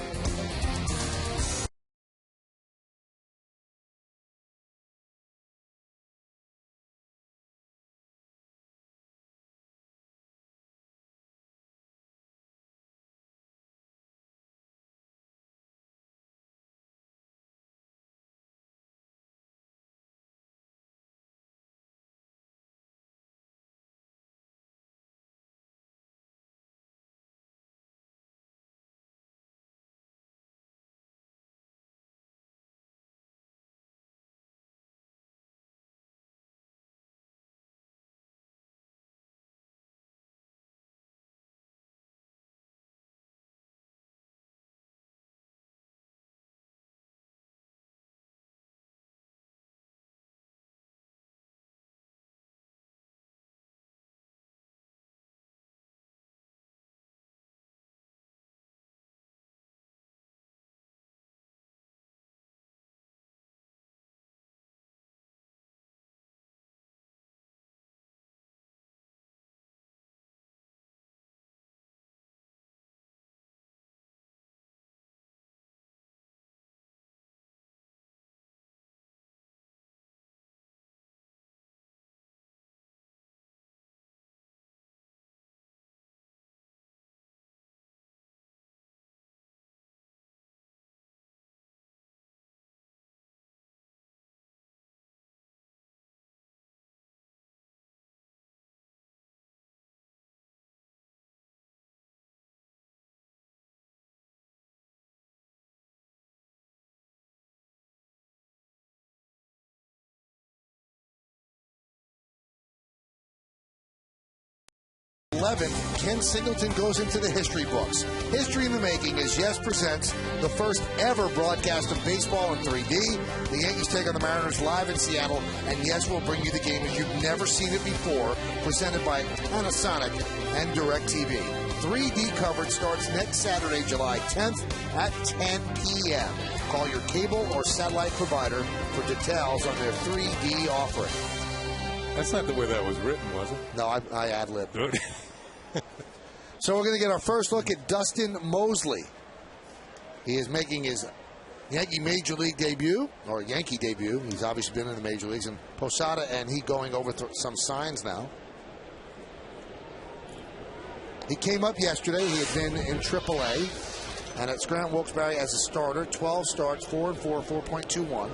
Speaker 1: 11th, Ken Singleton goes into the history books. History in the making as Yes presents the first ever broadcast of baseball in 3D. The Yankees take on the Mariners live in Seattle, and Yes will bring you the game as you've never seen it before, presented by Panasonic and DirecTV. 3D coverage starts next Saturday, July 10th at 10 p.m. Call your cable or satellite provider for details on their 3D offering.
Speaker 4: That's not the way that was written, was it?
Speaker 1: No, I ad-libbed. So we're going to get our first look at Dustin Mosley. He is making his Yankee Major League debut, or Yankee debut. He's obviously been in the Major Leagues. And Posada and he going over some signs now. He came up yesterday. He had been in AAA. And at Grant Wilkes-Barre as a starter, 12 starts, 4-4, 4.21.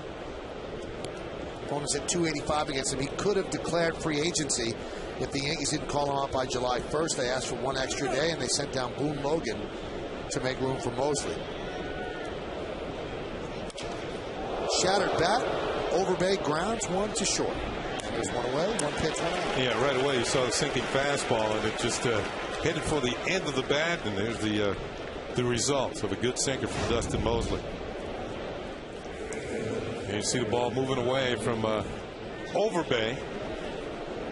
Speaker 1: Opponents at 285 against him. He could have declared free agency if the Yankees didn't call him up by July 1st. They asked for one extra day, and they sent down Boone Logan to make room for Mosley. Shattered bat. Overbay grounds one to short. And there's one away, one pitch, one out.
Speaker 4: Yeah, right away you saw the sinking fastball, and it just headed for the end of the bat, and there's the results of a good sinker from Dustin Mosley. And you see the ball moving away from Overbay.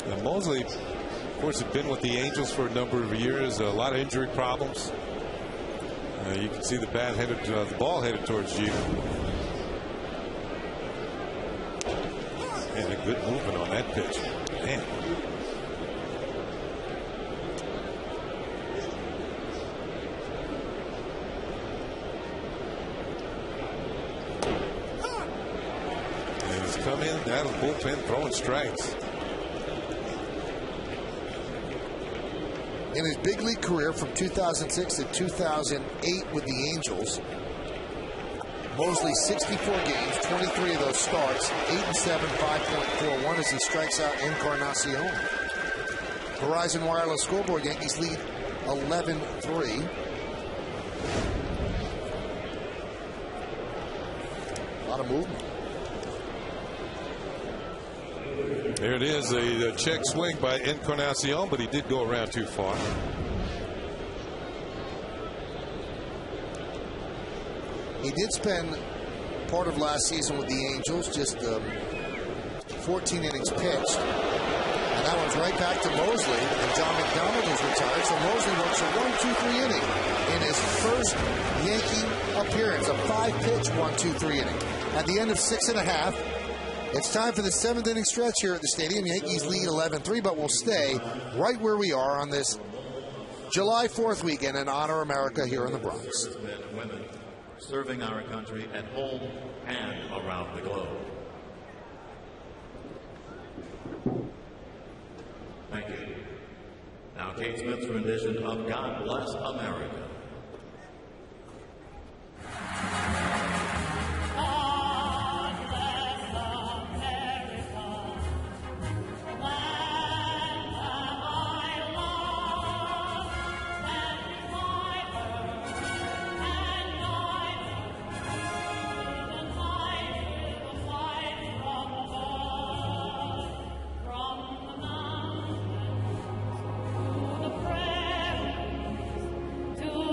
Speaker 4: And Mosley, of course, had been with the Angels for a number of years. A lot of injury problems. You can see the ball headed towards Jeter. And a good movement on that pitch. Man. And he's come in out of the bullpen throwing strikes.
Speaker 1: In his big league career from 2006 to 2008 with the Angels, Mosley 64 games, 23 of those starts, 8-7, 5.41 as he strikes out Encarnacion. Verizon Wireless scoreboard, Yankees lead 11-3. A lot of movement.
Speaker 4: There it is, a check swing by Encarnacion, but he did go around too far.
Speaker 1: He did spend part of last season with the Angels, just 14 innings pitched. And that one's right back to Mosley, and John McDonald is retired, so Mosley works a 1-2-3 inning in his first Yankee appearance, a 5-pitch 1-2-3 inning. At the end of 6.5, it's time for the 7th inning stretch here at the stadium. Yankees lead 11-3, but we'll stay right where we are on this July 4th weekend and honor America here in the Bronx.
Speaker 7: Men and women serving our country at home and around the globe. Thank you. Now Kate Smith's rendition of God Bless America.
Speaker 8: To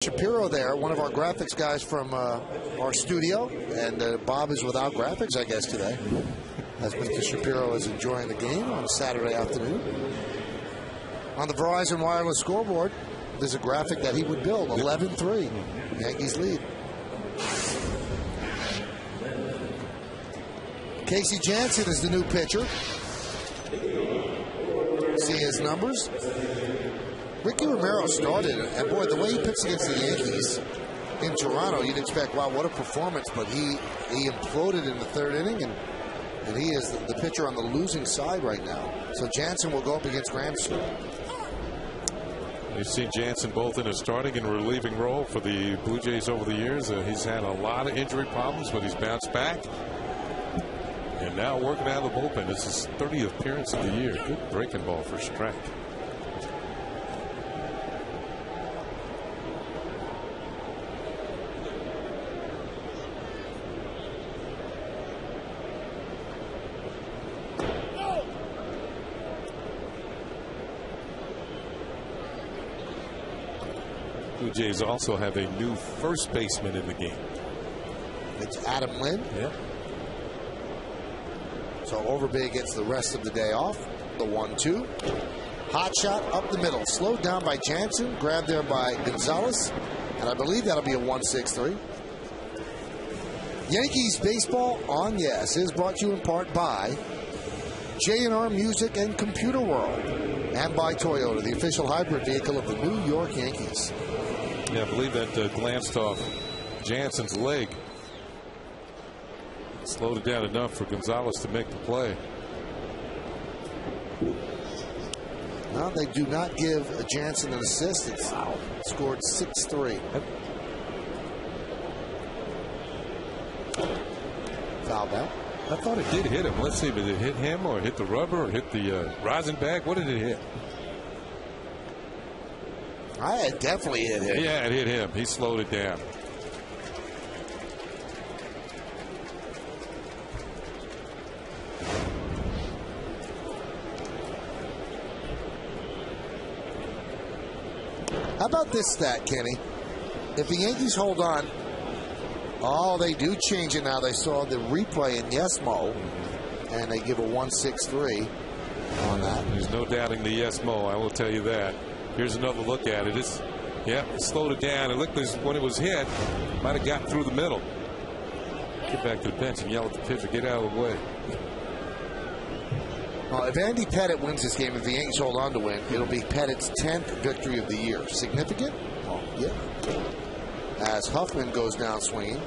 Speaker 1: Shapiro there, one of our graphics guys from our studio, and Bob is without graphics, I guess, today, as Mr. Shapiro is enjoying the game on a Saturday afternoon. On the Verizon Wireless scoreboard, there's a graphic that he would build, 11-3, Yankees lead. Casey Jansen is the new pitcher. See his numbers. Ricky Romero started, and boy, the way he pitched against the Yankees in Toronto, you'd expect, wow, what a performance, but he imploded in the third inning, and he is the pitcher on the losing side right now. So Jansen will go up against Gramsci.
Speaker 4: You've seen Jansen both in a starting and relieving role for the Blue Jays over the years. He's had a lot of injury problems, but he's bounced back. And now working out of the bullpen. This is 30th appearance of the year. Good breaking ball for Strack. Blue Jays also have a new first baseman in the game.
Speaker 1: It's Adam Lynn.
Speaker 4: Yeah.
Speaker 1: So Overbay gets the rest of the day off. The 1-2. Hot shot up the middle. Slowed down by Jansen. Grabbed there by Gonzalez. And I believe that'll be a 1-6-3. Yankees baseball on Yes is brought to you in part by J&R Music and Computer World. And by Toyota, the official hybrid vehicle of the New York Yankees.
Speaker 4: Yeah, I believe that glanced off Jansen's leg. Slowed it down enough for Gonzalez to make the play.
Speaker 1: Now they do not give Jansen an assist. It's scored 6-3. Foul out.
Speaker 4: I thought it did hit him. Let's see, did it hit him or hit the rubber or hit the rising bag? What did it hit?
Speaker 1: It definitely hit him.
Speaker 4: Yeah, it hit him. He slowed it down.
Speaker 1: How about this stat, Kenny? If the Yankees hold on, they do change it now. They saw the replay in Yes-Mo, and they give a 1-6-3 on that.
Speaker 4: There's no doubting the Yes-Mo, I will tell you that. Here's another look at it. It slowed it down. It looked as when it was hit, might have gotten through the middle. Get back to the bench and yell at the pitcher, get out of the way.
Speaker 1: Well, if Andy Pettitte wins this game, if the Yankees hold on to win, it'll be Pettitte's 10th victory of the year. Significant? Yeah. As Huffman goes down swinging.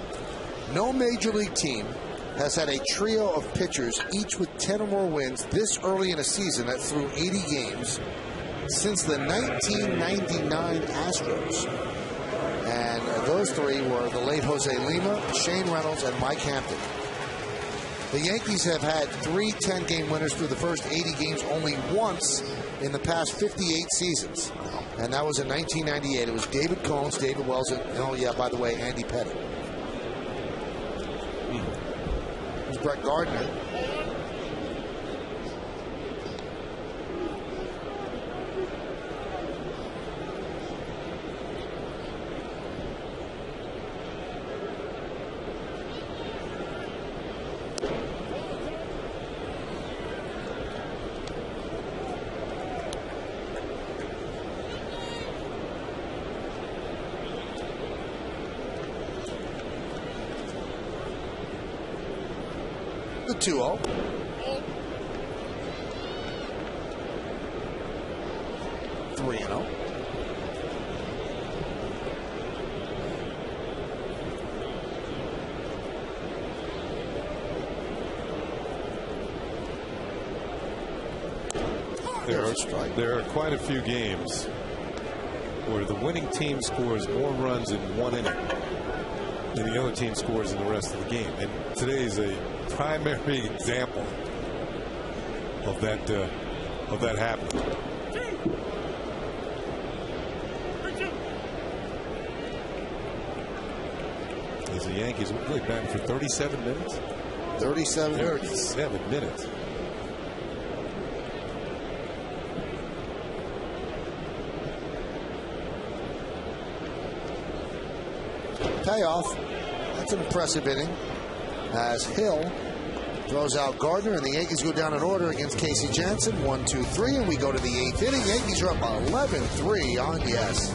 Speaker 1: No major league team has had a trio of pitchers, each with 10 or more wins this early in a season that threw 80 games since the 1999 Astros. And those three were the late Jose Lima, Shane Reynolds, and Mike Hampton. The Yankees have had 3 10-game winners through the first 80 games only once in the past 58 seasons. And that was in 1998. It was David Combs, David Wells, and, by the way, Andy Pettitte. It was Brett Gardner. The 2-0. Three and 0.
Speaker 4: There are quite a few games where the winning team scores more runs in one inning than the other team scores in the rest of the game. And today is a primary example of that happening. As the Yankees will play back for 37 minutes. 37 minutes.
Speaker 1: payoff. That's an impressive inning as Hill throws out Gardner, and the Yankees go down in order against Casey Jansen. 1, 2, 3, and we go to the 8th inning. Yankees are up 11-3 on Yes.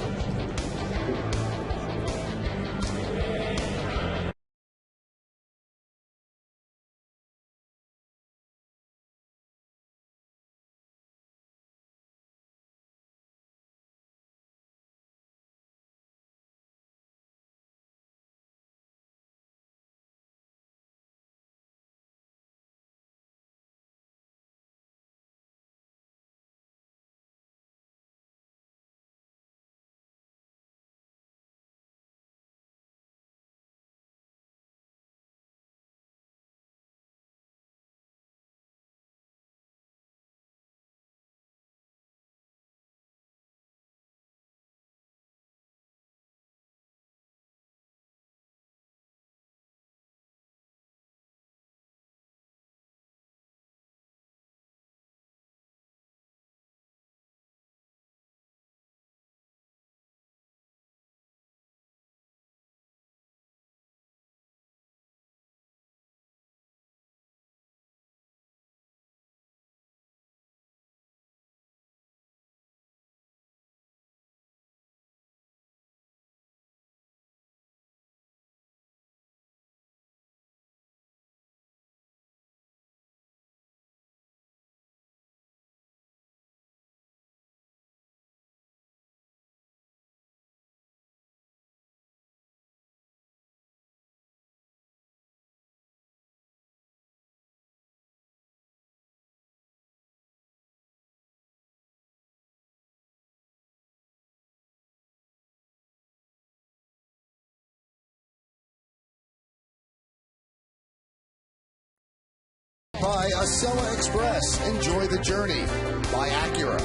Speaker 1: By Acela Express, enjoy the journey. By Acura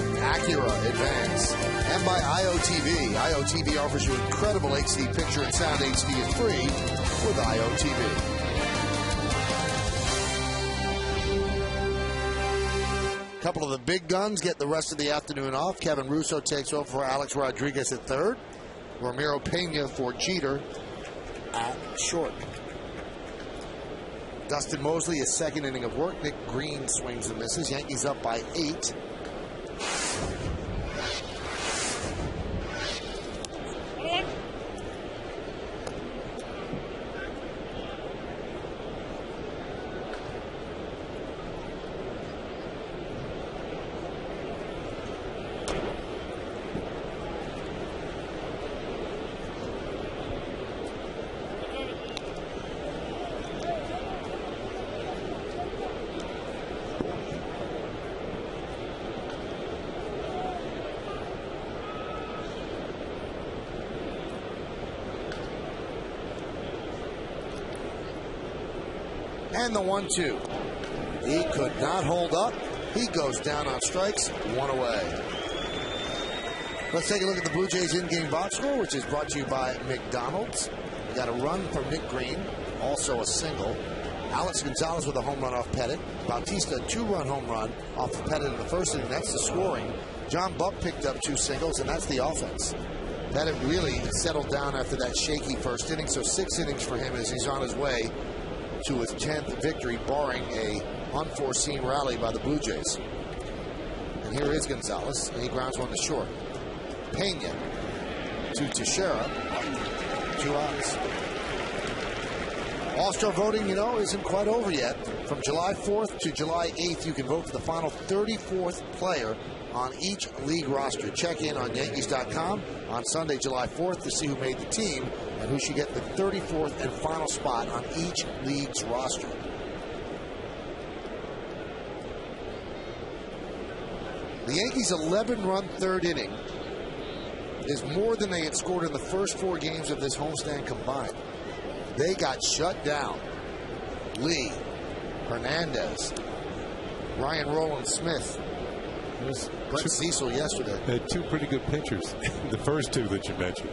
Speaker 1: Advance. And by IOTV. IOTV offers you incredible HD picture and sound. HD is free with IOTV. A couple of the big guns get the rest of the afternoon off. Kevin Russo takes over for Alex Rodriguez at third. Romero Pena for Jeter at short. Dustin Mosley, his second inning of work. Nick Green swings and misses. Yankees up by 8. And the 1-2. He could not hold up. He goes down on strikes. 1 away. Let's take a look at the Blue Jays in-game box score, which is brought to you by McDonald's. We got a run from Nick Green, also a single. Alex Gonzalez with a home run off Pettitte. Bautista, a 2-run home run off of Pettitte in the first inning. That's the scoring. John Buck picked up 2 singles, and that's the offense. Pettitte really settled down after that shaky first inning, so 6 innings for him as he's on his way to his 10th victory, barring a unforeseen rally by the Blue Jays. And here is Gonzalez, and he grounds one to short. Pena to Teixeira, 2 outs. All-Star voting, isn't quite over yet. From July 4th to July 8th, you can vote for the final 34th player on each league roster. Check in on Yankees.com on Sunday, July 4th to see who made the team and who should get the 34th and final spot on each league's roster. The Yankees' 11-run third inning is more than they had scored in the first 4 games of this homestand combined. They got shut down. Lee, Hernandez, Ryan Roland Smith. It was Brett Cecil yesterday.
Speaker 4: They had 2 pretty good pitchers, the first 2 that you mentioned.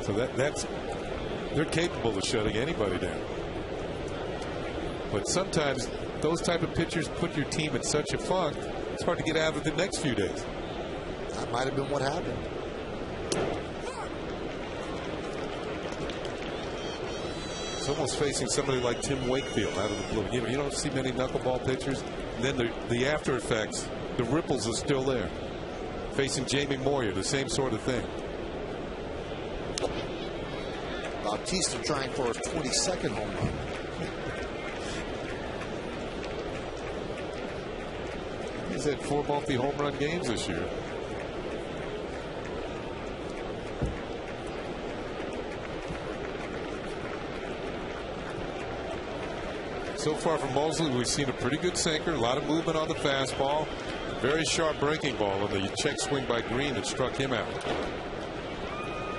Speaker 4: So they're capable of shutting anybody down. But sometimes those type of pitchers put your team in such a funk, it's hard to get out of the next few days.
Speaker 1: That might have been what happened.
Speaker 4: It's almost facing somebody like Tim Wakefield out of the blue. You don't see many knuckleball pitchers. And then the after effects, the ripples are still there. Facing Jamie Moyer, the same sort of thing.
Speaker 1: Bautista trying for his 22nd home run.
Speaker 4: He's had 4 multi-home run games this year. So far from Mosley, we've seen a pretty good sinker, a lot of movement on the fastball, very sharp breaking ball on the check swing by Green that struck him out.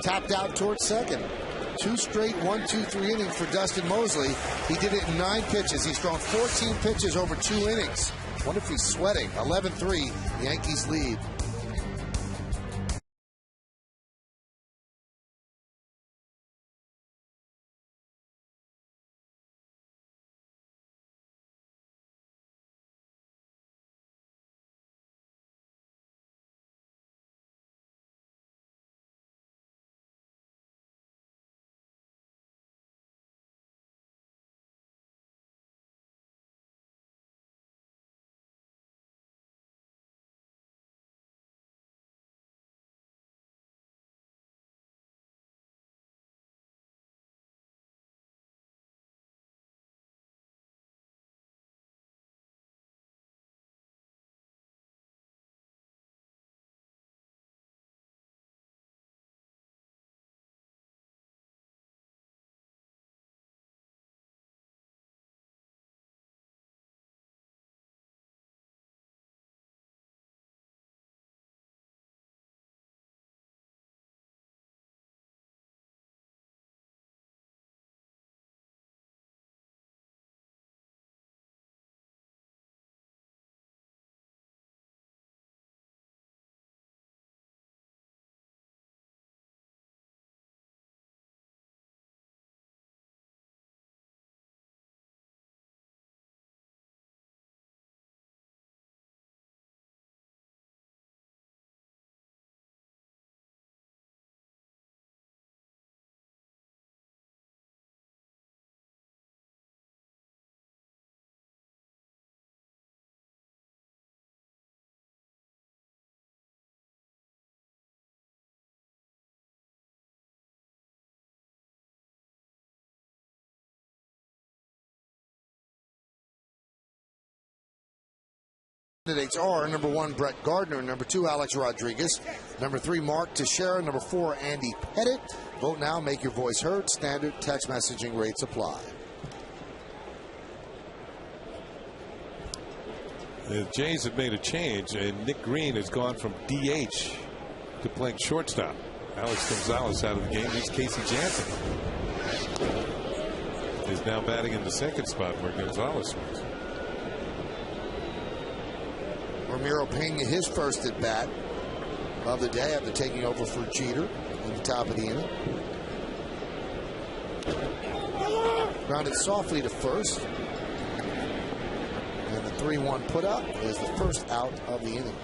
Speaker 1: Tapped out towards second. 2 straight 1-2-3 innings for Dustin Mosley. He did it in 9 pitches. He's thrown 14 pitches over 2 innings. Wonder if he's sweating. 11-3, the Yankees lead. Candidates are number 1, Brett Gardner, number 2, Alex Rodriguez, number 3, Mark Teixeira, number 4, Andy Pettitte. Vote now, make your voice heard. Standard text messaging rates apply.
Speaker 4: The Jays have made a change, and Nick Green has gone from DH to playing shortstop. Alex Gonzalez out of the game. He's Casey Jansen. Is now batting in the second spot where Gonzalez was.
Speaker 1: Romero Pena, his first at bat of the day after taking over for Jeter in the top of the inning. Grounded softly to first. And the 3-1 put up is the first out of the inning.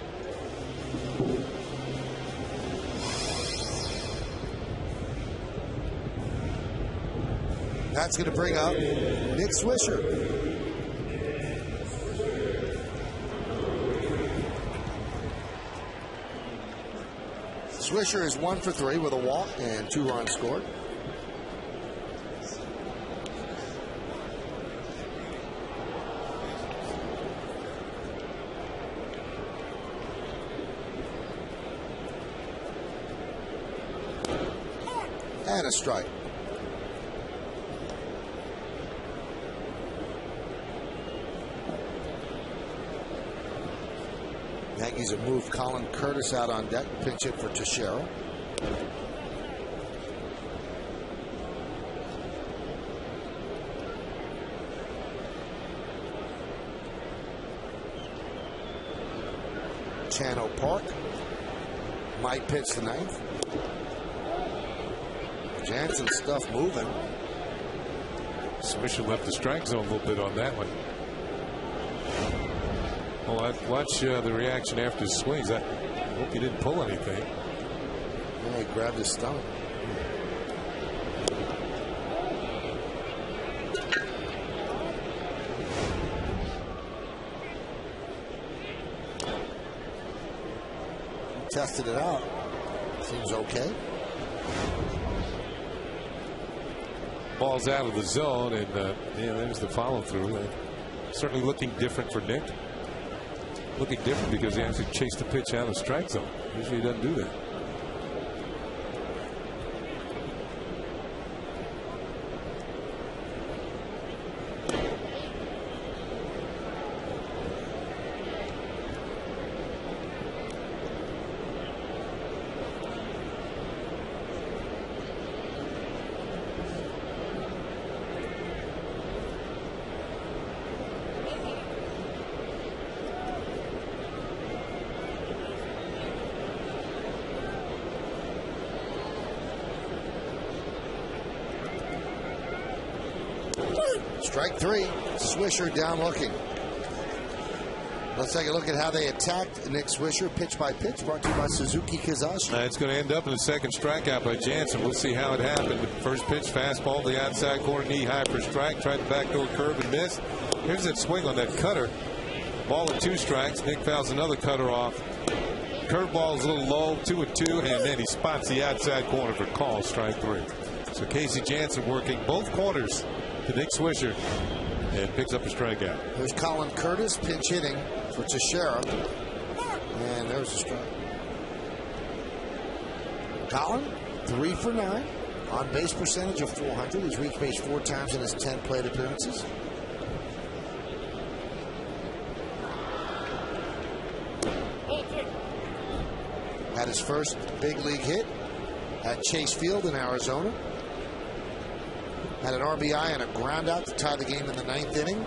Speaker 1: That's going to bring up Nick Swisher. Swisher is 1 for 3 with a walk and 2 runs scored. And a strike. Yankees have moved Colin Curtis out on deck. Pinch hit for Teixeira. Chano Park might pitch the 9th. Jansen stuff moving.
Speaker 4: Swisher left the strike zone a little bit on that one. Well, watch the reaction after his swings. I hope he didn't pull anything.
Speaker 1: Yeah, he grabbed his stomach. tested it out. Seems okay.
Speaker 4: Ball's out of the zone, and there's the follow-through. Certainly looking different for Nick. Looking different because he actually chased the pitch out of the strike zone. Usually he doesn't do that.
Speaker 1: Strike three. Swisher down looking. Let's take a look at how they attacked Nick Swisher, pitch by pitch, brought to you by Suzuki Kizashi.
Speaker 4: It's going to end up in the second strikeout by Jansen. We'll see how it happened. First pitch, fastball, the outside corner, knee high for strike. Tried the backdoor curve and missed. Here's that swing on that cutter. Ball and 2 strikes. Nick fouls another cutter off. Curveball is a little low, 2-2, and then he spots the outside corner for call, strike 3. So Casey Jansen working both corners to Nick Swisher and picks up a strikeout.
Speaker 1: There's Colin Curtis pinch hitting for Teixeira, and there's a strike. Colin 3 for 9 on base percentage of .400. He's reached base 4 times in his 10 plate appearances. Had his first big league hit at Chase Field in Arizona. Had an RBI and a ground out to tie the game in the 9th inning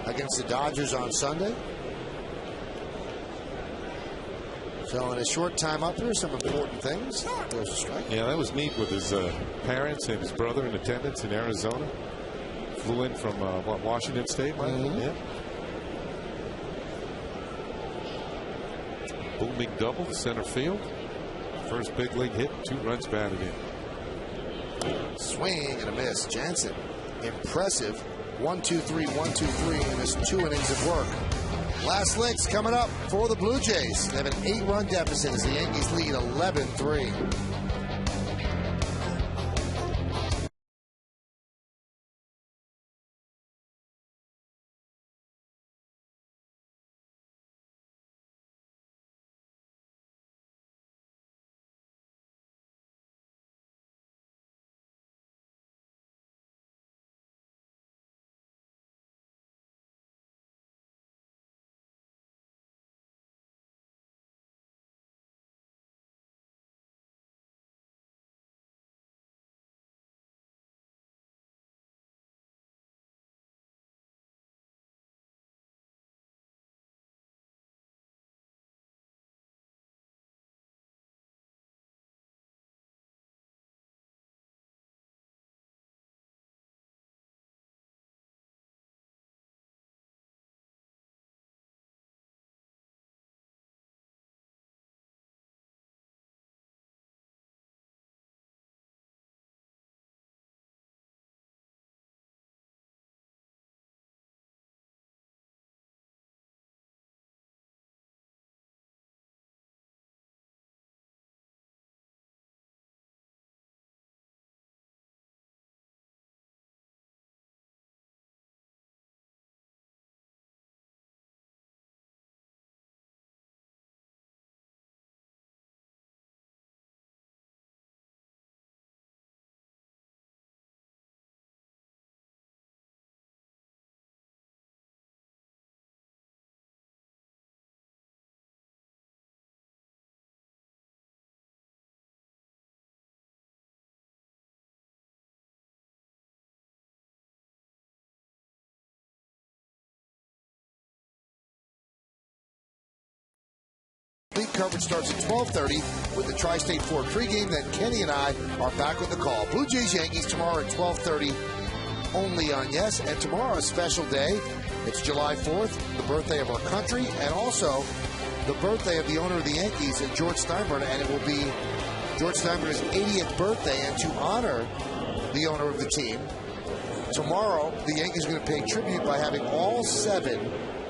Speaker 1: against the Dodgers on Sunday. So in a short time up here, some important things. There's a strike.
Speaker 4: Yeah, that was neat with his parents and his brother in attendance in Arizona. Flew in from Washington State.
Speaker 1: Mm-hmm.
Speaker 4: Yeah. Booming double to center field. First big league hit, 2 runs batted in.
Speaker 1: Swing and a miss. Jansen, impressive. 1-2-3, 1-2-3 in his 2 innings of work. Last licks coming up for the Blue Jays. They have an 8-run deficit as the Yankees lead 11-3. League coverage starts at 12:30 with the Tri-State Ford pregame. Then Kenny and I are back with the call. Blue Jays Yankees tomorrow at 12:30 only on Yes. And tomorrow a special day. It's July 4th, the birthday of our country, and also the birthday of the owner of the Yankees, George Steinbrenner, and it will be George Steinbrenner's 80th birthday. And to honor the owner of the team, tomorrow the Yankees are going to pay tribute by having all 7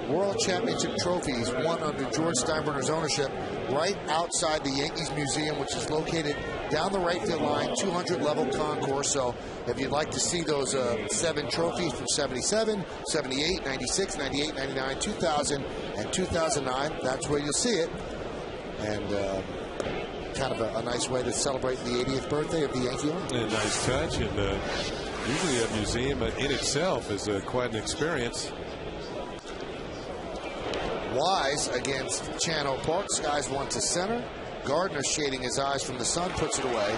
Speaker 1: World Championship trophies won under George Steinbrenner's ownership right outside the Yankees Museum, which is located down the right field line, 200 level concourse. So if you'd like to see those 7 trophies from 77, 78, 96, 98, 99, 2000, and 2009, that's where you'll see it. And kind of a nice way to celebrate the 80th birthday of the Yankee owner.
Speaker 4: A nice touch, and usually a museum in itself is quite an experience.
Speaker 1: Wise against Chano Park. Skies one to center. Gardner shading his eyes from the sun, puts it away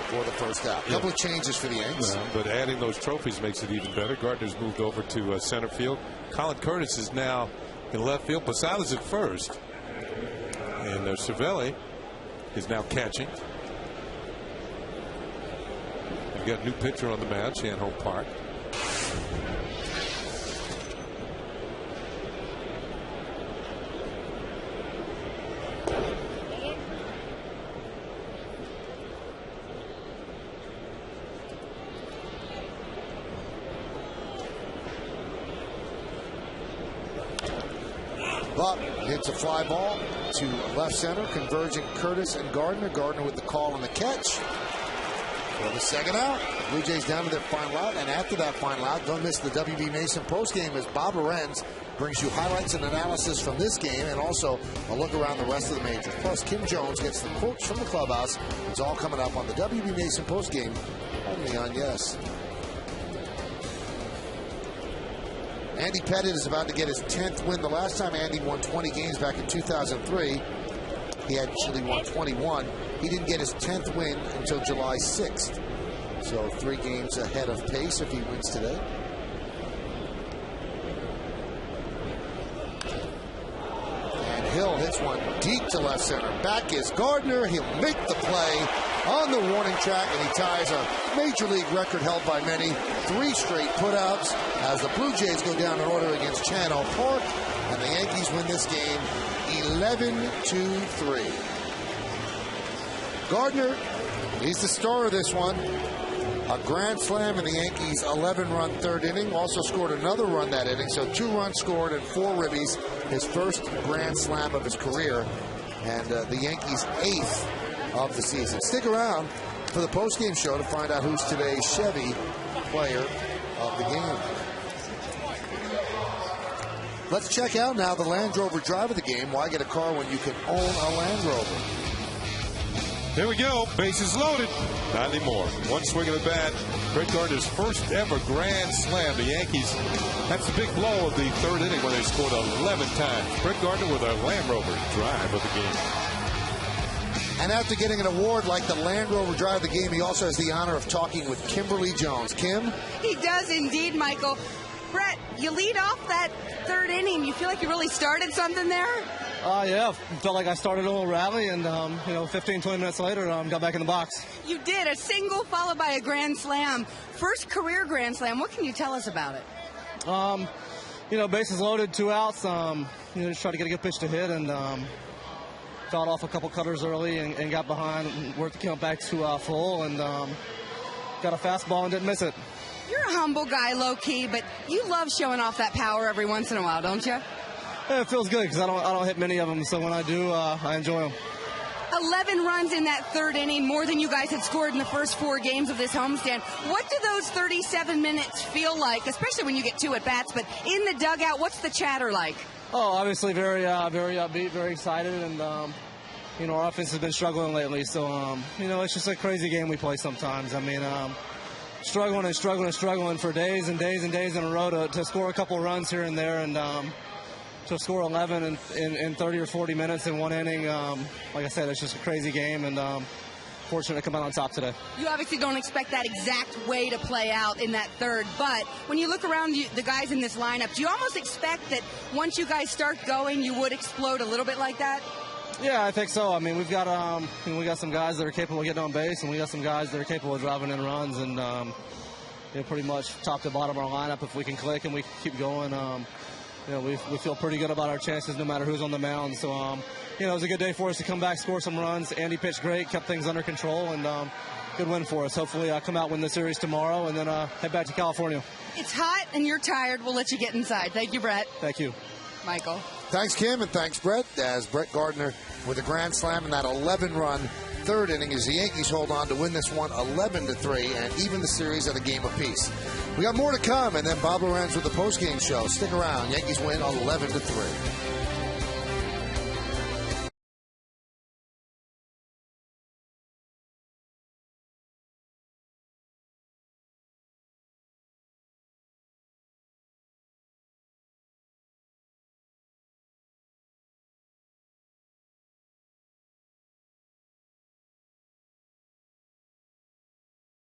Speaker 1: for the first out. A couple of changes for the Yanks.
Speaker 4: But adding those trophies makes it even better. Gardner's moved over to center field. Colin Curtis is now in left field. Posada's at first. And Cervelli is now catching. We've got a new pitcher on the mound, Chano Park.
Speaker 1: Buck hits a fly ball to left center, converging Curtis and Gardner. Gardner with the call and the catch for the second out. Blue Jays down to their final out, and after that final out, don't miss the WB Mason postgame as Bob Lorenz brings you highlights and analysis from this game and also a look around the rest of the majors. Plus, Kim Jones gets the quotes from the clubhouse. It's all coming up on the WB Mason postgame only on Yes. Andy Pettitte is about to get his 10th win. The last time Andy won 20 games back in 2003, he actually won 21. He didn't get his 10th win until July 6th. So 3 games ahead of pace if he wins today. And Hill hits one deep to left center. Back is Gardner. He'll make the play on the warning track, and he ties a major league record held by many. 3 straight putouts as the Blue Jays go down in order against Chano Park, and the Yankees win this game 11-3. Gardner, he's the star of this one. A grand slam in the Yankees' 11-run third inning. Also scored another run that inning, so 2 runs scored and 4 ribbies. His first grand slam of his career, and the Yankees' 8th of the season. Stick around for the postgame show to find out who's today's Chevy player of the game. Let's check out now the Land Rover drive of the game. Why get a car when you can own a Land Rover?
Speaker 4: Here we go. Bases loaded. Not anymore. One swing of the bat. Brett Gardner's first ever grand slam. The Yankees, that's the big blow of the third inning when they scored 11 times. Brett Gardner with a Land Rover drive of the game.
Speaker 1: And after getting an award like the Land Rover drive of the game, he also has the honor of talking with Kimberly Jones. Kim?
Speaker 6: He does indeed, Michael. Brett, you lead off that third inning. You feel like you really started something there?
Speaker 8: Yeah, felt like I started a little rally, and 15, 20 minutes later, got back in the box.
Speaker 6: You did. A single followed by a grand slam. First career grand slam. What can you tell us about it?
Speaker 8: Bases loaded, 2 outs. Just try to get a good pitch to hit, and fought off a couple cutters early and got behind, worked the count back to full, and got a fastball and didn't miss it.
Speaker 6: You're a humble guy, low-key, but you love showing off that power every once in a while, don't you?
Speaker 8: Yeah, it feels good because I don't hit many of them, so when I do, I enjoy them.
Speaker 6: 11 runs in that third inning, more than you guys had scored in the first 4 games of this homestand. What do those 37 minutes feel like, especially when you get 2 at-bats, but in the dugout, what's the chatter like?
Speaker 8: Oh, obviously very upbeat, very excited, and our offense has been struggling lately, so it's just a crazy game we play sometimes. I mean, struggling for days and days and days in a row to score a couple runs here and there, and to score 11 in 30 or 40 minutes in 1 inning. Like I said, it's just a crazy game, and fortunate to come out on top today.
Speaker 6: You obviously don't expect that exact way to play out in that third, but when you look around the guys in this lineup, do you almost expect that once you guys start going, you would explode a little bit like that?
Speaker 8: Yeah, I think so. I mean, we've got some guys that are capable of getting on base, and we got some guys that are capable of driving in runs, and pretty much top to bottom of our lineup, if we can click and we keep going, we feel pretty good about our chances no matter who's on the mound. So, it was a good day for us to come back, score some runs. Andy pitched great, kept things under control, and good win for us. Hopefully, come out, win the series tomorrow, and then head back to California.
Speaker 6: It's hot and you're tired. We'll let you get inside. Thank you, Brett.
Speaker 8: Thank you.
Speaker 6: Michael.
Speaker 1: Thanks, Kim, and thanks, Brett. As Brett Gardner with a grand slam in that 11-run third inning as the Yankees hold on to win this one 11-3 and even the series at a game apiece. We got more to come, and then Bob Lorenz with the postgame show. Stick around. Yankees win 11-3.